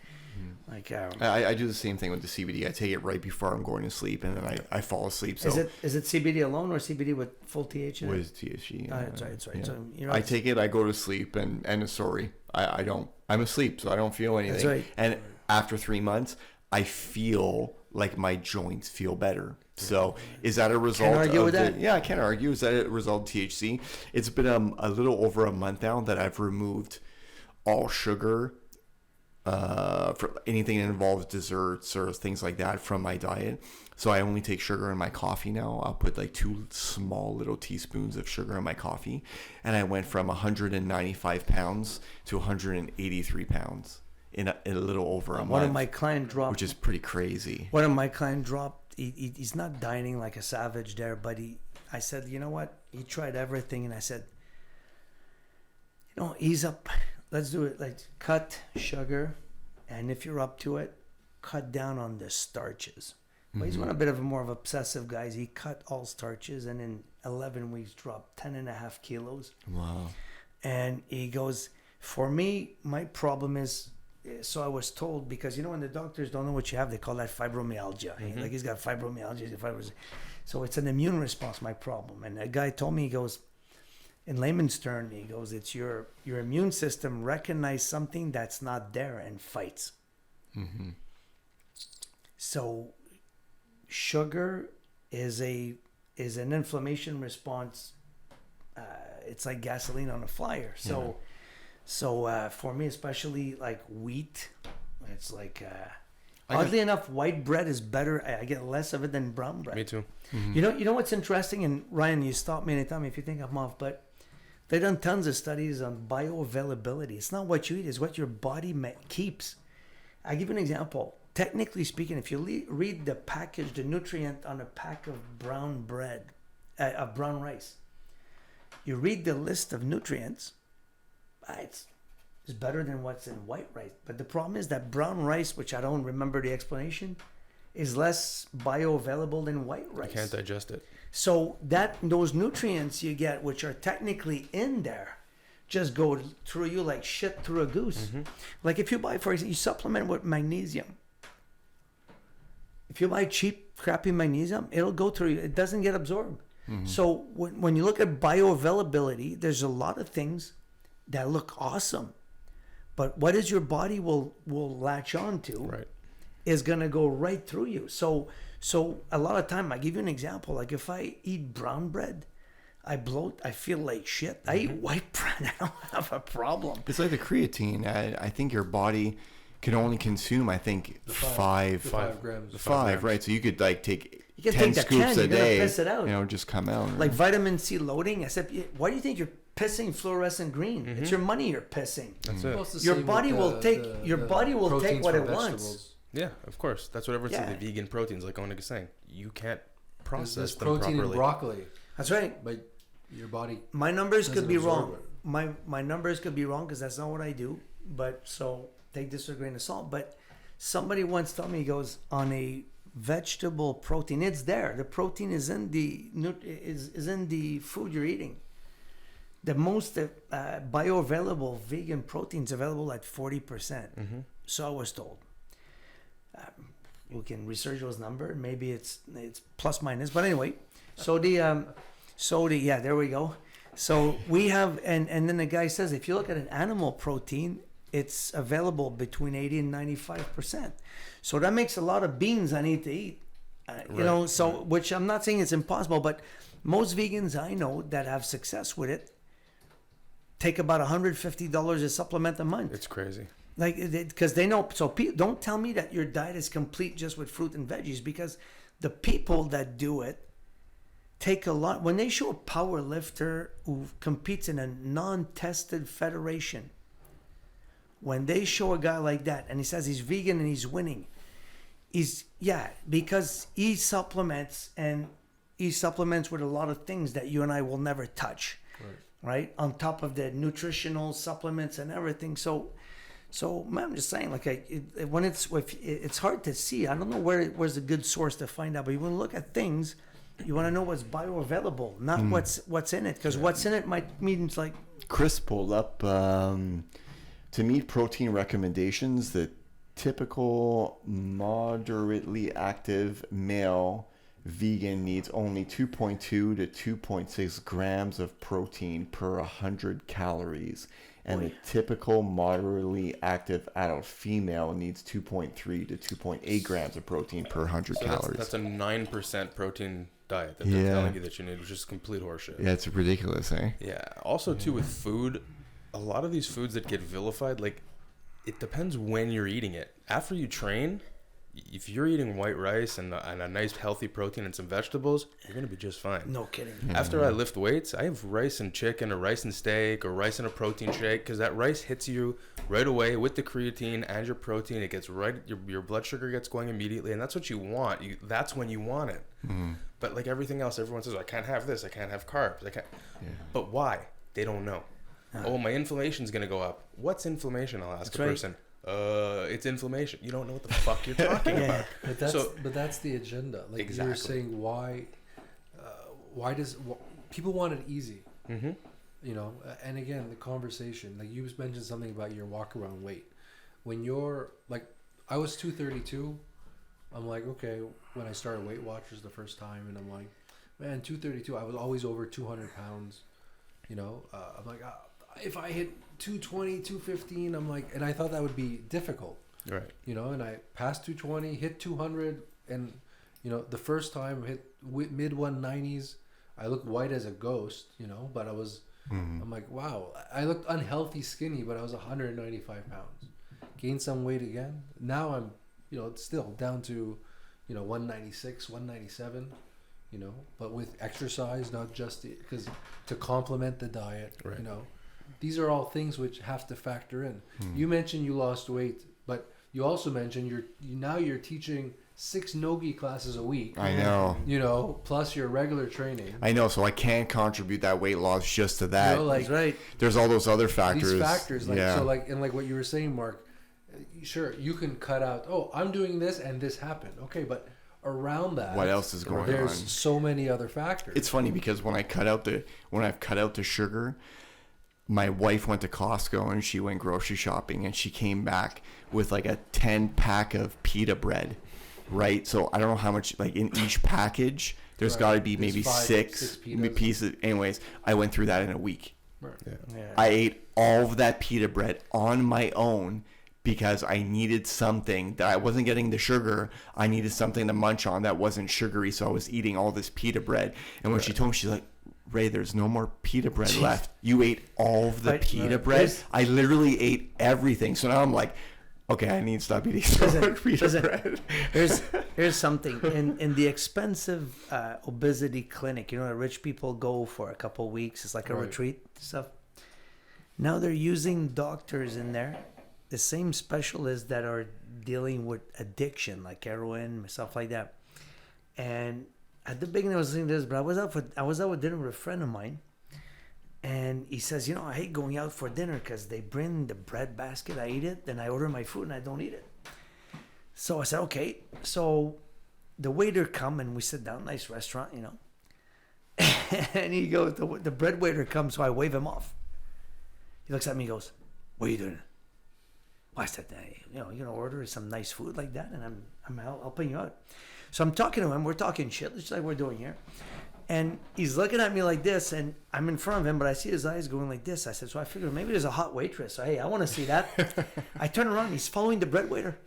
Like I do the same thing with the CBD. I take it right before I'm going to sleep, and then I fall asleep. So is it CBD alone or CBD with full THC? with THC. That's right. Yeah. So, I take it. I go to sleep, and sorry, I don't. I'm asleep, so I don't feel anything. That's right. And after 3 months, I feel like my joints feel better. So is that a result? Can't argue with that. Yeah, I can't argue. Is that a result of THC? It's been a little over a month now that I've removed all sugar. For anything that involves desserts or things like that from my diet. So I only take sugar in my coffee now. I'll put like 2 small little teaspoons of sugar in my coffee. And I went from 195 pounds to 183 pounds in a little over a month. One of my clients dropped. Which is pretty crazy. One of my clients dropped. He's not dining like a savage there, but I said, you know what? He tried everything. And I said, ease up. Let's do it. Like cut sugar, and if you're up to it, cut down on the starches. Well, he's one a bit of a more of obsessive guys. He cut all starches, and in 11 weeks dropped 10.5 kilos. Wow. And he goes, for me, my problem is, so I was told, because when the doctors don't know what you have, they call that fibromyalgia. Like he's got fibromyalgia. So it's an immune response, my problem. And a guy told me, he goes, in layman's term, he goes, it's your immune system recognize something that's not there and fights. Mm-hmm. So sugar is an inflammation response. It's like gasoline on a fire. So for me, especially like wheat, it's like oddly enough, white bread is better. I get less of it than brown bread. Me too. Mm-hmm. You know what's interesting, and Ryan, you stop me anytime if you think I'm off, but they've done tons of studies on bioavailability. It's not what you eat, it's what your body keeps. I'll give you an example. Technically speaking, if you read the package, the nutrient on a pack of brown bread, of brown rice, you read the list of nutrients, it's better than what's in white rice. But the problem is that brown rice, which I don't remember the explanation, is less bioavailable than white rice. You can't digest it. So those nutrients you get, which are technically in there, just go through you like shit through a goose. Mm-hmm. Like if you buy, for example, you supplement with magnesium. If you buy cheap, crappy magnesium, it'll go through you. It doesn't get absorbed. Mm-hmm. So when you look at bioavailability, there's a lot of things that look awesome. But what is your body will latch on to is going to go right through you. So a lot of time, I give you an example. Like if I eat brown bread, I bloat. I feel like shit. I eat white bread. I don't have a problem. It's like the creatine. I think your body can only consume, I think, 5 grams. 5, right? So you could like take you can 10 take scoops a day. Piss it out. Just come out. Like vitamin C loading. I said, why do you think your pissing fluorescent green. It's your money you're pissing. That's Well, it. it's the Your same body with will take proteins what from it wants. vegetables. Yeah, of course. That's what everyone's Yeah. saying. The vegan proteins, like Onnig is saying, you can't process There's them protein properly. in broccoli, That's right. but your body My numbers could doesn't be absorb wrong. it. My numbers could be wrong because that's not what I do. But so take this with a grain of salt. But somebody once told me, he goes, on a vegetable protein, it's there. The protein is in the is in the food you're eating. The most bioavailable vegan proteins available at 40%. So I was told. We can research those numbers. Maybe it's plus minus, but anyway. So yeah, there we go. So we have, and then the guy says, if you look at an animal protein, it's available between 80 and 95%. So that makes a lot of beans I need to eat. You know, so which I'm not saying it's impossible, but most vegans I know that have success with it take about $150 a supplement a month. It's crazy. Like, because they know. So don't tell me that your diet is complete just with fruit and veggies, because the people that do it take a lot. When they show a power lifter who competes in a non-tested federation, when they show a guy like that and he says he's vegan and he's winning, because he supplements with a lot of things that you and I will never touch, right? On top of the nutritional supplements and everything. So man, I'm just saying, like, it's hard to see. I don't know where's a good source to find out. But you want to look at things, you want to know what's bioavailable, not what's in it, because what's in it might mean like. Chris pulled up to meet protein recommendations. The typical moderately active male vegan needs only 2.2 to 2.6 grams of protein per 100 calories. And the typical moderately active adult female needs 2.3 to 2.8 grams of protein per 100 calories. That's a 9% protein diet that they're telling you that you need, which is complete horseshit. Yeah, it's ridiculous, eh? Yeah. Also, too, with food, a lot of these foods that get vilified, like, it depends when you're eating it. After you train, if you're eating white rice and a nice healthy protein and some vegetables, you're going to be just fine. No kidding. After I lift weights, I have rice and chicken or rice and steak or rice and a protein shake, because that rice hits you right away with the creatine and your protein. It gets right, your blood sugar gets going immediately, and that's what you want. That's when you want it. But like everything else, everyone says, I can't have this, I can't have carbs, I can't. Yeah. But why? They don't know. Oh, my inflammation's going to go up. What's inflammation? I'll ask a person. It's inflammation. You don't know what the fuck you're talking about. But that's the agenda. Like exactly. You're saying, why does people want it easy? Mm-hmm. You know, and again, the conversation. Like you mentioned something about your walk around weight. When you're like, I was 232. I'm like, okay. When I started Weight Watchers the first time, and I'm like, man, 232. I was always over 200 pounds. You know, I'm like, if I hit 220, 215, I'm like, and I thought that would be difficult. Right. You know, and I passed 220, hit 200, and, you know, the first time hit mid 190s, I looked white as a ghost, you know, but I was, I'm like, wow, I looked unhealthy skinny, but I was 195 pounds. Gained some weight again. Now I'm, you know, still down to, you know, 196, 197. You know, but with exercise, not just because to complement the diet, right. You know, these are all things which have to factor in. You mentioned you lost weight, but you also mentioned you're teaching 6 no-gi classes a week. I know. You know, plus your regular training. I know, so I can't contribute that weight loss just to that. You know, like, that's right. There's all those other factors. These factors, like, yeah. So like, and like what you were saying, Marc, sure, you can cut out, oh, I'm doing this and this happened. Okay, but around that, what else is going on? There's so many other factors. It's funny because when I've cut out the sugar, my wife went to Costco and she went grocery shopping and she came back with like a 10 pack of pita bread, right? So I don't know how much, like in each package there's got to be maybe six pieces. Anyways, I went through that in a week. Right. Yeah. I ate all of that pita bread on my own because I needed something that I wasn't getting the sugar. I needed something to munch on that wasn't sugary. So I was eating all this pita bread. And when she told me, she's like, Ray, there's no more pita bread left. You ate all of the pita bread. I literally ate everything. So now I'm like, Okay, I need to stop eating so much pita bread. Here's something in the expensive obesity clinic. You know, rich people go for a couple of weeks. It's like a retreat stuff. Now they're using doctors in there, the same specialists that are dealing with addiction, like heroin, stuff like that. And at the beginning, I was saying this, but I was out with dinner with a friend of mine, and he says, I hate going out for dinner because they bring the bread basket. I eat it, then I order my food, and I don't eat it. So I said, okay. So the waiter come, and we sit down, nice restaurant, and he goes, the bread waiter comes, so I wave him off. He looks at me and goes, what are you doing? Well, I said, hey, you're going to order some nice food like that, and I'm helping you out. So I'm talking to him. We're talking shit, just like we're doing here. And he's looking at me like this, and I'm in front of him, but I see his eyes going like this. I said, so I figured maybe there's a hot waitress. So, hey, I want to see that. I turn around. He's following the bread waiter.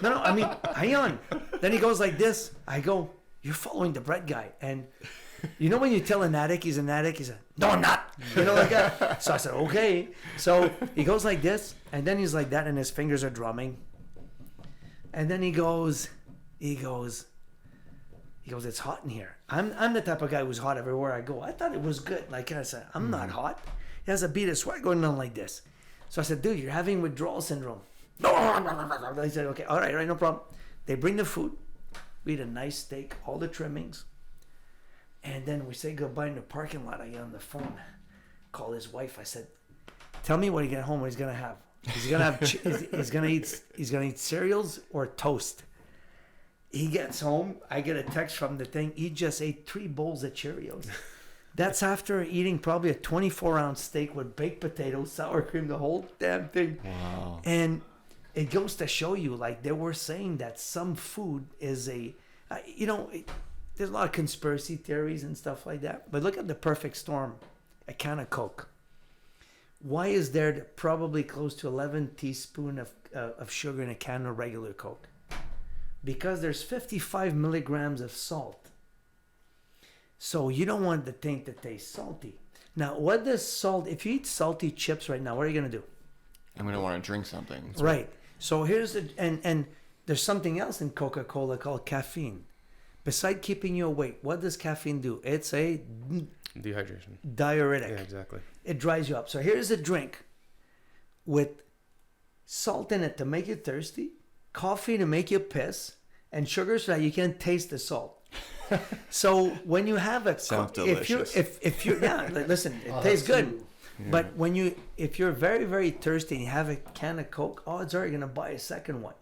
No, I mean, hang on. Then he goes like this. I go, you're following the bread guy. And when you tell an addict he's an addict, he said, no, I'm not. Like that. So I said, okay. So he goes like this, and then he's like that, and his fingers are drumming. And then he goes, it's hot in here. I'm the type of guy who's hot everywhere I go. I thought it was good. Like I said, I'm not hot. He has a bead of sweat going on like this. So I said, dude, you're having withdrawal syndrome. He said, okay, all right, no problem. They bring the food. We eat a nice steak, all the trimmings. And then we say goodbye in the parking lot. I get on the phone, call his wife. I said, tell me when he get home what he's gonna have. He's gonna have he's gonna eat cereals or toast. He gets home. I get a text from the thing. He just ate 3 bowls of Cheerios. That's after eating probably a 24-ounce steak with baked potatoes, sour cream, the whole damn thing. Wow. And it goes to show you, like they were saying that some food is there's a lot of conspiracy theories and stuff like that. But look at the perfect storm, a can of Coke. Why is there probably close to 11 teaspoons of sugar in a can of regular Coke? Because there's 55 milligrams of salt. So you don't want the thing to taste salty. Now, what does salt, if you eat salty chips right now, what are you going to do? I'm going to want to drink something. Right. So here's and there's something else in Coca-Cola called caffeine. Besides keeping you awake, what does caffeine do? It's a Dehydration. diuretic. Yeah, exactly. It dries you up. So here's a drink with salt in it to make you thirsty, coffee to make you piss, and sugar so that you can't taste the salt. So when you have a sounds delicious. If you're listen, it tastes good. Yeah. But if you're very, very thirsty and you have a can of Coke, odds are you're gonna buy a second one.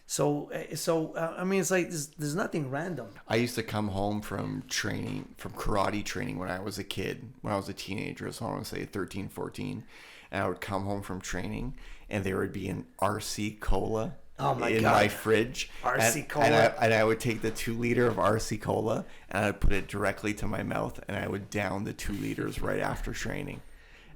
So I mean, it's like there's nothing random. I used to come home from karate training when I was a kid, when I was a teenager, so I want to say 13, 14, and I would come home from training, and there would be an RC Cola my fridge. RC Cola. And I would take the 2 liter of RC Cola, and I would put it directly to my mouth, and I would down the 2 liters right after training.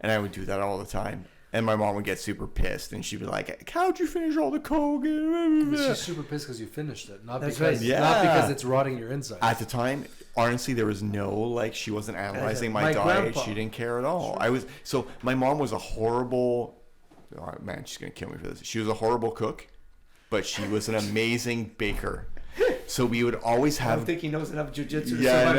And I would do that all the time. And my mom would get super pissed, and she'd be like, how'd you finish all the Coke? She's super pissed because you finished it, not because it's rotting your insides. At the time, honestly, there was no, she wasn't analyzing my diet. Grandpa. She didn't care at all. So my mom was a horrible, man, she's going to kill me for this. She was a horrible cook, but she was an amazing baker. So we would always have. I don't think he knows enough jiu-jitsu. Yeah, I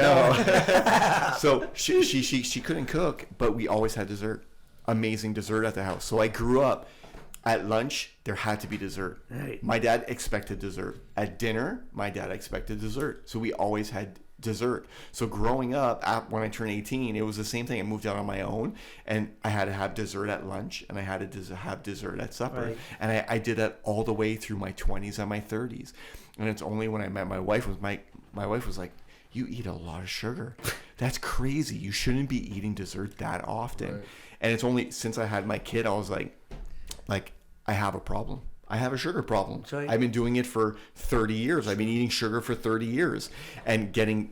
know. So she couldn't cook, but we always had dessert. Amazing dessert at the house. So I grew up at lunch, there had to be dessert. Right. My dad expected dessert. At dinner, my dad expected dessert. So we always had dessert. So growing up, when I turned 18, it was the same thing. I moved out on my own, and I had to have dessert at lunch, and I had to have dessert at supper. Right. And I did that all the way through my 20s and my 30s. And it's only when I met my wife, my wife was like, you eat a lot of sugar. That's crazy. You shouldn't be eating dessert that often. Right. And it's only since I had my kid, I was like, I have a problem. I have a sugar problem. Right. I've been doing it for 30 years. I've been eating sugar for 30 years. And getting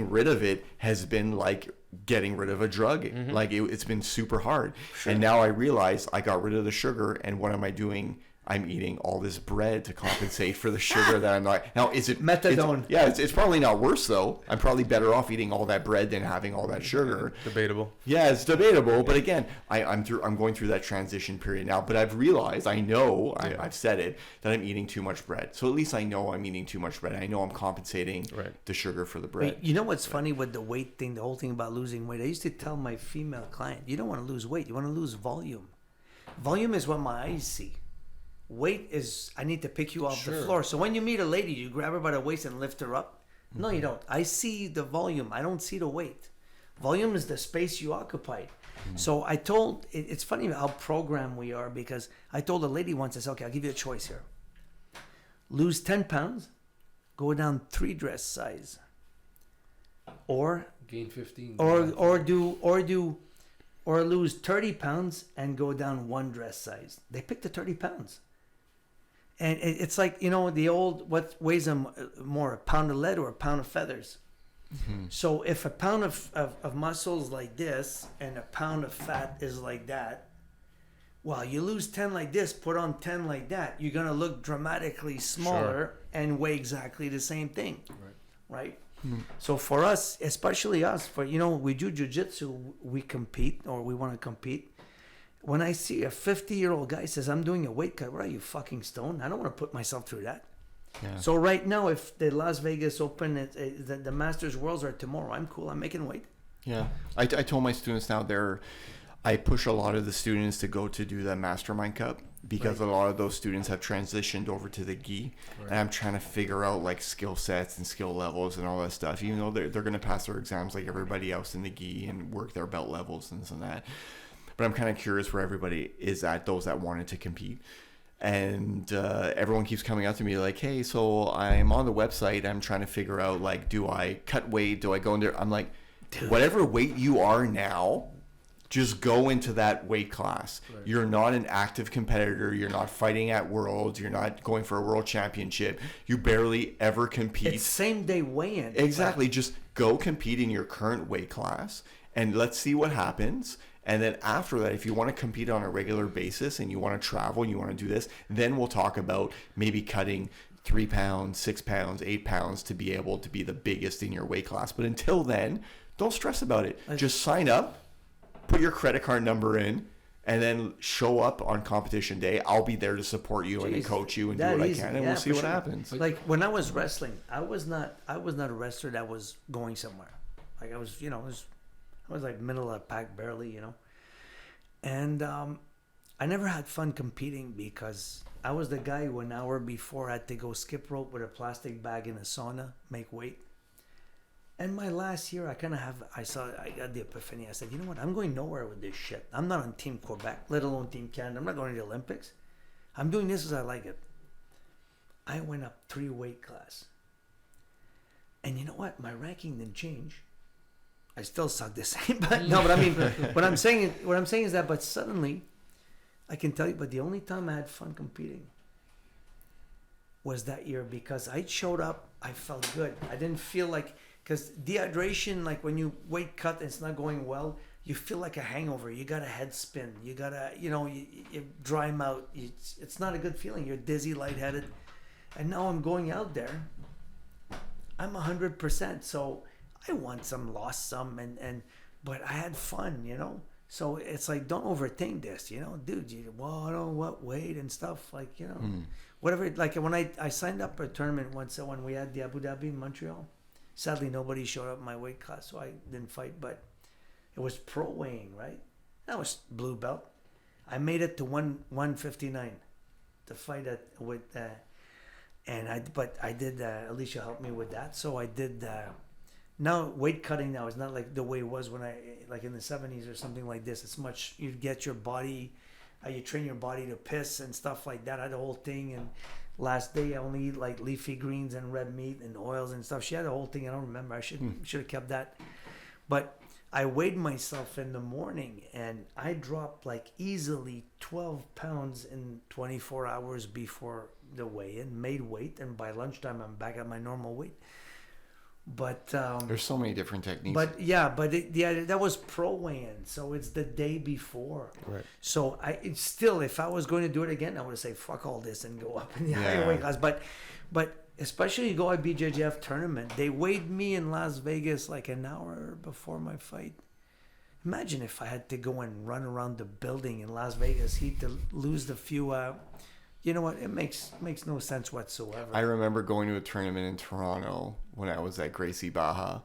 rid of it has been like getting rid of a drug. Mm-hmm. It's been super hard. Sure. And now I realize I got rid of the sugar, and what am I doing? I'm eating all this bread to compensate for the sugar that I'm not. Now, is it methadone? It's probably not worse though. I'm probably better off eating all that bread than having all that sugar. Debatable. Yeah, it's debatable. But again, I'm going through that transition period now. But I've realized, I've said it, that I'm eating too much bread. So at least I know I'm eating too much bread. I know I'm compensating the sugar for the bread. You know what's funny with the weight thing, the whole thing about losing weight? I used to tell my female client, you don't want to lose weight. You want to lose volume. Volume is what my eyes see. Weight is, I need to pick you off the floor. So when you meet a lady, you grab her by the waist and lift her up. No, you don't. I see the volume. I don't see the weight. Volume is the space you occupy. So I told, it's funny how programmed we are, because I told a lady once, I said, okay, I'll give you a choice here. Lose 10 pounds, go down 3 dress size. Or gain 15. Or lose 30 pounds and go down 1 dress size. They picked the 30 pounds. And it's like, the old, what weighs them more, a pound of lead or a pound of feathers? Mm-hmm. So if a pound of muscle is like this and a pound of fat is like that, well, you lose 10 like this, put on 10 like that, you're going to look dramatically smaller and weigh exactly the same thing. Right? Mm-hmm. So for us, especially us, we do jiu-jitsu, we compete, or we want to compete. When I see a 50-year-old guy says, I'm doing a weight cut, what are you, fucking stoned? I don't want to put myself through that. Yeah. So right now, if the Las Vegas Open, the Masters Worlds are tomorrow, I'm cool. I'm making weight. Yeah. I told my students now, I push a lot of the students to go to do the Mastermind Cup, because a lot of those students have transitioned over to the gi, and I'm trying to figure out like skill sets and skill levels and all that stuff, even though they're going to pass their exams like everybody else in the gi and work their belt levels and this and that. But I'm kind of curious where everybody is at, those that wanted to compete. And everyone keeps coming up to me like, hey, so I'm on the website. I'm trying to figure out, like, do I cut weight? Do I go in there? I'm like, dude, whatever weight you are now, just go into that weight class. Right. You're not an active competitor. You're not fighting at Worlds. You're not going for a world championship. You barely ever compete. It's same day weigh-in. Exactly. Just go compete in your current weight class, and let's see what happens. And then after that, if you want to compete on a regular basis and you want to travel and you want to do this, then we'll talk about maybe cutting 3 pounds, 6 pounds, 8 pounds to be able to be the biggest in your weight class. But until then, don't stress about it. Just sign up, put your credit card number in, and then show up on competition day. I'll be there to support you and coach you and do what I can, and we'll see what happens. Like when I was wrestling, I was not a wrestler that was going somewhere. Like I was, I was like middle of the pack, barely, And I never had fun competing, because I was the guy who an hour before had to go skip rope with a plastic bag in a sauna, make weight. And my last year, I got the epiphany. I said, you know what? I'm going nowhere with this shit. I'm not on Team Quebec, let alone Team Canada. I'm not going to the Olympics. I'm doing this as I like it. I went up 3 weight class. And you know what? My ranking didn't change. I still suck the same, but no. But I mean, what I'm saying is that. But suddenly, I can tell you. But the only time I had fun competing was that year, because I showed up. I felt good. I didn't feel like, because dehydration, like when you weight cut and it's not going well, you feel like a hangover. You got a head spin. You got a, you dry mouth. It's not a good feeling. You're dizzy, lightheaded. And now I'm going out there. I'm 100%. So I won some, lost some, but I had fun, So it's like, don't overthink this, dude. What weight and stuff, like, whatever. Like when I signed up for a tournament once, when we had the Abu Dhabi in Montreal. Sadly, nobody showed up in my weight class, so I didn't fight. But it was pro weighing, right? That was blue belt. I made it to 159 to fight but I did. Alicia helped me with that, so I did. Now weight cutting now is not like the way it was when like in the 70s or something like this. It's much, you get your body, you train your body to piss and stuff like that. I had the whole thing, and last day I only eat like leafy greens and red meat and oils and stuff. She had the whole thing. I don't remember. I should have kept that. But I weighed myself in the morning, and I dropped like easily 12 pounds in 24 hours before the weigh-in, made weight, and by lunchtime I'm back at my normal weight. But There's so many different techniques. but that was pro weigh-in, so it's the day before. Right. So it's still, if I was going to do it again, I would say fuck all this and go up in the higher weight class. But especially you go at BJJF tournament, they weighed me in Las Vegas like an hour before my fight. Imagine if I had to go and run around the building in Las Vegas heat to lose the few. You know what? It makes no sense whatsoever. I remember going to a tournament in Toronto when I was at Gracie Baja,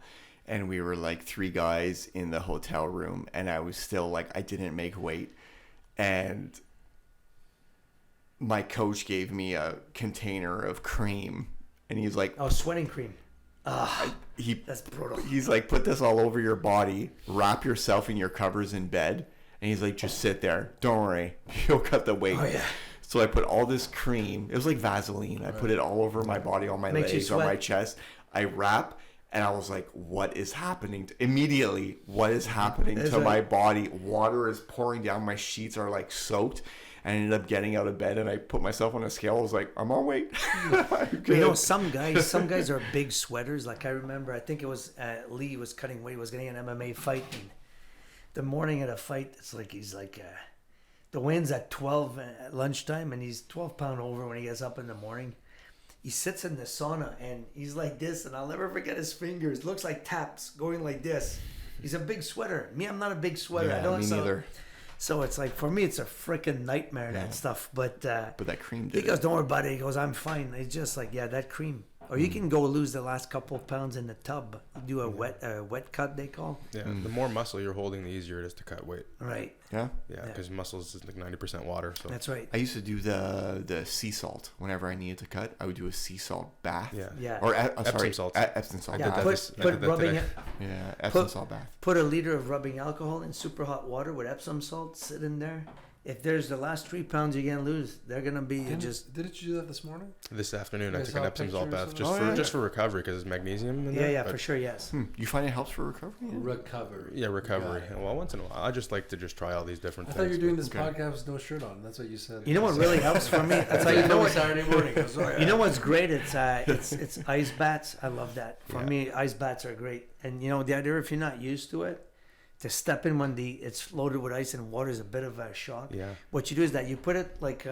and we were like 3 guys in the hotel room, and I was still like, I didn't make weight, and my coach gave me a container of cream, and he's like, Oh, sweating cream. That's brutal. He's like, put this all over your body, wrap yourself in your covers in bed, and he's like, just sit there. Don't worry, you'll cut the weight. Oh, yeah. So I put all this cream. It was like Vaseline. I put it all over my body, on my Makes you legs, on sweat. my chest. I wrap, and I was like, what is happening? Immediately, what is happening to my body? Water is pouring down. My sheets are like soaked. I ended up getting out of bed, and I put myself on a scale. I was like, I'm on weight. You know, some guys are big sweaters. Like I remember, I think it was Lee was cutting weight. He was getting an MMA fight. And the morning of the fight, it's like he's like, the weigh-in's at 12 at lunchtime, and he's 12 pound over when he gets up in the morning. He sits in the sauna, and he's like this, and I'll never forget his fingers. Looks like taps going like this. He's a big sweater. Me, I'm not a big sweater. Yeah, I don't. me neither. So it's like, for me, it's a freaking nightmare, that stuff. But that cream he did goes, it. don't worry about it. He goes, I'm fine. It's just like, yeah, that cream. Or you can go lose the last couple of pounds in the tub. Do a wet cut, they call. Yeah. The more muscle you're holding, the easier it is to cut weight. Right. Yeah? Yeah, because muscles is like 90% water. So That's right. I used to do the sea salt. Whenever I needed to cut, I would do a sea salt bath. Yeah. Yeah. Or, Epsom sorry, salts. Epsom salt Yeah, bath. put rubbing today. Yeah, Epsom salt bath. Put a liter of rubbing alcohol in super hot water with Epsom salt. Sit in there. If there's the last 3 pounds you're gonna lose, they're gonna be Didn't you do that this morning? This afternoon, You I guys took an saw Epsom salt pictures bath of it? just for recovery because there's magnesium in there. Yeah, but for sure, yes. You find it helps for recovery? Recovery. Yeah, recovery. Got it. Well, once in a while, I just like to just try all these different I things. thought you were doing this Okay. podcast with no shirt on. That's what you said. You know what really helps for me? That's how you you know know what? Saturday morning. I was like, You know what's great? It's ice baths. I love that. For Yeah. me, ice baths are great. And you know the idea, if you're not used to it, to step in when it's loaded with ice and water is a bit of a shock. Yeah. What you do is that you put it like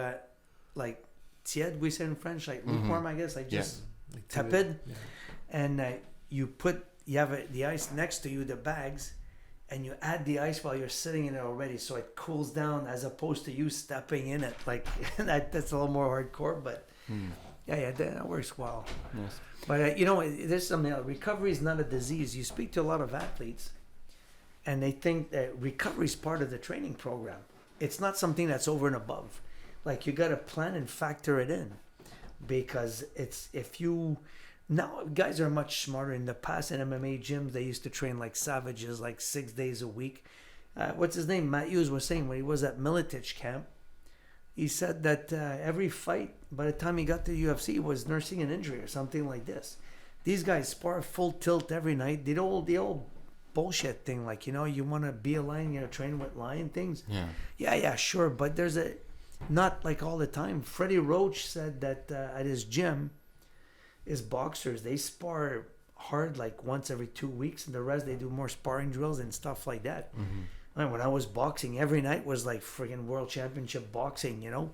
tiède, we say in French, like lukewarm, I guess, like just tepid, and you have the ice next to you, the bags, and you add the ice while you're sitting in it already, so it cools down as opposed to you stepping in it. Like that's a little more hardcore, but yeah, that works well. Yes. But you know, there's something else. Recovery is not a disease. You speak to a lot of athletes, and they think that recovery is part of the training program. It's not something that's over and above. Like you got to plan and factor it in, because now guys are much smarter. In the past, in MMA gyms, they used to train like savages, like 6 days a week. What's his name? Matt Hughes was saying when he was at Militich camp, he said that every fight, by the time he got to UFC, he was nursing an injury or something like this. These guys spar full tilt every night. The old bullshit thing, like, you know, you want to be a lion, train with lion things. Yeah, sure, but there's not like all the time. Freddie Roach said that at his gym, his boxers, they spar hard like once every 2 weeks, and the rest they do more sparring drills and stuff like that. And when I was boxing, every night was like friggin' world championship boxing, you know.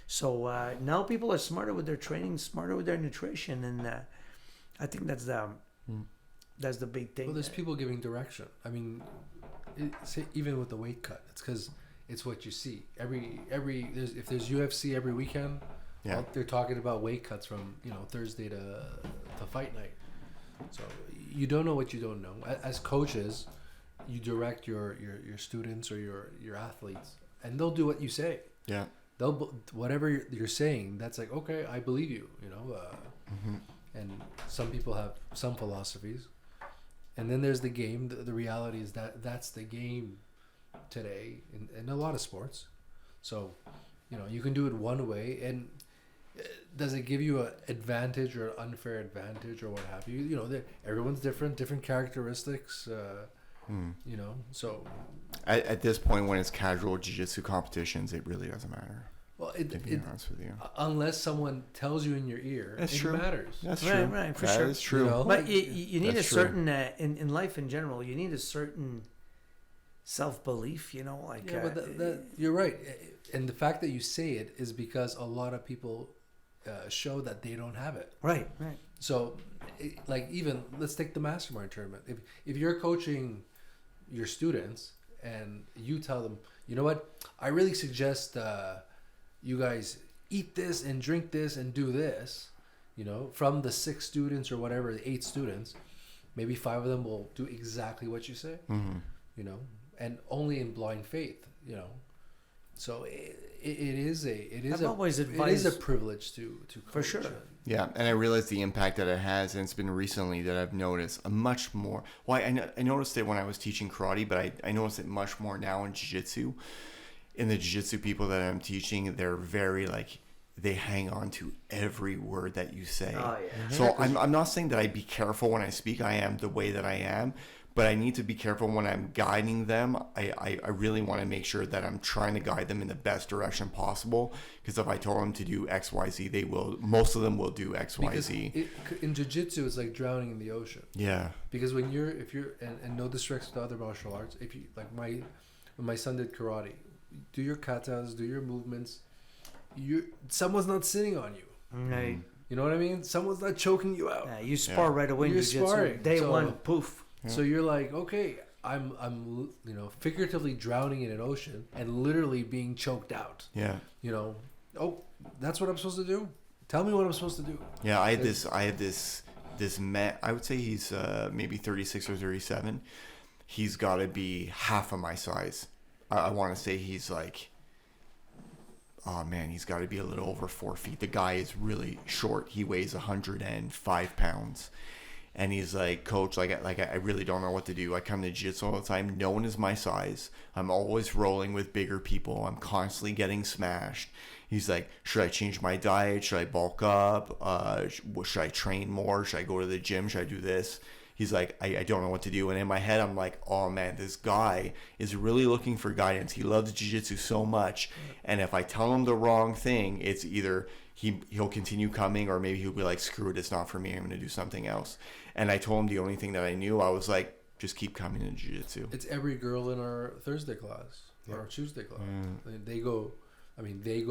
So now people are smarter with their training, smarter with their nutrition, and I think that's the big thing. well, there's people giving direction. I mean, even with the weight cut, it's because it's what you see. If there's UFC every weekend, well, they're talking about weight cuts from Thursday to fight night. So you don't know what you don't know. As coaches, you direct your students or your athletes, and they'll do what you say. Yeah. They'll whatever you're saying. That's like, okay, I believe you. And some people have some philosophies, and then there's the game. The reality is that's the game today in a lot of sports. So you can do it one way, and does it give you an advantage or an unfair advantage or what have you? Everyone's different characteristics. So At this point, when it's casual jiu-jitsu competitions, it really doesn't matter. Well, to be honest with you. unless someone tells you in your ear, That's it true. matters. That's Right, true. right, for That sure. is true. You know? But you need That's a true. certain in life in general. You need a certain self-belief. Like Yeah, but you're right, and the fact that you say it is because a lot of people show that they don't have it. right. So, like, even let's take the mastermind tournament. If you're coaching your students and you tell them, you know what, I really suggest you guys eat this and drink this and do this. From the 6 students or whatever, the 8 students, maybe 5 of them will do exactly what you say. Mm-hmm. And only in blind faith. So it is I've a always it is a advised- privilege to coach. For sure. Yeah, and I realize the impact that it has, and it's been recently that I've noticed a much more. Well, I noticed it when I was teaching karate, but I noticed it much more now in jiu-jitsu. In the jiu-jitsu people that I'm teaching, they're very they hang on to every word that you say. Oh, yeah. So I'm not saying that I be careful when I speak. I am the way that I am. But I need to be careful when I'm guiding them. I really want to make sure that I'm trying to guide them in the best direction possible. Because if I told them to do X, Y, Z, they will. Most of them will do X, Y, Because Z. in jiu-jitsu, it's like drowning in the ocean. Yeah. Because if you're and no disrespect to other martial arts, if you like when my son did karate, do your katas, do your movements. Someone's not sitting on you. Right. You know what I mean? Someone's not choking you out. You spar right away in You're jiu-jitsu. sparring, Day so- one, poof. So you're like, okay, I'm figuratively drowning in an ocean and literally being choked out. Yeah. Oh, that's what I'm supposed to do? Tell me what I'm supposed to do. Yeah, I had this man. I would say he's maybe 36 or 37. He's got to be half of my size. I want to say he's oh man, he's got to be a little over 4 feet. The guy is really short. He weighs 105 pounds. And he's like, coach, I really don't know what to do. I come to jiu-jitsu all the time. No one is my size. I'm always rolling with bigger people. I'm constantly getting smashed. He's like, should I change my diet? Should I bulk up? Should I train more? Should I go to the gym? Should I do this? He's like, I don't know what to do. And in my head, I'm like, oh man, this guy is really looking for guidance. He loves jiu-jitsu so much. And if I tell him the wrong thing, it's either he'll continue coming, or maybe he'll be like, screw it, it's not for me. I'm going to do something else. And I told him the only thing that I knew. I was like, just keep coming to jiu-jitsu. It's every girl in our Thursday class or our Tuesday class. They go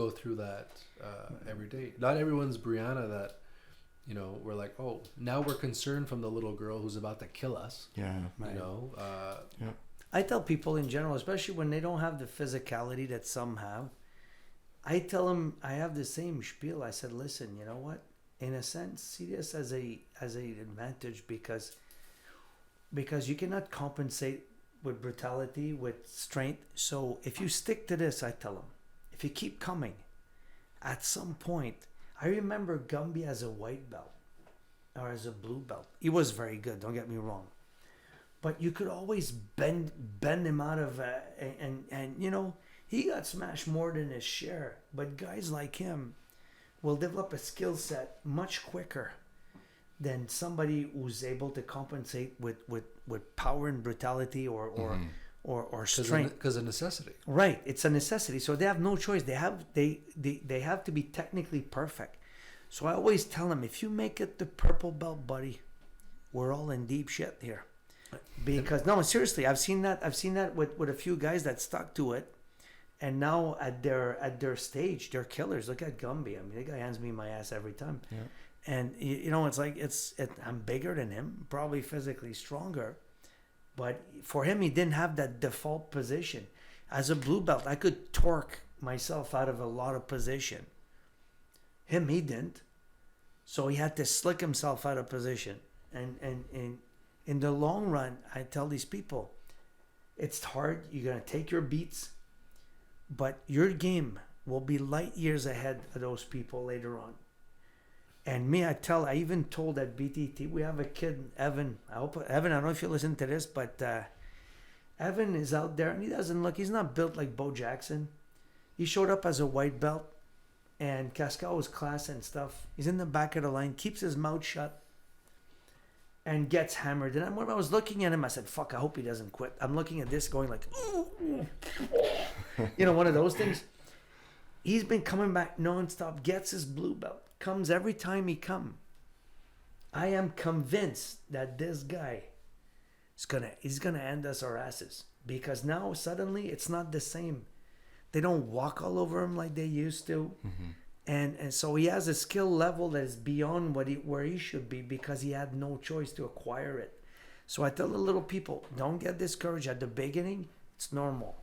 through that every day. Not everyone's Brianna that, we're like, oh, now we're concerned from the little girl who's about to kill us. Yeah. Yeah. I tell people in general, especially when they don't have the physicality that some have, I tell them, I have the same spiel. I said, listen, you know what? In a sense, see this as a advantage because you cannot compensate with brutality, with strength. So if you stick to this, I tell them, if you keep coming, at some point, I remember Gumby as a white belt or as a blue belt. He was very good, don't get me wrong. But you could always bend him out of, and he got smashed more than his share. But guys like him will develop a skill set much quicker than somebody who's able to compensate with power and brutality or strength. Because of necessity. Right, it's a necessity. So they have no choice. They have to be technically perfect. So I always tell them, if you make it the purple belt, buddy, we're all in deep shit here. Because no, seriously, I've seen that with a few guys that stuck to it. And now at their stage, they're killers. Look at Gumby. I mean, the guy hands me my ass every time. Yeah. And it's like I'm bigger than him, probably physically stronger, but for him, he didn't have that default position. As a blue belt, I could torque myself out of a lot of position. Him, he didn't, so he had to slick himself out of position. And in the long run, I tell these people, it's hard. You're gonna take your beats. But your game will be light years ahead of those people later on. And me, I even told at BTT, we have a kid, Evan. Evan, I don't know if you listen to this, but Evan is out there and he's not built like Bo Jackson. He showed up as a white belt and Cascal was class and stuff. He's in the back of the line, keeps his mouth shut and gets hammered. And when I was looking at him, I said, fuck, I hope he doesn't quit. I'm looking at this going like, one of those things. He's been coming back nonstop, gets his blue belt, comes every time he come. I am convinced that this guy he's gonna end us our asses, because now suddenly it's not the same. They don't walk all over him like they used to. And so he has a skill level that is beyond where he should be, because he had no choice to acquire it. So I tell the little people, don't get discouraged at the beginning. It's normal.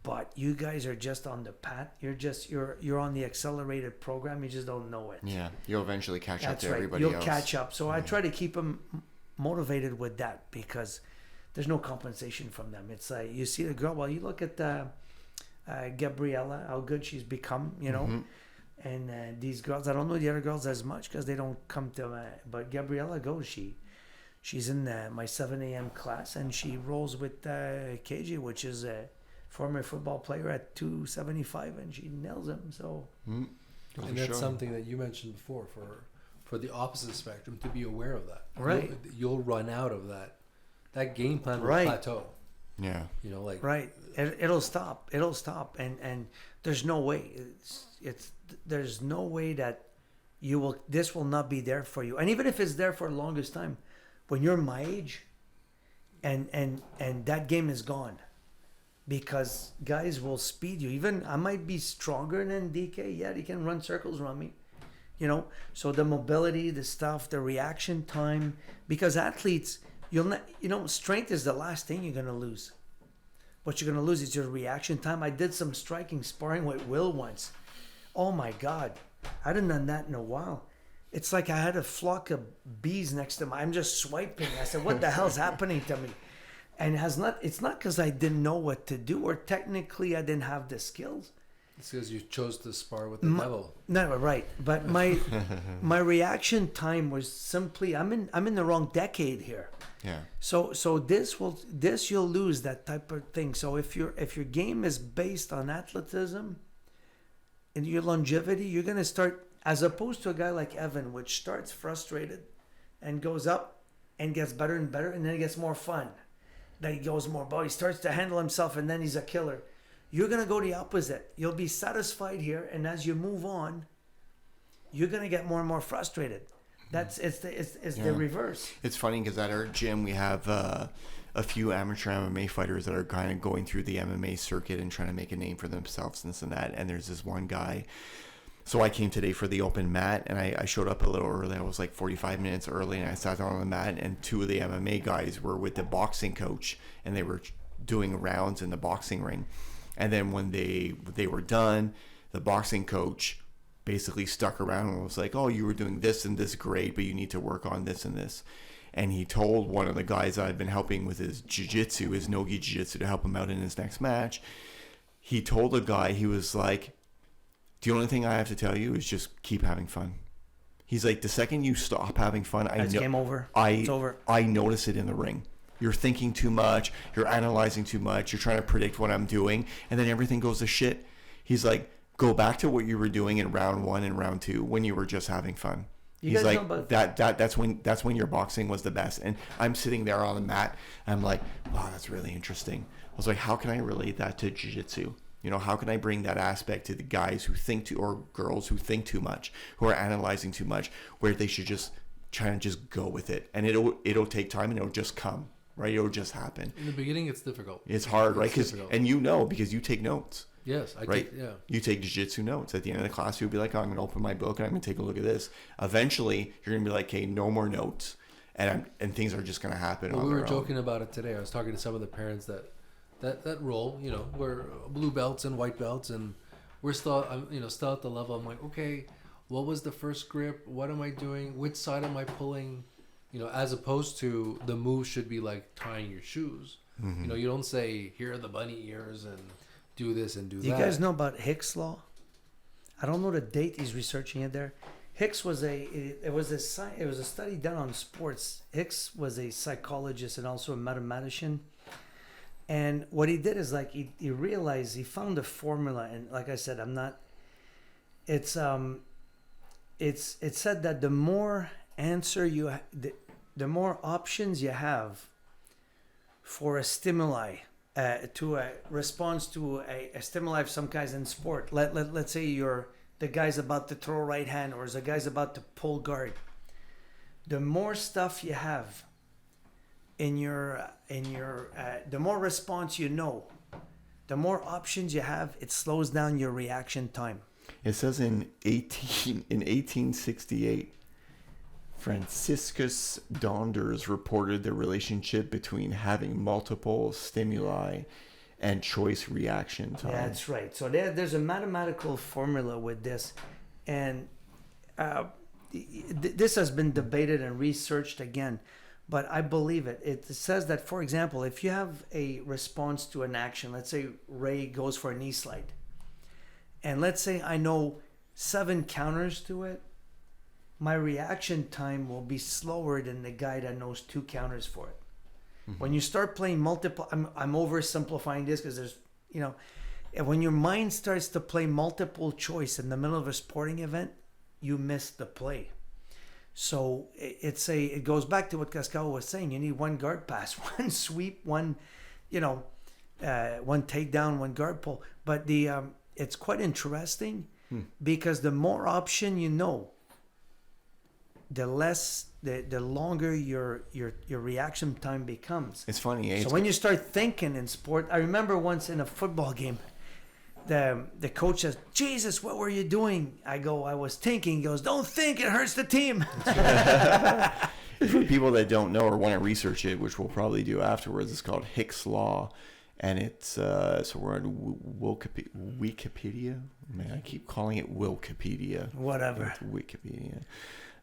But you guys are just on the path. You're on the accelerated program. You just don't know it. Yeah, you'll eventually catch up That's to right. everybody You'll else. catch up. So I try to keep them motivated with that, because there's no compensation from them. It's like, you see the girl. Well, you look at Gabriella, how good she's become. You know. And these girls, I don't know the other girls as much because they don't come to. But Gabriella goes. She's in my 7 a.m. class, and she rolls with KJ, which is a former football player at 275, and she nails him. So, and that's something that you mentioned before for the opposite spectrum to be aware of that. Right. You'll run out of that. That game plan will Right. plateau. Yeah. You know, like right, it'll stop, and there's no way. There's no way that this will not be there for you. And even if it's there for the longest time, when you're my age, and that game is gone, because guys will speed you. Even I might be stronger than DK, yet he can run circles around me. You know, so the mobility, the stuff, the reaction time, because athletes, strength is the last thing you're gonna lose. What you're gonna lose is your reaction time. I did some striking sparring with Will once. Oh my God, I hadn't done that in a while. It's like I had a flock of bees next to me. I'm just swiping. I said, what the hell's happening to me? And it's not because I didn't know what to do, or technically I didn't have the skills. it's because you chose to spar with the devil. No, right. But my reaction time was simply, I'm in the wrong decade here. Yeah. So this you'll lose that type of thing. So if your game is based on athleticism and your longevity, you're gonna start, as opposed to a guy like Evan, which starts frustrated and goes up and gets better and better, and then it gets more fun. Then he goes more, he starts to handle himself, and then he's a killer. You're gonna go the opposite. You'll be satisfied here, and as you move on, you're gonna get more and more frustrated. It's the reverse. It's funny because at our gym we have a few amateur MMA fighters that are kind of going through the MMA circuit and trying to make a name for themselves and this and that. And there's this one guy. So I came today for the open mat, and I showed up a little early. I was like 45 minutes early, and I sat down on the mat, and two of the MMA guys were with the boxing coach, and they were doing rounds in the boxing ring. And then when they were done, the boxing coach basically stuck around and was like, oh, you were doing this and this great, but you need to work on this and this. And he told one of the guys I've been helping with his jiu-jitsu, his no-gi jiu-jitsu, to help him out in his next match. He told the guy, he was like, the only thing I have to tell you is just keep having fun. He's like, the second you stop having fun, It's game over. It's over. I notice it in the ring. You're thinking too much. You're analyzing too much. You're trying to predict what I'm doing. And then everything goes to shit. He's like, go back to what you were doing in round 1 and round 2 when you were just having fun. He's like, that's when your boxing was the best. And I'm sitting there on the mat. And I'm like, wow, that's really interesting. I was like, how can I relate that to jiu-jitsu? You know, how can I bring that aspect to the guys who think too, or girls who think too much, who are analyzing too much, where they should just try and just go with it. And it'll take time, and it'll just come, right? It'll just happen. In the beginning, it's difficult. It's hard, right? And because you take notes. Yes, You take jiu-jitsu notes. At the end of the class, you'll be like, oh, I'm going to open my book and I'm going to take a look at this. Eventually, you're going to be like, hey, no more notes. And things are just going to happen on we their were own. joking about it today. I was talking to some of the parents that role, you know, we're blue belts and white belts, and we're still at the level. I'm like, okay, what was the first grip? What am I doing? Which side am I pulling? You know, as opposed to the move should be like tying your shoes. Mm-hmm. You know, you don't say, here are the bunny ears and do this and do that. You guys know about Hicks' law? I don't know the date he's researching it there. Hicks was a study done on sports. Hicks was a psychologist and also a mathematician. And what he did is like he realized, he found a formula, and like I said, it said that the more the more options you have for a stimuli, to a response to a stimuli of some kinds in sport. Let's say the guy's about to throw right hand or the guy's about to pull guard. The more stuff you have in your the more response you know, the more options you have, it slows down your reaction time. It says in 1868, Franciscus Donders reported the relationship between having multiple stimuli and choice reaction time. That's right. So there's a mathematical formula with this, and this has been debated and researched again, but I believe it. It says that, for example, if you have a response to an action, let's say Ray goes for a knee slide, and let's say I know 7 counters to it, my reaction time will be slower than the guy that knows 2 counters for it. Mm-hmm. When you start playing multiple, I'm oversimplifying this because there's, and when your mind starts to play multiple choice in the middle of a sporting event, you miss the play. So it goes back to what Cascao was saying. You need one guard pass, one sweep, one takedown, one guard pull. But it's quite interesting because the more option you know, the longer your reaction time becomes. It's funny. So when you start thinking in sport, I remember once in a football game, the coach says, "Jesus, what were you doing?" I go, "I was thinking." He goes, "Don't think, it hurts the team." For people that don't know or want to research it, which we'll probably do afterwards, it's called Hicks' Law. And it's, so we're on Wikipedia. Man, I keep calling it Wilkipedia. Whatever. It's Wikipedia.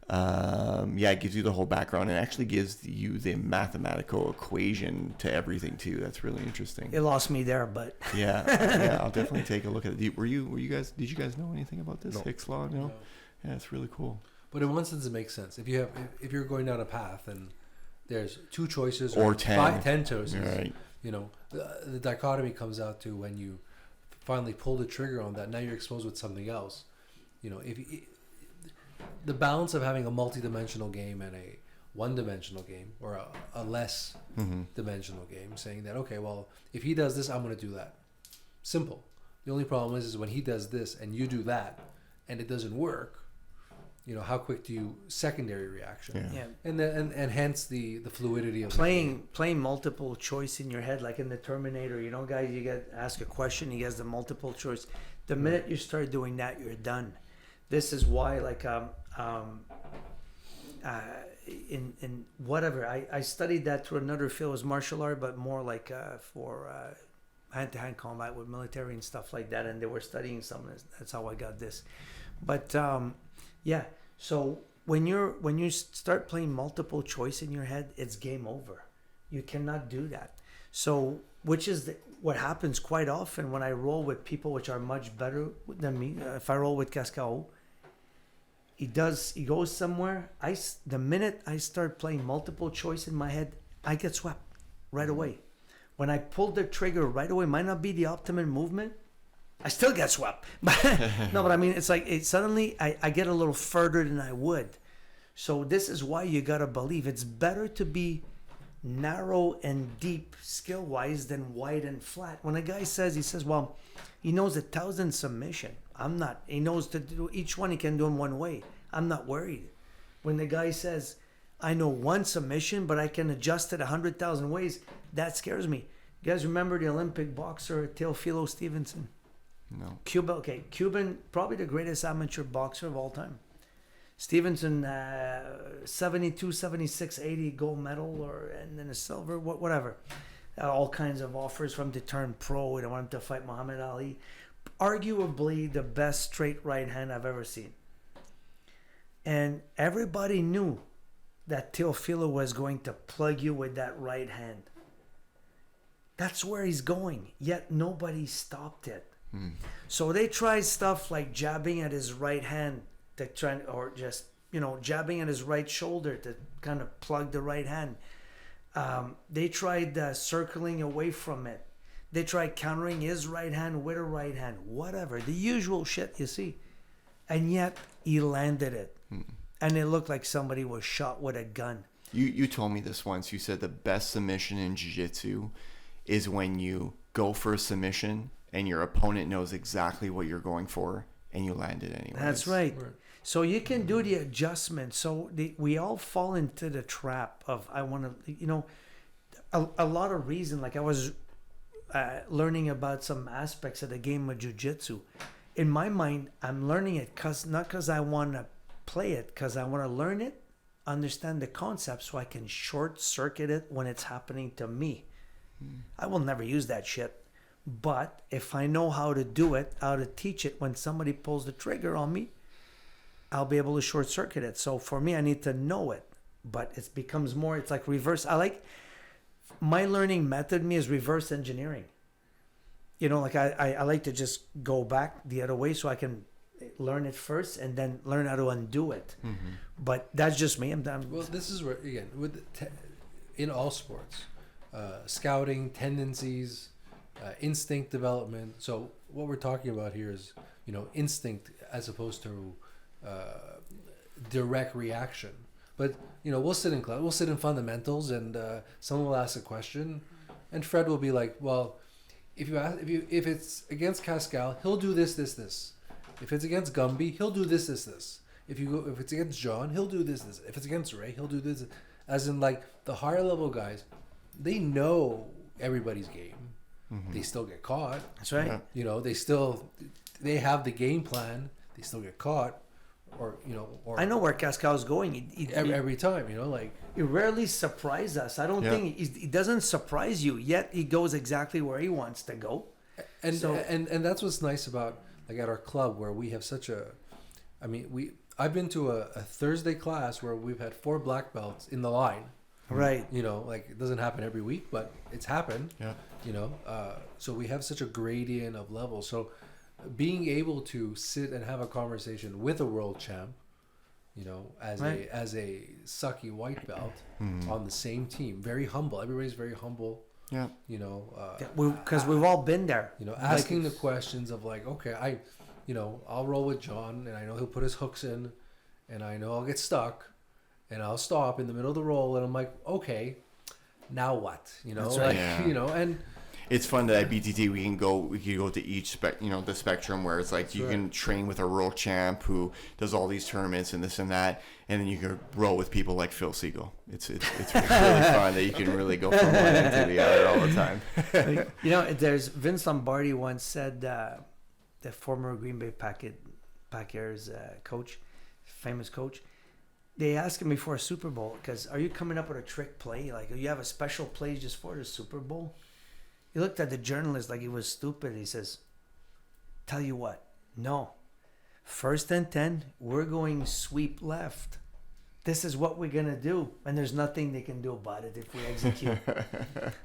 It gives you the whole background and actually gives you the mathematical equation to everything too. That's really interesting. It lost me there, but yeah, I'll definitely take a look at it. Did you guys know anything about this? No. Hicks Law? No. Yeah, it's really cool. But in one sense, it makes sense. If you're going down a path and there's 2 choices or 10 choices, right? The dichotomy comes out to when you finally pull the trigger on that. Now you're exposed with something else. The balance of having a multi-dimensional game and a one-dimensional game, or a less dimensional game, saying that, okay, well, if he does this, I'm going to do that. Simple. The only problem is when he does this and you do that and it doesn't work, how quick do you secondary reaction? Yeah. And hence the fluidity of playing multiple choice in your head, like in the Terminator. Guys, you get ask a question, he has the multiple choice. The minute you start doing that, you're done. This is why, like, in whatever, I studied that through another field as martial art, but more like for hand-to-hand combat with military and stuff like that, and they were studying some of this. That's how I got this. But so when you start playing multiple choice in your head, it's game over. You cannot do that. So which is what happens quite often when I roll with people which are much better than me. If I roll with Cascao, he goes somewhere. The minute I start playing multiple choice in my head, I get swept right away. When I pull the trigger right away, might not be the optimum movement, I still get swept. No, but I mean, it's like suddenly I get a little further than I would. So this is why you gotta believe it's better to be narrow and deep skill-wise than wide and flat. When a guy says, well, he knows 1,000 submission. I'm not. He knows to do each one he can do in one way. I'm not worried. When the guy says, I know one submission, but I can adjust it 100,000 ways, that scares me. You guys remember the Olympic boxer Teofilo Stevenson? No. Cuban, probably the greatest amateur boxer of all time. Stevenson, 72, 76, 80 gold medal, and then a silver, whatever. All kinds of offers from to turn pro. They want him to fight Muhammad Ali. Arguably the best straight right hand I've ever seen. And everybody knew that Teofilo was going to plug you with that right hand. That's where he's going. Yet nobody stopped it. So they tried stuff like jabbing at his right hand to try, or just jabbing at his right shoulder to kind of plug the right hand. They tried circling away from it. They tried countering his right hand with a right hand. Whatever, the usual shit you see, and yet he landed it, and it looked like somebody was shot with a gun. You told me this once. You said the best submission in jiu-jitsu is when you go for a submission and your opponent knows exactly what you're going for and you land it anyway. That's right. So you can do the adjustment. So we all fall into the trap of, I want to, a lot of reason. Like I was learning about some aspects of the game of jiu-jitsu. In my mind, I'm learning it not because I want to play it, because I want to learn it, understand the concept so I can short circuit it when it's happening to me. I will never use that shit. But if I know how to do it, how to teach it, when somebody pulls the trigger on me, I'll be able to short circuit it. So for me, I need to know it. But it becomes more, it's like reverse. My learning method is reverse engineering. Like I like to just go back the other way so I can learn it first and then learn how to undo it. Mm-hmm. But that's just me. Well, this is where, again, in all sports, scouting, tendencies, instinct development. So what we're talking about here is, instinct as opposed to direct reaction. But we'll sit in class, we'll sit in fundamentals, and someone will ask a question, and Fred will be like, "Well, if it's against Pascal, he'll do this, this, this. If it's against Gumby, he'll do this, this, this. If it's against John, he'll do this, this. If it's against Ray, he'll do this." As in, like, the higher level guys, they know everybody's game. Mm-hmm. They still get caught. That's right. Yeah. They have the game plan. They still get caught. Or I know where Pascal's going. Every time, he rarely surprises us. I don't think he doesn't surprise you, yet he goes exactly where he wants to go. And that's what's nice about, like, at our club, where we have such a, I've been to a Thursday class where we've had 4 black belts in the line. Right. It doesn't happen every week, but it's happened. Yeah. So we have such a gradient of levels. So being able to sit and have a conversation with a world champ, as a sucky white belt on the same team, very humble. Everybody's very humble. Yeah. Because we've all been there. Asking the questions of, like, okay, I'll roll with John, and I know he'll put his hooks in, and I know I'll get stuck, and I'll stop in the middle of the roll, and I'm like, okay, now what? That's right. And it's fun that at BTT we can go to each the spectrum, where it's like you can train with a world champ who does all these tournaments and this and that, and then you can roll with people like Phil Siegel. It's really fun that you can really go from one end to the other all the time. There's Vince Lombardi once said, the former Green Bay Packers coach, famous coach. They asked him before a Super Bowl, because are you coming up with a trick play? Like, you have a special play just for the Super Bowl? He looked at the journalist like he was stupid. He says, "Tell you what, no. 1st and 10, we're going sweep left. This is what we're going to do. And there's nothing they can do about it if we execute."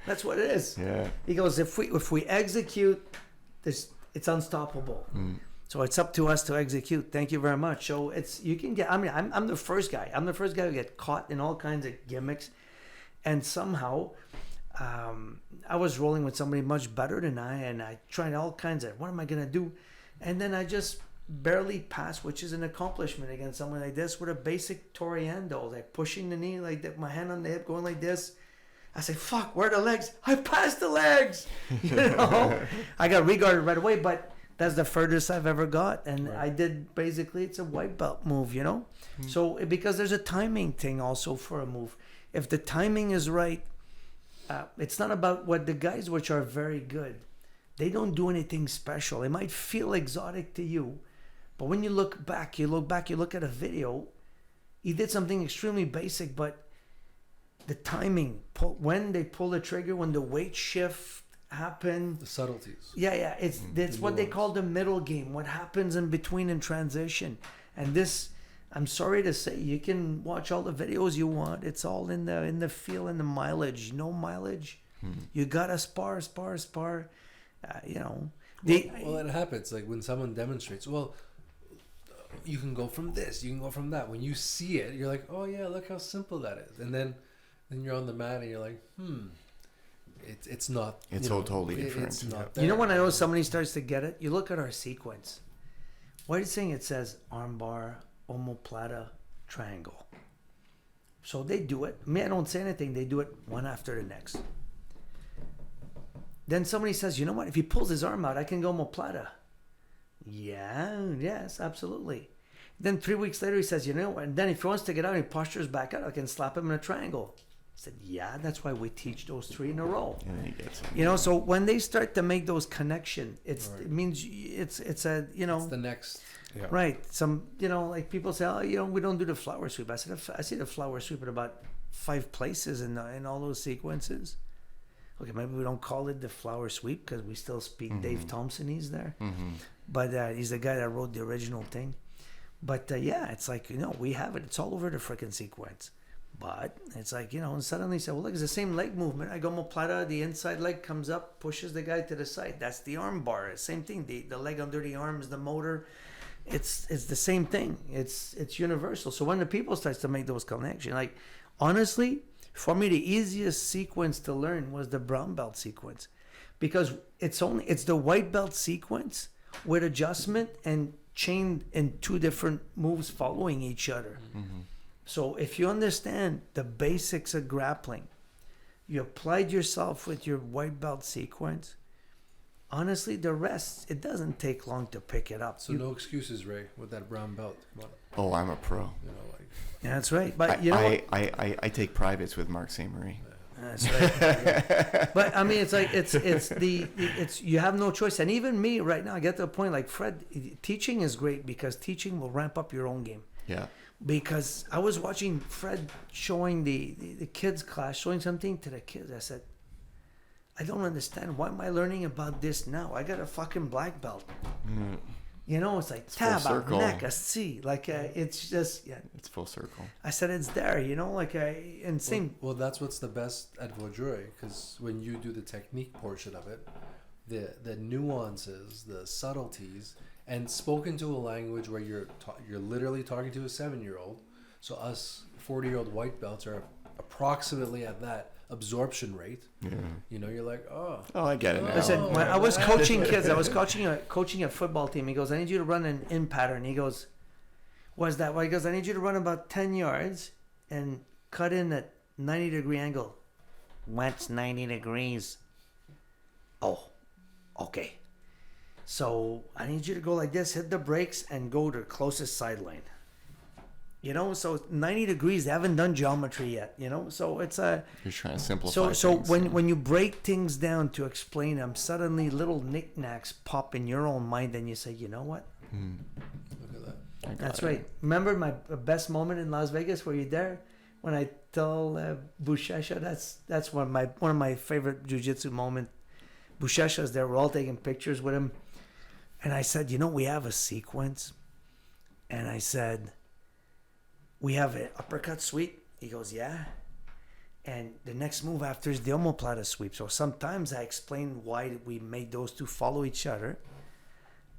That's what it is. Yeah. He goes, if we execute, it's unstoppable. Mm. So it's up to us to execute. Thank you very much. So you can get, I'm the first guy. I'm the first guy who get caught in all kinds of gimmicks. And somehow, I was rolling with somebody much better than and I tried all kinds of, what am I going to do? And then I just barely passed, which is an accomplishment against someone like this, with a basic Toriando, like pushing the knee like that, my hand on the hip, going like this. I say, fuck, where are the legs? I passed the legs. I got regarded right away, but that's the furthest I've ever got. And I did, basically, it's a white belt move, Mm-hmm. So, because there's a timing thing also for a move. If the timing is right, it's not about what the guys, which are very good, they don't do anything special. It might feel exotic to you, but when you look back, you look at a video, he did something extremely basic, but the timing, when they pull the trigger, when the weight shift happen, the subtleties. Yeah, it's what they call the middle game, what happens in between in transition. And this, I'm sorry to say, you can watch all the videos you want. It's all in the feel and the mileage. No mileage. You gotta spar. Well, it happens. Like when someone demonstrates, well, you can go from this, you can go from that. When you see it, you're like, oh yeah, look how simple that is. And then you're on the mat and you're like, it's not. It's all totally different. It's not there. When I know somebody starts to get it, you look at our sequence. What are you saying? It says armbar, omoplata, triangle. So they do it. I don't say anything. They do it one after the next. then somebody says, you know what? If he pulls his arm out, I can go omoplata. Yes, absolutely. Then 3 weeks later, he says, you know, and then if he wants to get out and he postures back out, I can slap him in a triangle. I said, yeah, that's why we teach those 3 in a row. And then he gets it. You know, so when they start to make those connection, it means it's a, you know. It's the next. Yeah. Right. Some, you know, like people say, oh, you know, we don't do the flower sweep. I said, I see the flower sweep at about 5 places in all those sequences. Okay, maybe we don't call it the flower sweep because we still speak Dave Thompsonese there. But he's the guy that wrote the original thing. But yeah, it's like, you know, we have it. It's all over the freaking sequence. But it's like, you know, and suddenly say, well, look, it's the same leg movement. I go omoplata, the inside leg comes up, pushes the guy to the side. That's the arm bar. Same thing. The leg under the arm is the motor. It's the same thing. It's universal. So when the people starts to make those connections, like honestly, for me the easiest sequence to learn was the brown belt sequence, because it's the white belt sequence with adjustment and chain in 2 different moves following each other. So if you understand the basics of grappling, you applied yourself with your white belt sequence. Honestly, the rest, it doesn't take long to pick it up. So no excuses, Ray, with that brown belt. Oh, I'm a pro. You know, like. Yeah, that's right. But you know what? I take privates with Marc Ste-Marie. That's right. But I mean, it's like it's you have no choice. And even me right now, I get to a point like Fred. Teaching is great because teaching will ramp up your own game. Yeah. Because I was watching Fred showing the kids class, showing something to the kids. I said, I don't understand. Why am I learning about this now? I got a fucking black belt. You know, it's like tab out, neck, a C. Like it's just It's full circle. I said it's there. You know, like and same. Well, that's what's the best at Vaudreuil, because when you do the technique portion of it, the nuances, the subtleties, and spoken to a language where you're literally talking to a 7-year-old. So us 40-year-old white belts are approximately at that absorption rate. Yeah. You know, you're like, oh, I get it now. Listen, when I was coaching kids, I was coaching a football team. He goes, I need you to run an in pattern. He goes, what's that? Well, he goes, I need you to run about 10 yards and cut in at 90-degree angle. What's 90 degrees? Oh, okay. So I need you to go like this, hit the brakes, and go to the closest sideline. You know, so 90 degrees, they haven't done geometry yet, you know? So it's a... You're trying to simplify So things. when you break things down to explain them, suddenly little knickknacks pop in your own mind and you say, you know what? look at that. That's right. Remember my best moment in Las Vegas? Were you there? When I tell Bushesha, that's one of my favorite jiu-jitsu moments. Bushesha's there. We're all taking pictures with him. And I said, you know, we have a sequence. And I said, we have an uppercut sweep. He goes, yeah. And the next move after is the omoplata sweep. So sometimes I explain why we made those 2 follow each other.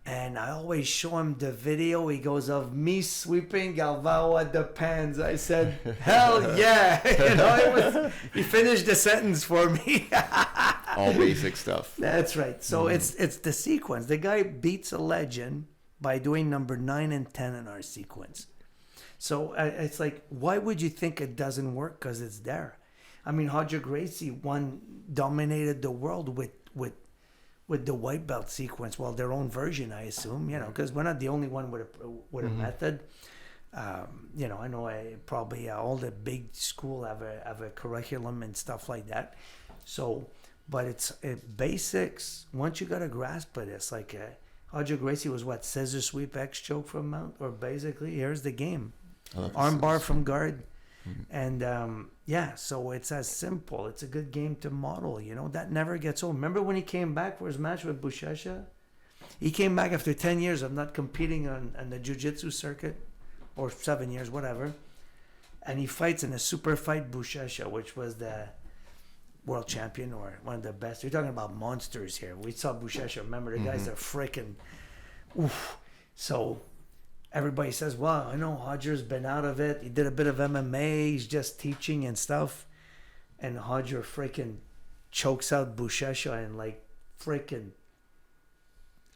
And I always show him the video. He goes, of me sweeping Galvao at the pans. I said, hell yeah. You know, he finished the sentence for me. All basic stuff. That's right. So it's the sequence. The guy beats a legend by doing number 9 and 10 in our sequence. So it's like, why would you think it doesn't work? Because it's there. I mean, Roger Gracie dominated the world with the white belt sequence. Well, their own version, I assume, you know, because we're not the only one with a method. You know, I know probably all the big school have a curriculum and stuff like that. So, but it's basics. Once you got to grasp it, it's like Roger Gracie was what, scissor sweep X choke from mount, or basically here's the game, arm bar from guard. And so it's as simple. It's a good game to model, you know. That never gets old. Remember when he came back for his match with Bushesha? He came back after 10 years of not competing on the jiu-jitsu circuit, or 7 years, whatever. And he fights in a super fight Bushesha, which was the world champion or one of the best. You're talking about monsters here. We saw Bushesha. Remember, the guys are freaking oof. So everybody says, well, I know Roger's been out of it. He did a bit of MMA. He's just teaching and stuff. And Roger freaking chokes out Bushesha in like freaking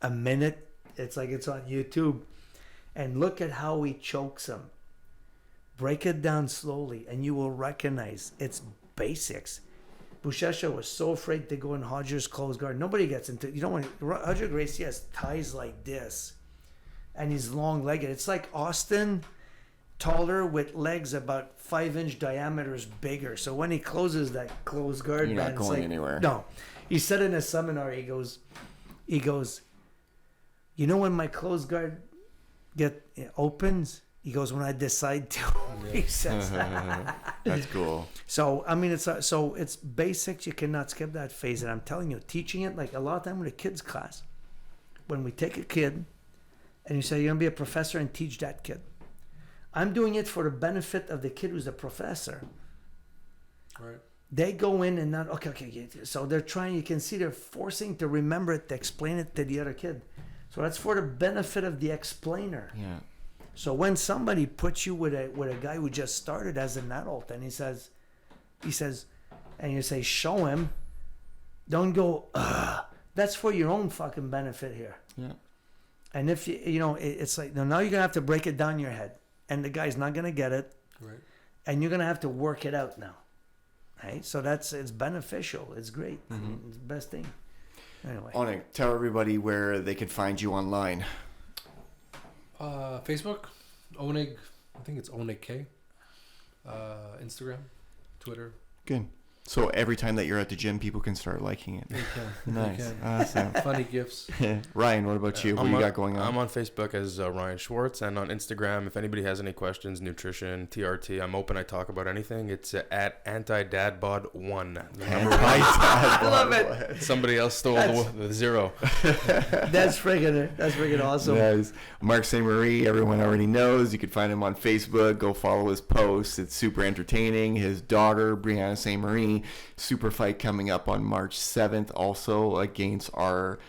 a minute. It's like it's on YouTube. And look at how he chokes him. Break it down slowly and you will recognize it's basics. Buchecha was so afraid to go in Hodger's close guard. Nobody gets into. You don't want Hodger Gracie has ties like this, and he's long-legged. It's like Austin, taller with legs about 5-inch diameters bigger. So when he closes that close guard, You're not going anywhere. No, he said in a seminar, he goes, you know when my close guard opens? He goes, when I decide to. He says That's cool. So I mean, it's basics. You cannot skip that phase. And I'm telling you, teaching it, like a lot of time with a kids class, when we take a kid and you say you're gonna be a professor and teach that kid, I'm doing it for the benefit of the kid who's a professor. Right. They go in and not okay. So they're trying. You can see they're forcing to remember it, to explain it to the other kid. So that's for the benefit of the explainer. Yeah. So when somebody puts you with a guy who just started as an adult, and he says, and you say, show him, don't go, ugh. That's for your own fucking benefit here. Yeah. And if it's like, now you're gonna have to break it down in your head, and the guy's not gonna get it, Right. and you're gonna have to work it out now. Right? So it's beneficial. It's great. It's the best thing. Anyway. Onnig, tell everybody where they can find you online. Facebook, Onnig. I think it's Onnig K. Instagram, Twitter. Good. So every time that you're at the gym, people can start liking it. They can. Nice. They can. Awesome. Funny gifts. Ryan, what about you? What you got going on? I'm on Facebook as Ryan Schwartz, and on Instagram, if anybody has any questions, nutrition, TRT, I'm open. I talk about anything. It's at antidadbod1. I love it. Somebody else stole the 0. That's friggin' awesome. Nice. Marc Ste-Marie, everyone already knows. You can find him on Facebook. Go follow his posts. It's super entertaining. His daughter, Brianna Ste-Marie, super fight coming up on March 7th, also against our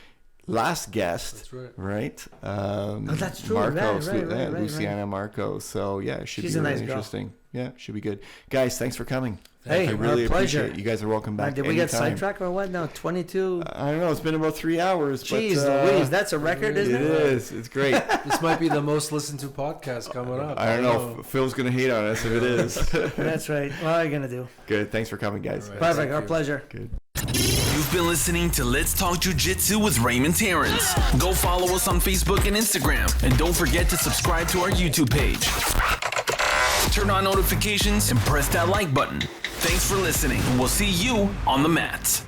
last guest. That's right. Right? That's true. Marco, Right. Luciana Marco. So, yeah, it should She's be a really nice girl. interesting. Yeah, should be good. Guys, thanks for coming. Hey, I really our pleasure. appreciate it. You guys are welcome back. Did we get anytime. sidetracked or what? No, 22. I don't know. It's been about 3 hours. Jeez but, Louise, that's a record, isn't it it? is. It's great. This might be the most listened to podcast coming up. I don't know. Phil's going to hate on us if it is. That's right. What are you going to do? Good. Thanks for coming, guys. All right. Perfect. Thank Our you. pleasure. Good. You've been listening to Let's Talk Jiu-Jitsu with Raymond Terrence. Go follow us on Facebook and Instagram. And don't forget to subscribe to our YouTube page. Turn on notifications and press that like button. Thanks for listening. We'll see you on the mats.